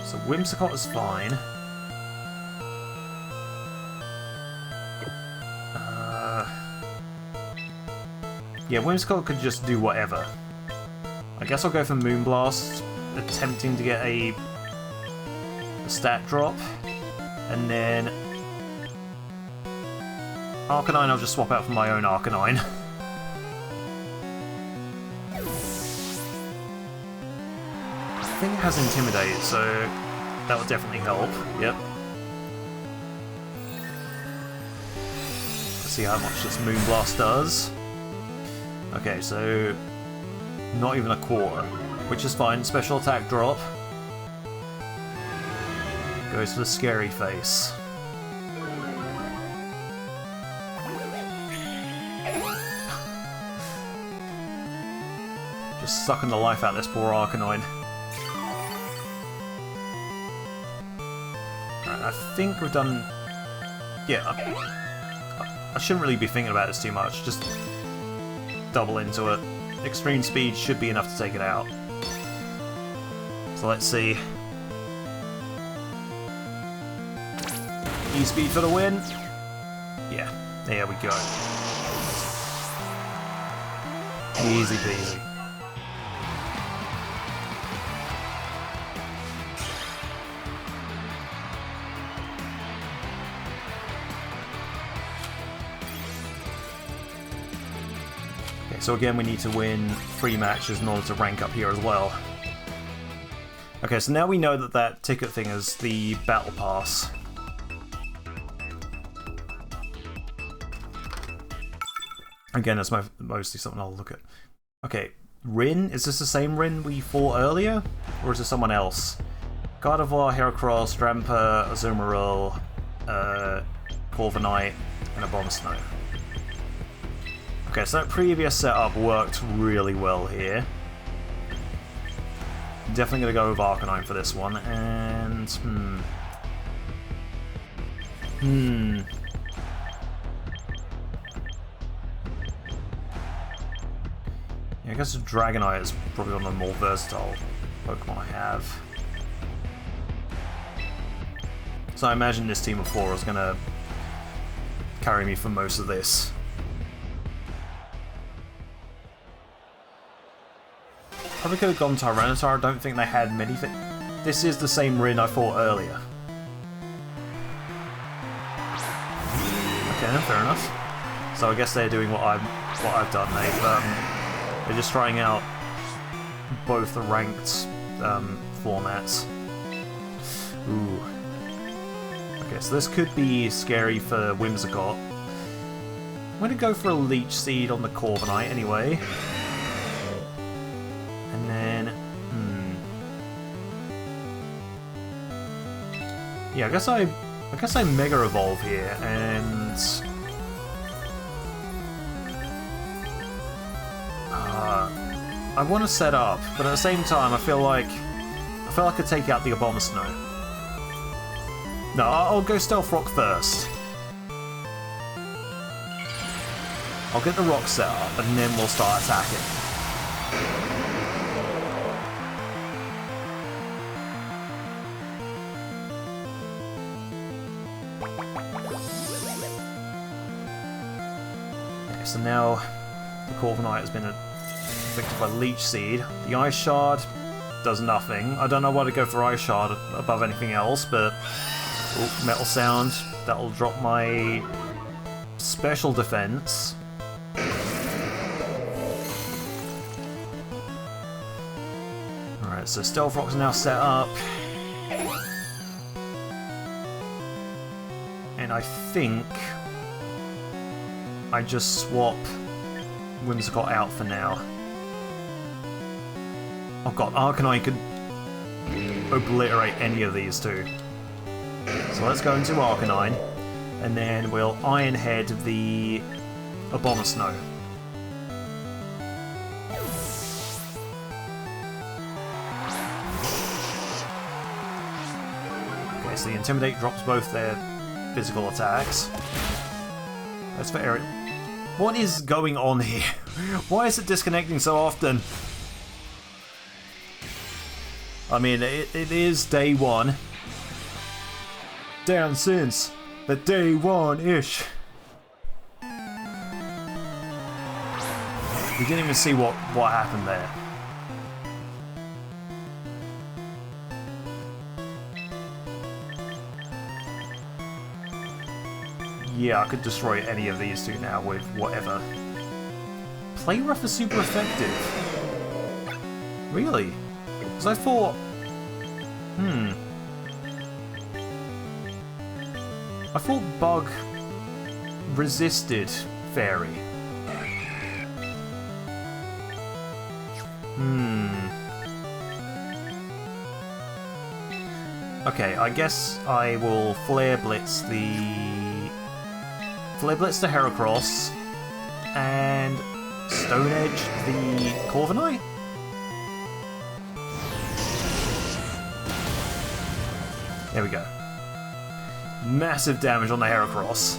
So Whimsicott is fine. Yeah, Whimsicott could just do whatever. I guess I'll go for Moonblast attempting to get a stat drop, and then Arcanine I'll just swap out for my own Arcanine. I think it has Intimidate, so that would definitely help. Yep. Let's see how much this Moonblast does. Okay, so not even a quarter, which is fine. Special attack drop. Goes for the scary face. Just sucking the life out of this poor Arcanine. Right, I think we've done... Yeah, I shouldn't really be thinking about this too much. Just double into it. Extreme speed should be enough to take it out. So let's see. E-speed for the win. Yeah, there we go. Easy peasy. Okay, so again we need to win 3 matches in order to rank up here as well. Okay, so now we know that that ticket thing is the battle pass. Again, that's mostly something I'll look at. Okay, Rin? Is this the same Rin we fought earlier? Or is it someone else? Gardevoir, Heracross, Drampa, Azumarill, Corviknight, and Abomasnow. Okay, so that previous setup worked really well here. Definitely going to go with Arcanine for this one, and... I guess Dragonite is probably one of the more versatile Pokemon I have. So I imagine this team of 4 is going to carry me for most of this. Probably could have gone Tyranitar. I don't think they had many things. This is the same Rin I fought earlier. Okay, then, fair enough. So I guess they're doing what I've done. They're just trying out both the ranked formats. Ooh. Okay, so this could be scary for Whimsicott. I'm going to go for a Leech Seed on the Corviknight anyway. And then... Yeah, I guess I Mega Evolve here, and... I want to set up, but at the same time, I feel like I could take out the Abomasnow. No, I'll go Stealth Rock first. I'll get the rock set up, and then we'll start attacking. Okay, so now the Corviknight has been affected by Leech Seed. The Ice Shard does nothing. I don't know why to go for Ice Shard above anything else, but... Oh, Metal Sound. That'll drop my special defense. Alright, so Stealth Rock's now set up. And I think I just swap Whimsicott out for now. Oh god, Arcanine could obliterate any of these two. So let's go into Arcanine, and then we'll Iron Head the Abomasnow. Okay, so the Intimidate drops both their physical attacks. That's for Eric. What is going on here? Why is it disconnecting so often? I mean, it is day 1. Down since the day 1-ish. We didn't even see what happened there. yeah, I could destroy any of these two now with whatever. Play rough is super effective. Really? Because I thought... I thought Bug resisted Fairy. Okay, I guess I will Flare Blitz the Heracross and Stone Edge the Corviknight? There we go. Massive damage on the Heracross.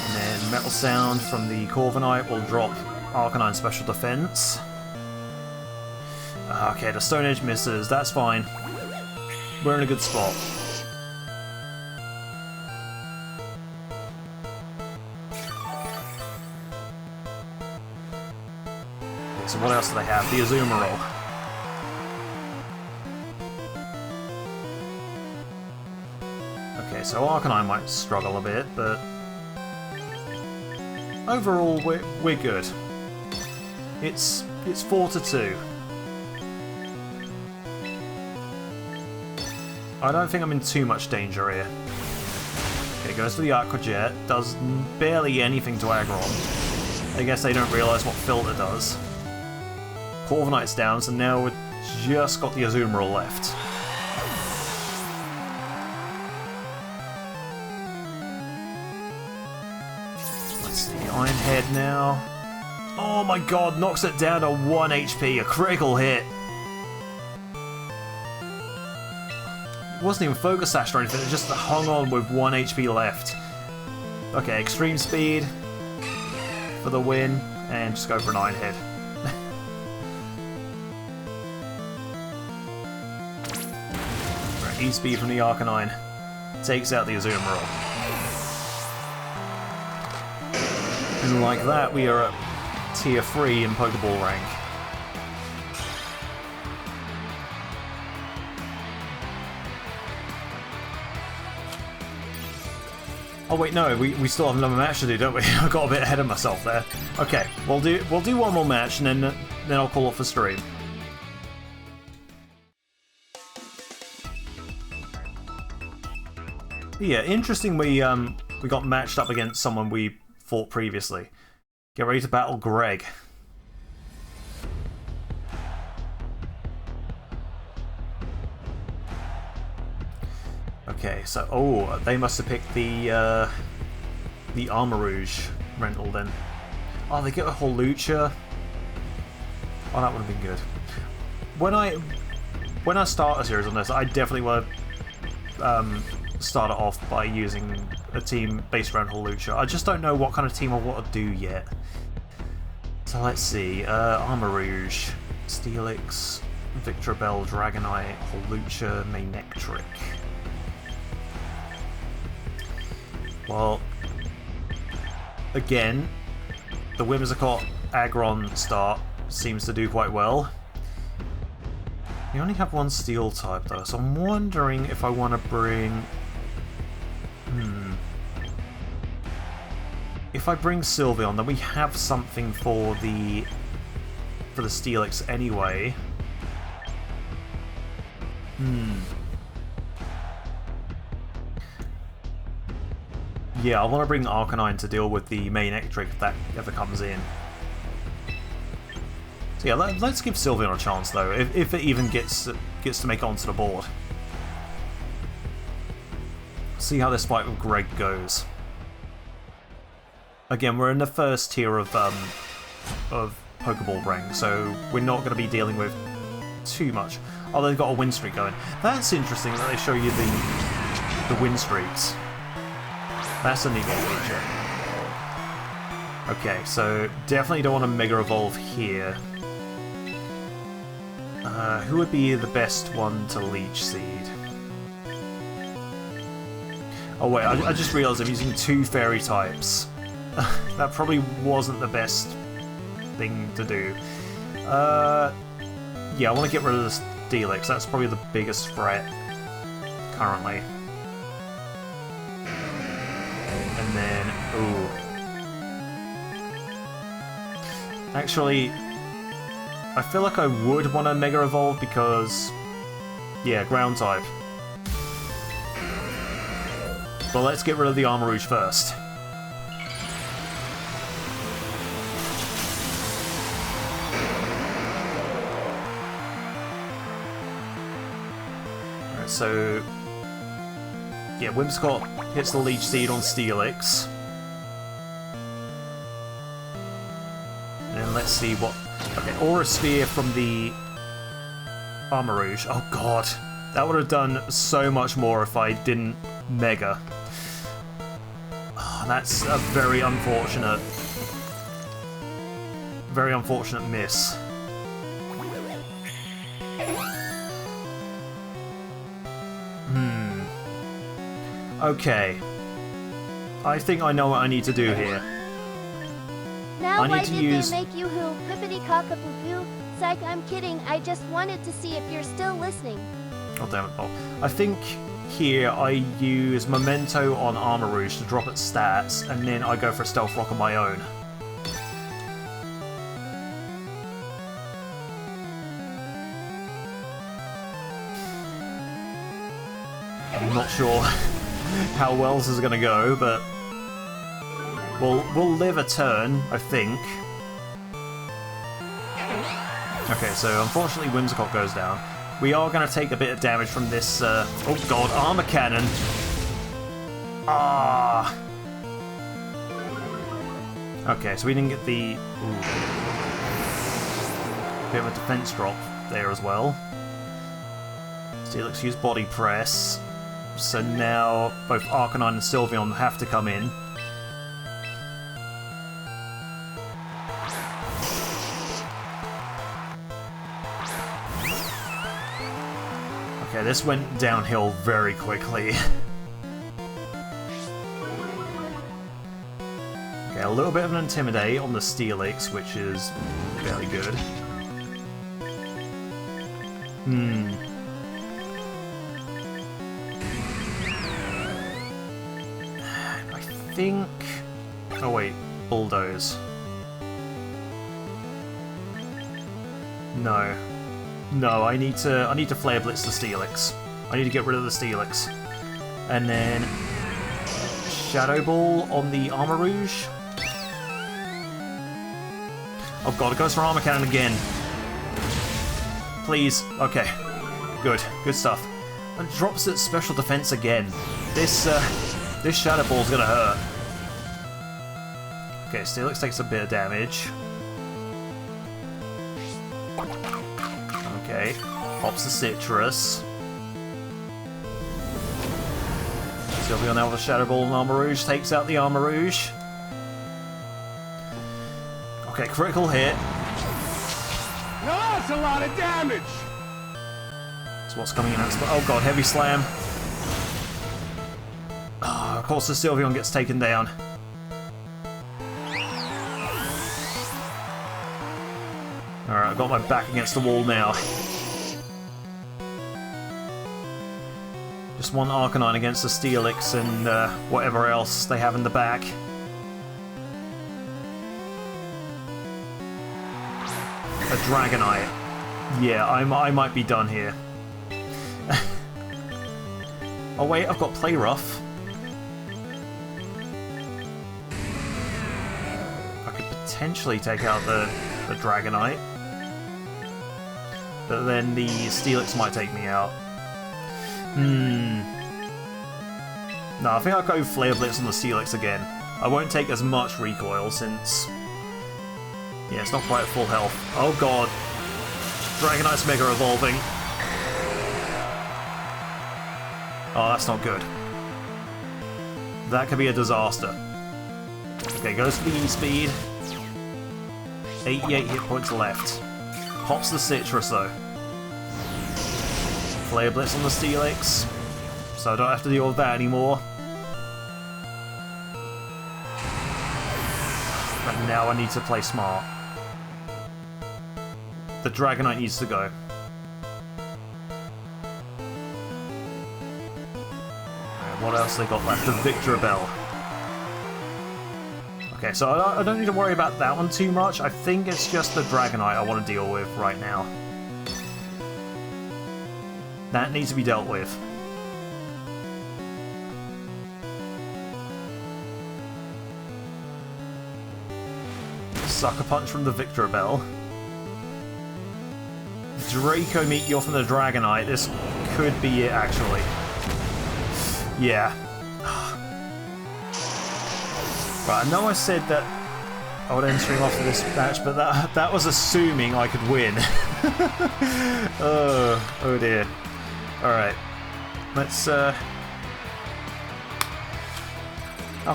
And then Metal Sound from the Corviknight will drop Arcanine Special Defense. Okay, the Stone Edge misses. That's fine. We're in a good spot. So what else do they have? The Azumarill. Okay, so Arcanine might struggle a bit, but overall we're good. It's 4-2. I don't think I'm in too much danger here. Okay, goes for the Aqua Jet. Does barely anything to Aggron. I guess they don't realise what Filter does. Corviknight's down, so now we've just got the Azumarill left. Let's see, Iron Head now. Oh my god, knocks it down to 1 HP, a critical hit. It wasn't even Focus Sash or anything, it just hung on with 1 HP left. Okay, Extreme Speed for the win, and just go for an Iron Head. E-Speed from the Arcanine takes out the Azumarill. And like that, we are at Tier 3 in Pokeball rank. Oh wait, no, we still have another match to do, don't we? I got a bit ahead of myself there. Okay, we'll do one more match, and then I'll call it for stream. Yeah, interesting we got matched up against someone we fought previously. Get ready to battle Gregg. Okay, so they must have picked the Armarouge rental then. Oh, they get a whole Lucha. Oh, that would have been good. When I start a series on this, I definitely want to start it off by using a team based around Holucha. I just don't know what kind of team I want to do yet. So let's see. Armarouge, Steelix, Victreebel, Dragonite, Holucha, Manectric. Well, again, the Whimsicott Aggron start seems to do quite well. We only have one Steel type though, so I'm wondering if I want to bring... If I bring Sylveon, then we have something for the Steelix anyway. Yeah, I want to bring Arcanine to deal with the Manectric if that ever comes in. So yeah, let's give Sylveon a chance though, if it even gets to make it onto the board. See how this fight with Gregg goes. Again, we're in the first tier of Pokeball rank, so we're not going to be dealing with too much. Oh, they've got a win streak going. That's interesting that they show you the win streaks. That's a neat little feature. Okay, so definitely don't want to Mega Evolve here. Who would be the best one to Leech Seed? Oh wait, I just realised I'm using 2 Fairy types. That probably wasn't the best thing to do. yeah, I want to get rid of the Steelix. That's probably the biggest threat currently. And then, ooh. Actually, I feel like I would want to Mega Evolve because, yeah, ground type. But let's get rid of the Armarouge first. Alright, so yeah, Whimsicott hits the Leech Seed on Steelix. And then let's see what... Okay, Aura Sphere from the Armarouge. Oh god, that would have done so much more if I didn't Mega. Oh, that's a very unfortunate miss. Okay. I think I know what I need to do here. Now, I why need to did use... they make you who? Pippity cockapoo? Psych, I'm kidding. I just wanted to see if you're still listening. Oh, damn it, Bob. I think here I use Memento on Armarouge to drop its stats, and then I go for a Stealth Rock on my own. I'm not sure how well this is going to go, but we'll live a turn, I think. Okay, so unfortunately Whimsicott goes down. We are going to take a bit of damage from this, oh god, Armor Cannon! Ah! Okay, so we didn't get the... Ooh. Bit of a defense drop there as well. Steelix used Body Press. So now both Arcanine and Sylveon have to come in. Okay, this went downhill very quickly. Okay, a little bit of an Intimidate on the Steelix, which is very good. I think... Oh wait, Bulldoze. No. No, I need to Flare Blitz the Steelix. I need to get rid of the Steelix. And then Shadow Ball on the Armarouge. Oh god, it goes for Armor Cannon again. Please. Okay. Good. Good stuff. And drops its special defense again. This Shadow Ball's gonna hurt. Okay, Steelix takes a bit of damage. Okay, pops the Citrus. Sylveon now with a Shadow Ball and Armarouge takes out the Armarouge. Okay, critical hit. Now that's a lot of damage! So what's coming in next? Oh god, Heavy Slam. Oh, of course the Sylveon gets taken down. Alright, I've got my back against the wall now. Just one Arcanine against the Steelix and whatever else they have in the back. A Dragonite. Yeah, I might be done here. Oh wait, I've got Play Rough. I could potentially take out the Dragonite. But then the Steelix might take me out. No, I think I'll go Flare Blitz on the Steelix again. I won't take as much recoil since... Yeah, it's not quite at full health. Oh god. Dragonite's Mega Evolving. Oh, that's not good. That could be a disaster. Okay, goes for the E-Speed. 88 hit points left. Pops the Citrus though. Flare Blitz on the Steelix, so I don't have to deal with that anymore. But now I need to play smart. The Dragonite needs to go. What else they got left? The Victor Bell. Okay, so I don't need to worry about that one too much. I think it's just the Dragonite I want to deal with right now. That needs to be dealt with. Sucker Punch from the Victor Bell. Draco Meteor from the Dragonite. This could be it, actually. Yeah. Right, I know I said that I would end stream after this match, but that was assuming I could win. Oh dear. Alright. Let's, how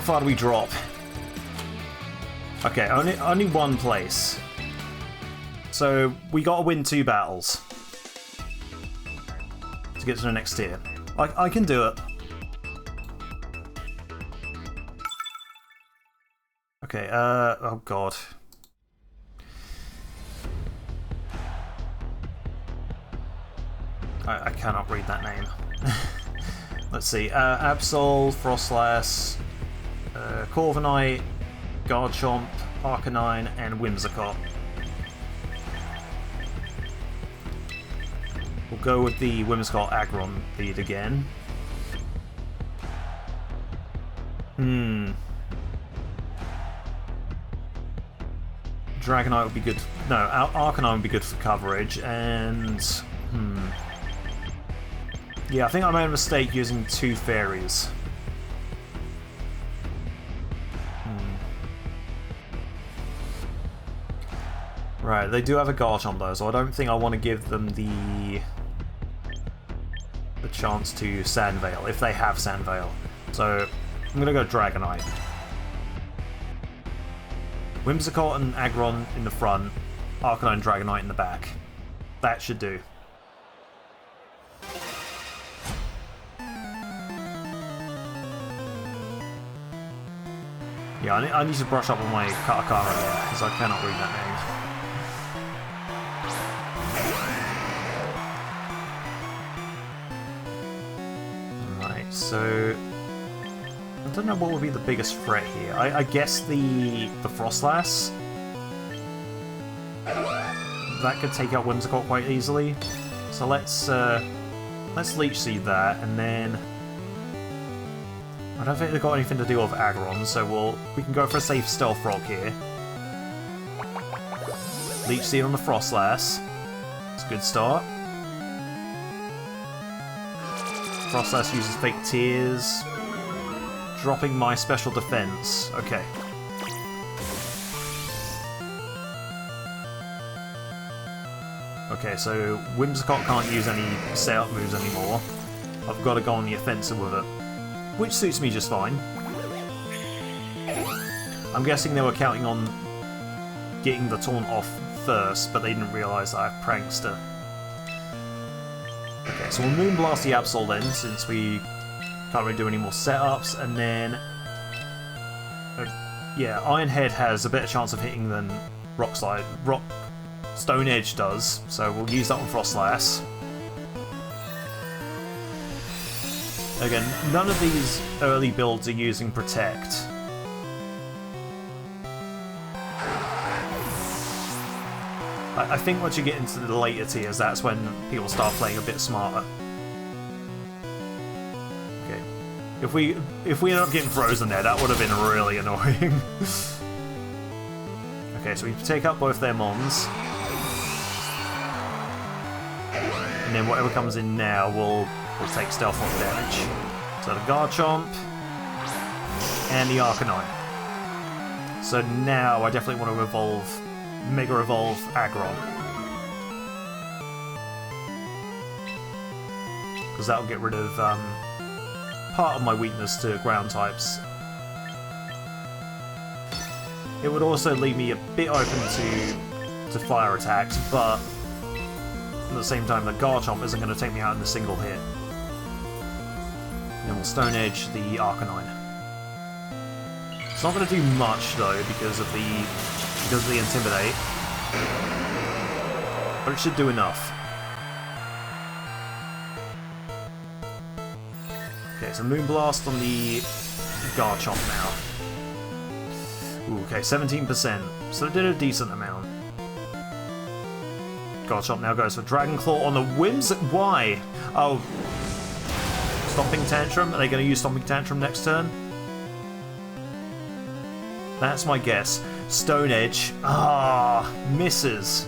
far do we drop? Okay, only one place. So, we gotta win 2 battles to get to the next tier. I can do it. Okay, oh god. I cannot read that name. Let's see, Absol, Frostlass, Corviknight, Garchomp, Arcanine, and Whimsicott. We'll go with the Whimsicott Aggron lead again. Dragonite would be good. No, Arcanine would be good for coverage, and yeah, I think I made a mistake using 2 fairies. Right, they do have a Garchomp though, so I don't think I want to give them the chance to Sandveil, if they have Sandveil. So, I'm gonna go Dragonite. Whimsicott and Aggron in the front, Arcanine and Dragonite in the back. That should do. Yeah, I need to brush up on my Katakana here, because I cannot read that name. Right, so I don't know what would be the biggest threat here. I guess the Frostlass. That could take out Whimsicott quite easily. So let's Leech Seed that, and then I don't think they've got anything to do with Aggron, so we can go for a safe Stealth Rock here. Leech Seed on the Frostlass. It's a good start. Frostlass uses Fake Tears. Dropping my special defense. Okay. Okay, so Whimsicott can't use any setup moves anymore. I've got to go on the offensive with it. Which suits me just fine. I'm guessing they were counting on getting the taunt off first, but they didn't realise that I have Prankster. Okay, so we'll Moonblast the Absol then, since we can't really do any more setups, and then yeah, Iron Head has a better chance of hitting than Stone Edge does, so we'll use that on Frostlass. Again, none of these early builds are using Protect. I think once you get into the later tiers, that's when people start playing a bit smarter. If we end up getting frozen there, that would have been really annoying. Okay, so we take out both their Mons. And then whatever comes in now will take Stealth Rock damage. So the Garchomp and the Arcanine. So now I definitely want to evolve, Mega Evolve Aggron. Because that'll get rid of part of my weakness to ground types. It would also leave me a bit open to fire attacks, but at the same time the Garchomp isn't going to take me out in a single hit. And then we'll Stone Edge the Arcanine. It's not going to do much though because of the Intimidate, but it should do enough. Okay, so Moonblast on the Garchomp now. Ooh, okay, 17%. So it did a decent amount. Garchomp now goes for Dragon Claw on the Why? Oh. Stomping Tantrum? Are they going to use Stomping Tantrum next turn? That's my guess. Stone Edge. Ah, misses.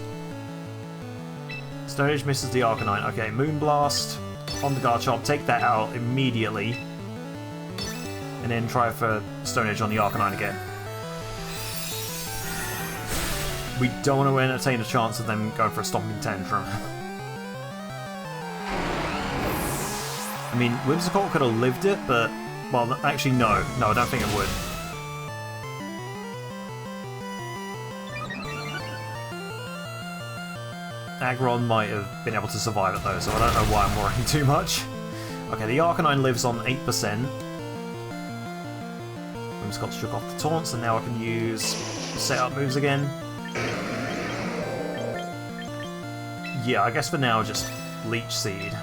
Stone Edge misses the Arcanine. Okay, Moonblast on the Garchomp. Take that out immediately. And then try for Stone Edge on the Arcanine again. We don't want to entertain a chance of them going for a Stomping Tantrum. I mean, Whimsicott could have lived it, but... Well, actually, no. No, I don't think it would. Aggron might have been able to survive it, though, so I don't know why I'm worrying too much. Okay, the Arcanine lives on 8%. Whimsicott shook off the taunts, and now I can use setup moves again. Yeah, I guess for now, just Leech Seed.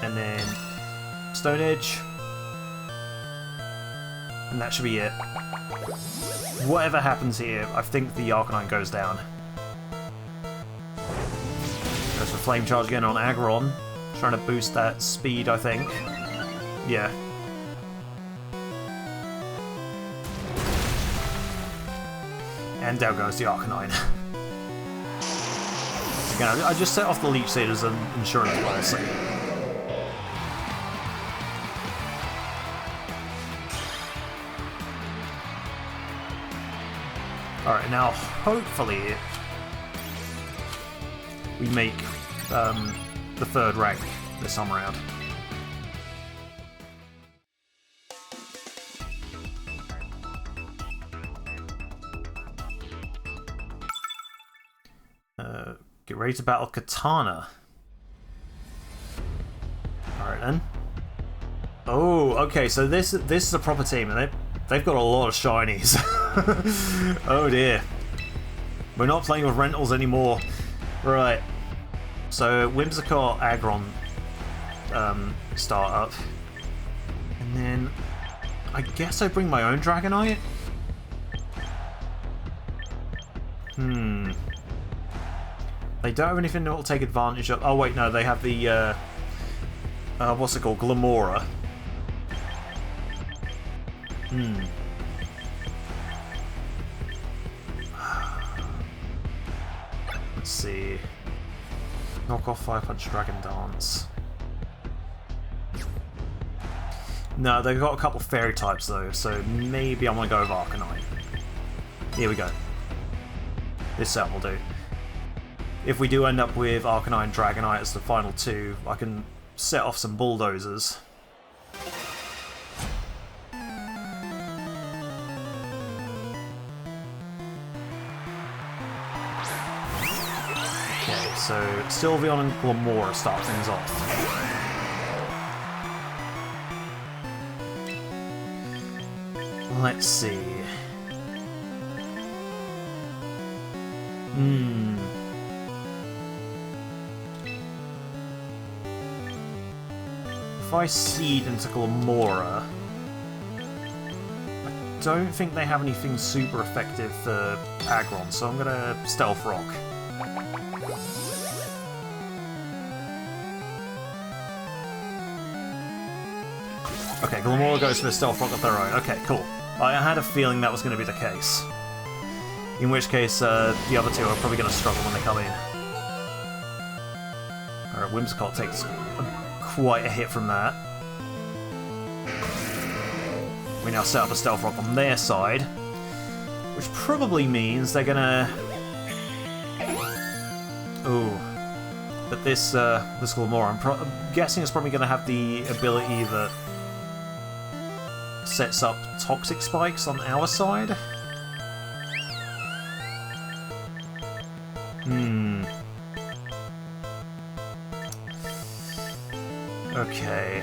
And then Stone Edge. And that should be it. Whatever happens here, I think the Arcanine goes down. Goes for Flame Charge again on Aggron. Trying to boost that speed, I think. Yeah. And down goes the Arcanine. Again, I just set off the Leech Seed as an insurance policy. Alright, now hopefully we make the third rank this time around. Get ready to battle Katana. Alright then. Oh, okay, so this is a proper team, and they've got a lot of shinies. Oh dear. We're not playing with rentals anymore. Right. So Whimsicott, Aggron start up. And then I guess I bring my own Dragonite? They don't have anything that will take advantage of... Oh wait, no, they have the what's it called? Glamora. Let's see. Knock off Fire Punch, Dragon Dance. No, they've got a couple fairy types though, so maybe I'm gonna go with Arcanine. Here we go. This set will do. If we do end up with Arcanine and Dragonite as the final two, I can set off some bulldozers. Okay, so Sylveon and Glamora start things off. Let's see. If I seed into Glamora, I don't think they have anything super effective for Aggron, so I'm gonna Stealth Rock. Okay, Glamora goes for the Stealth Rock of their own. Okay, cool. I had a feeling that was going to be the case. In which case, the other two are probably going to struggle when they come in. Alright, Whimsicott takes quite a hit from that. We now set up a Stealth Rock on their side, which probably means they're gonna... Ooh. But this Glamora, I'm guessing it's probably gonna have the ability that sets up Toxic Spikes on our side. Okay.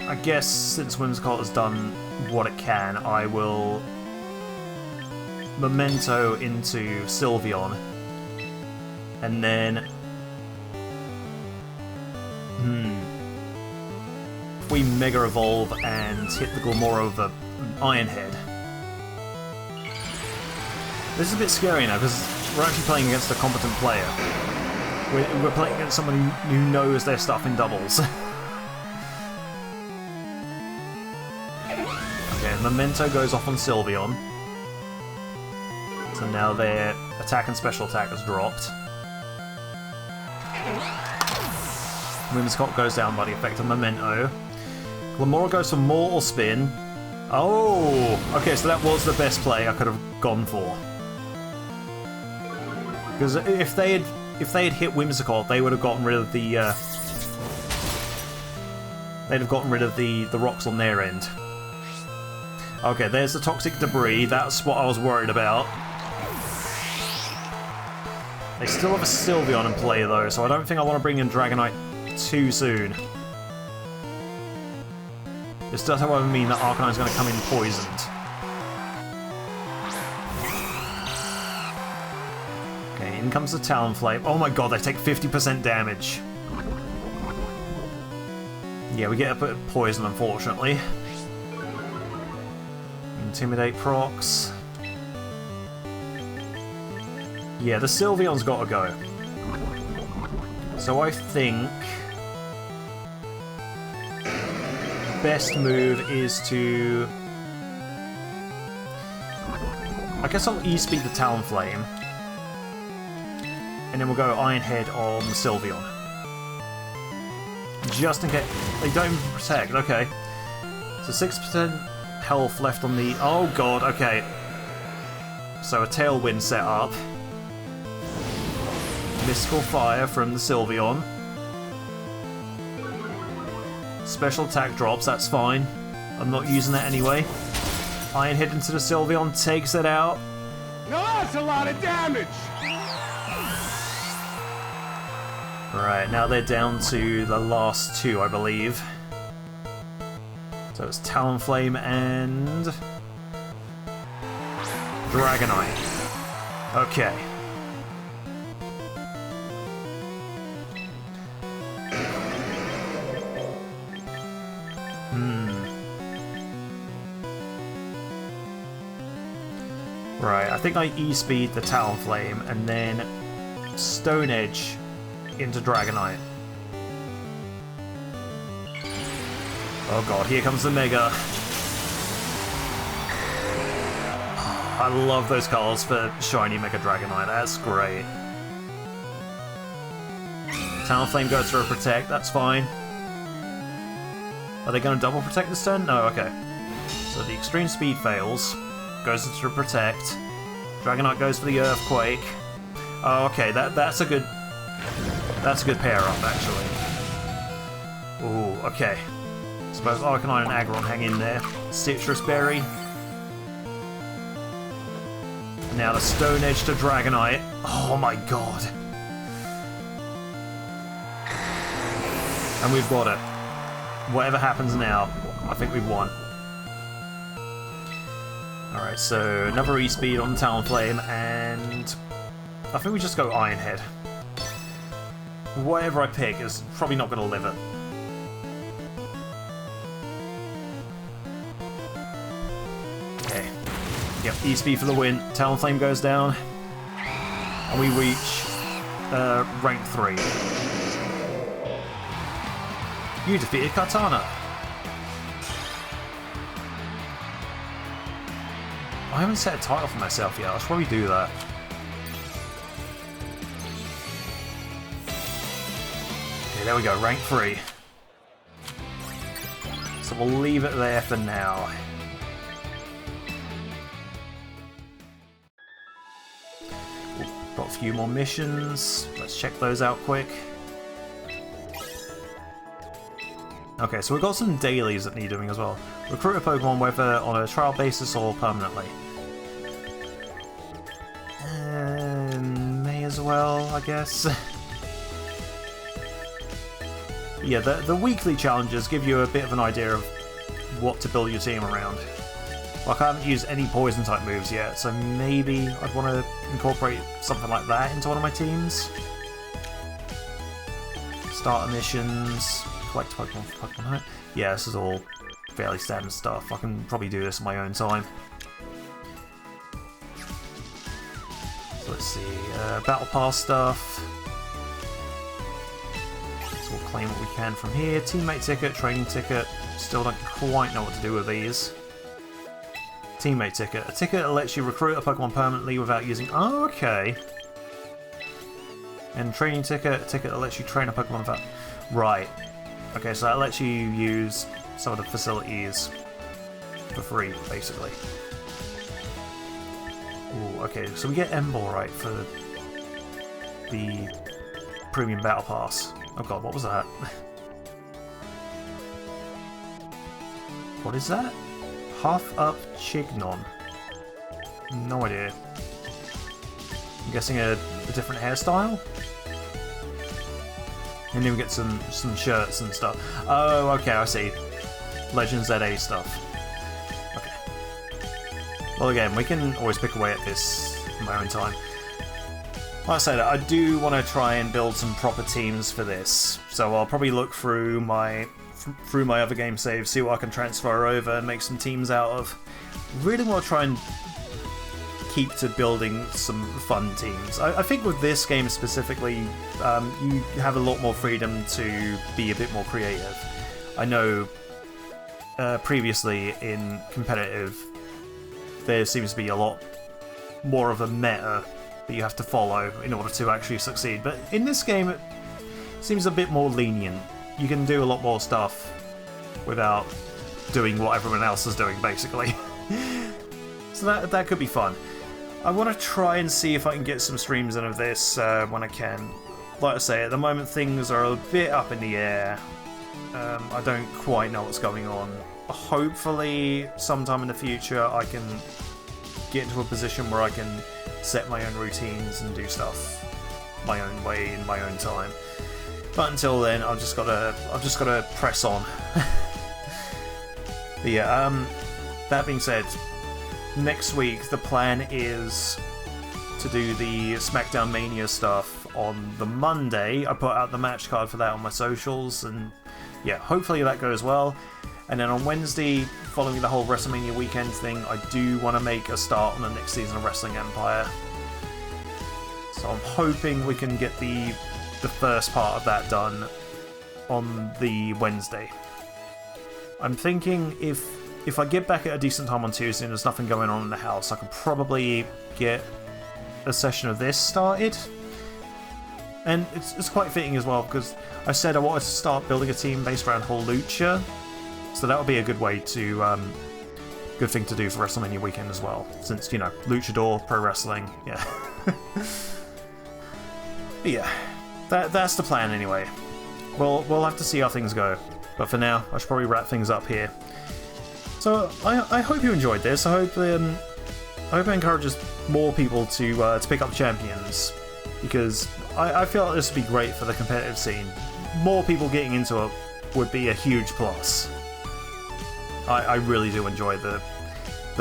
I guess since Whimsicott has done what it can, I will Memento into Sylveon. And then... If we Mega Evolve and hit the Glamora with an Iron Head. This is a bit scary now, because we're actually playing against a competent player. We're playing against someone who knows their stuff in doubles. Okay, Memento goes off on Sylveon. So now their attack and special attack has dropped. Whimsicott goes down by the effect of Memento. Glamora goes for Mortal Spin. Oh! Okay, so that was the best play I could have gone for. Because if they had hit Whimsicott, they would have gotten rid of the they'd have gotten rid of the rocks on their end. Okay, there's the toxic debris. That's what I was worried about. They still have a Sylveon in play though, so I don't think I want to bring in Dragonite too soon. This does, however, mean that Arcanine's going to come in poisoned. Okay, in comes the Talonflame. Oh my god, they take 50% damage. Yeah, we get a bit of poison, unfortunately. Intimidate procs. Yeah, the Sylveon's got to go. So I think... best move is to... I guess I'll E-speed the Talonflame. And then we'll go Iron Head on Sylveon. Just in case... They don't even protect, okay. So 6% health left on the... Oh god, okay. So a Tailwind set up. Mystical Fire from the Sylveon. Special attack drops, that's fine. I'm not using that anyway. Iron Head into the Sylveon, takes it out. Now that's a lot of damage! Right, now they're down to the last two, I believe. So it's Talonflame and... Dragonite. Okay. Right, I think I E-speed the Talonflame and then Stone Edge into Dragonite. Oh god, here comes the Mega. I love those cards for shiny Mega Dragonite, that's great. Talonflame goes for a Protect, that's fine. Are they going to double Protect this turn? No, okay. So the Extreme Speed fails. Goes into a Protect. Dragonite goes for the Earthquake. Oh, okay, that's a good pair up actually. Ooh, okay. Suppose Arcanine and Aggron hang in there. Citrus Berry. Now the Stone Edge to Dragonite. Oh my god. And we've got it. Whatever happens now, I think we've won. Alright, so another E-speed on Talonflame, and I think we just go Iron Head. Whatever I pick is probably not going to live it. Okay. Yep, E-speed for the win. Talonflame goes down. And we reach rank 3. You defeated Katana. I haven't set a title for myself yet. I should probably do that. Okay, there we go. Rank 3. So we'll leave it there for now. Got a few more missions. Let's check those out quick. Okay, so we've got some dailies that need doing as well. Recruit a Pokemon whether on a trial basis or permanently. May as well, I guess. Yeah, the weekly challenges give you a bit of an idea of what to build your team around. Like, I haven't used any poison type moves yet, so maybe I'd want to incorporate something like that into one of my teams. Starter missions, collect Pokemon for Pokemon Home. Yeah, this is all fairly standard stuff. I can probably do this in my own time. So let's see, Battle Pass stuff. So we'll claim what we can from here. Teammate ticket, training ticket. Still don't quite know what to do with these. Teammate ticket. A ticket that lets you recruit a Pokemon permanently without using... Oh, okay. And training ticket. A ticket that lets you train a Pokemon without... Right. Okay, so that lets you use some of the facilities for free, basically. Ooh, okay, so we get M-Ball, right, for the Premium Battle Pass. Oh god, what was that? What is that? Half Up Chignon. No idea. I'm guessing a different hairstyle? And then we get some shirts and stuff. Oh, okay, I see. Legends ZA stuff. Okay. Well, again, we can always pick away at this in my own time. Like I said, I do want to try and build some proper teams for this. So I'll probably look through my other game saves, see what I can transfer over and make some teams out of. Really want to try and keep to building some fun teams. I think with this game specifically, you have a lot more freedom to be a bit more creative. I know previously in competitive, there seems to be a lot more of a meta that you have to follow in order to actually succeed. But in this game, it seems a bit more lenient. You can do a lot more stuff without doing what everyone else is doing, basically. So that could be fun. I want to try and see if I can get some streams in of this when I can. Like I say, at the moment things are a bit up in the air. I don't quite know what's going on. Hopefully, sometime in the future, I can get into a position where I can set my own routines and do stuff my own way in my own time. But until then, I've just gotta press on. But yeah, that being said, next week the plan is to do the SmackDown Mania stuff on the Monday. I put out the match card for that on my socials, and yeah, hopefully that goes well. And then on Wednesday, following the whole WrestleMania weekend thing, I do want to make a start on the next season of Wrestling Empire. So I'm hoping we can get the first part of that done on the Wednesday. I'm thinking if I get back at a decent time on Tuesday and there's nothing going on in the house, I could probably get a session of this started. And it's quite fitting as well, because I said I wanted to start building a team based around whole Lucha, so that would be a good way to good thing to do for WrestleMania weekend as well, since, you know, Luchador, pro wrestling, yeah. But yeah, that's the plan anyway. We'll have to see how things go, but for now, I should probably wrap things up here. So I hope you enjoyed this. I hope it encourages more people to pick up champions, because I feel like this would be great for the competitive scene. More people getting into it would be a huge plus. I really do enjoy the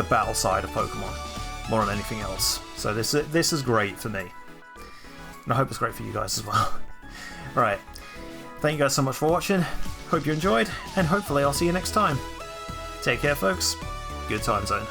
battle side of Pokemon more than anything else. So this is great for me, and I hope it's great for you guys as well. Alright, thank you guys so much for watching. Hope you enjoyed, and hopefully I'll see you next time. Take care, folks. Good time zone.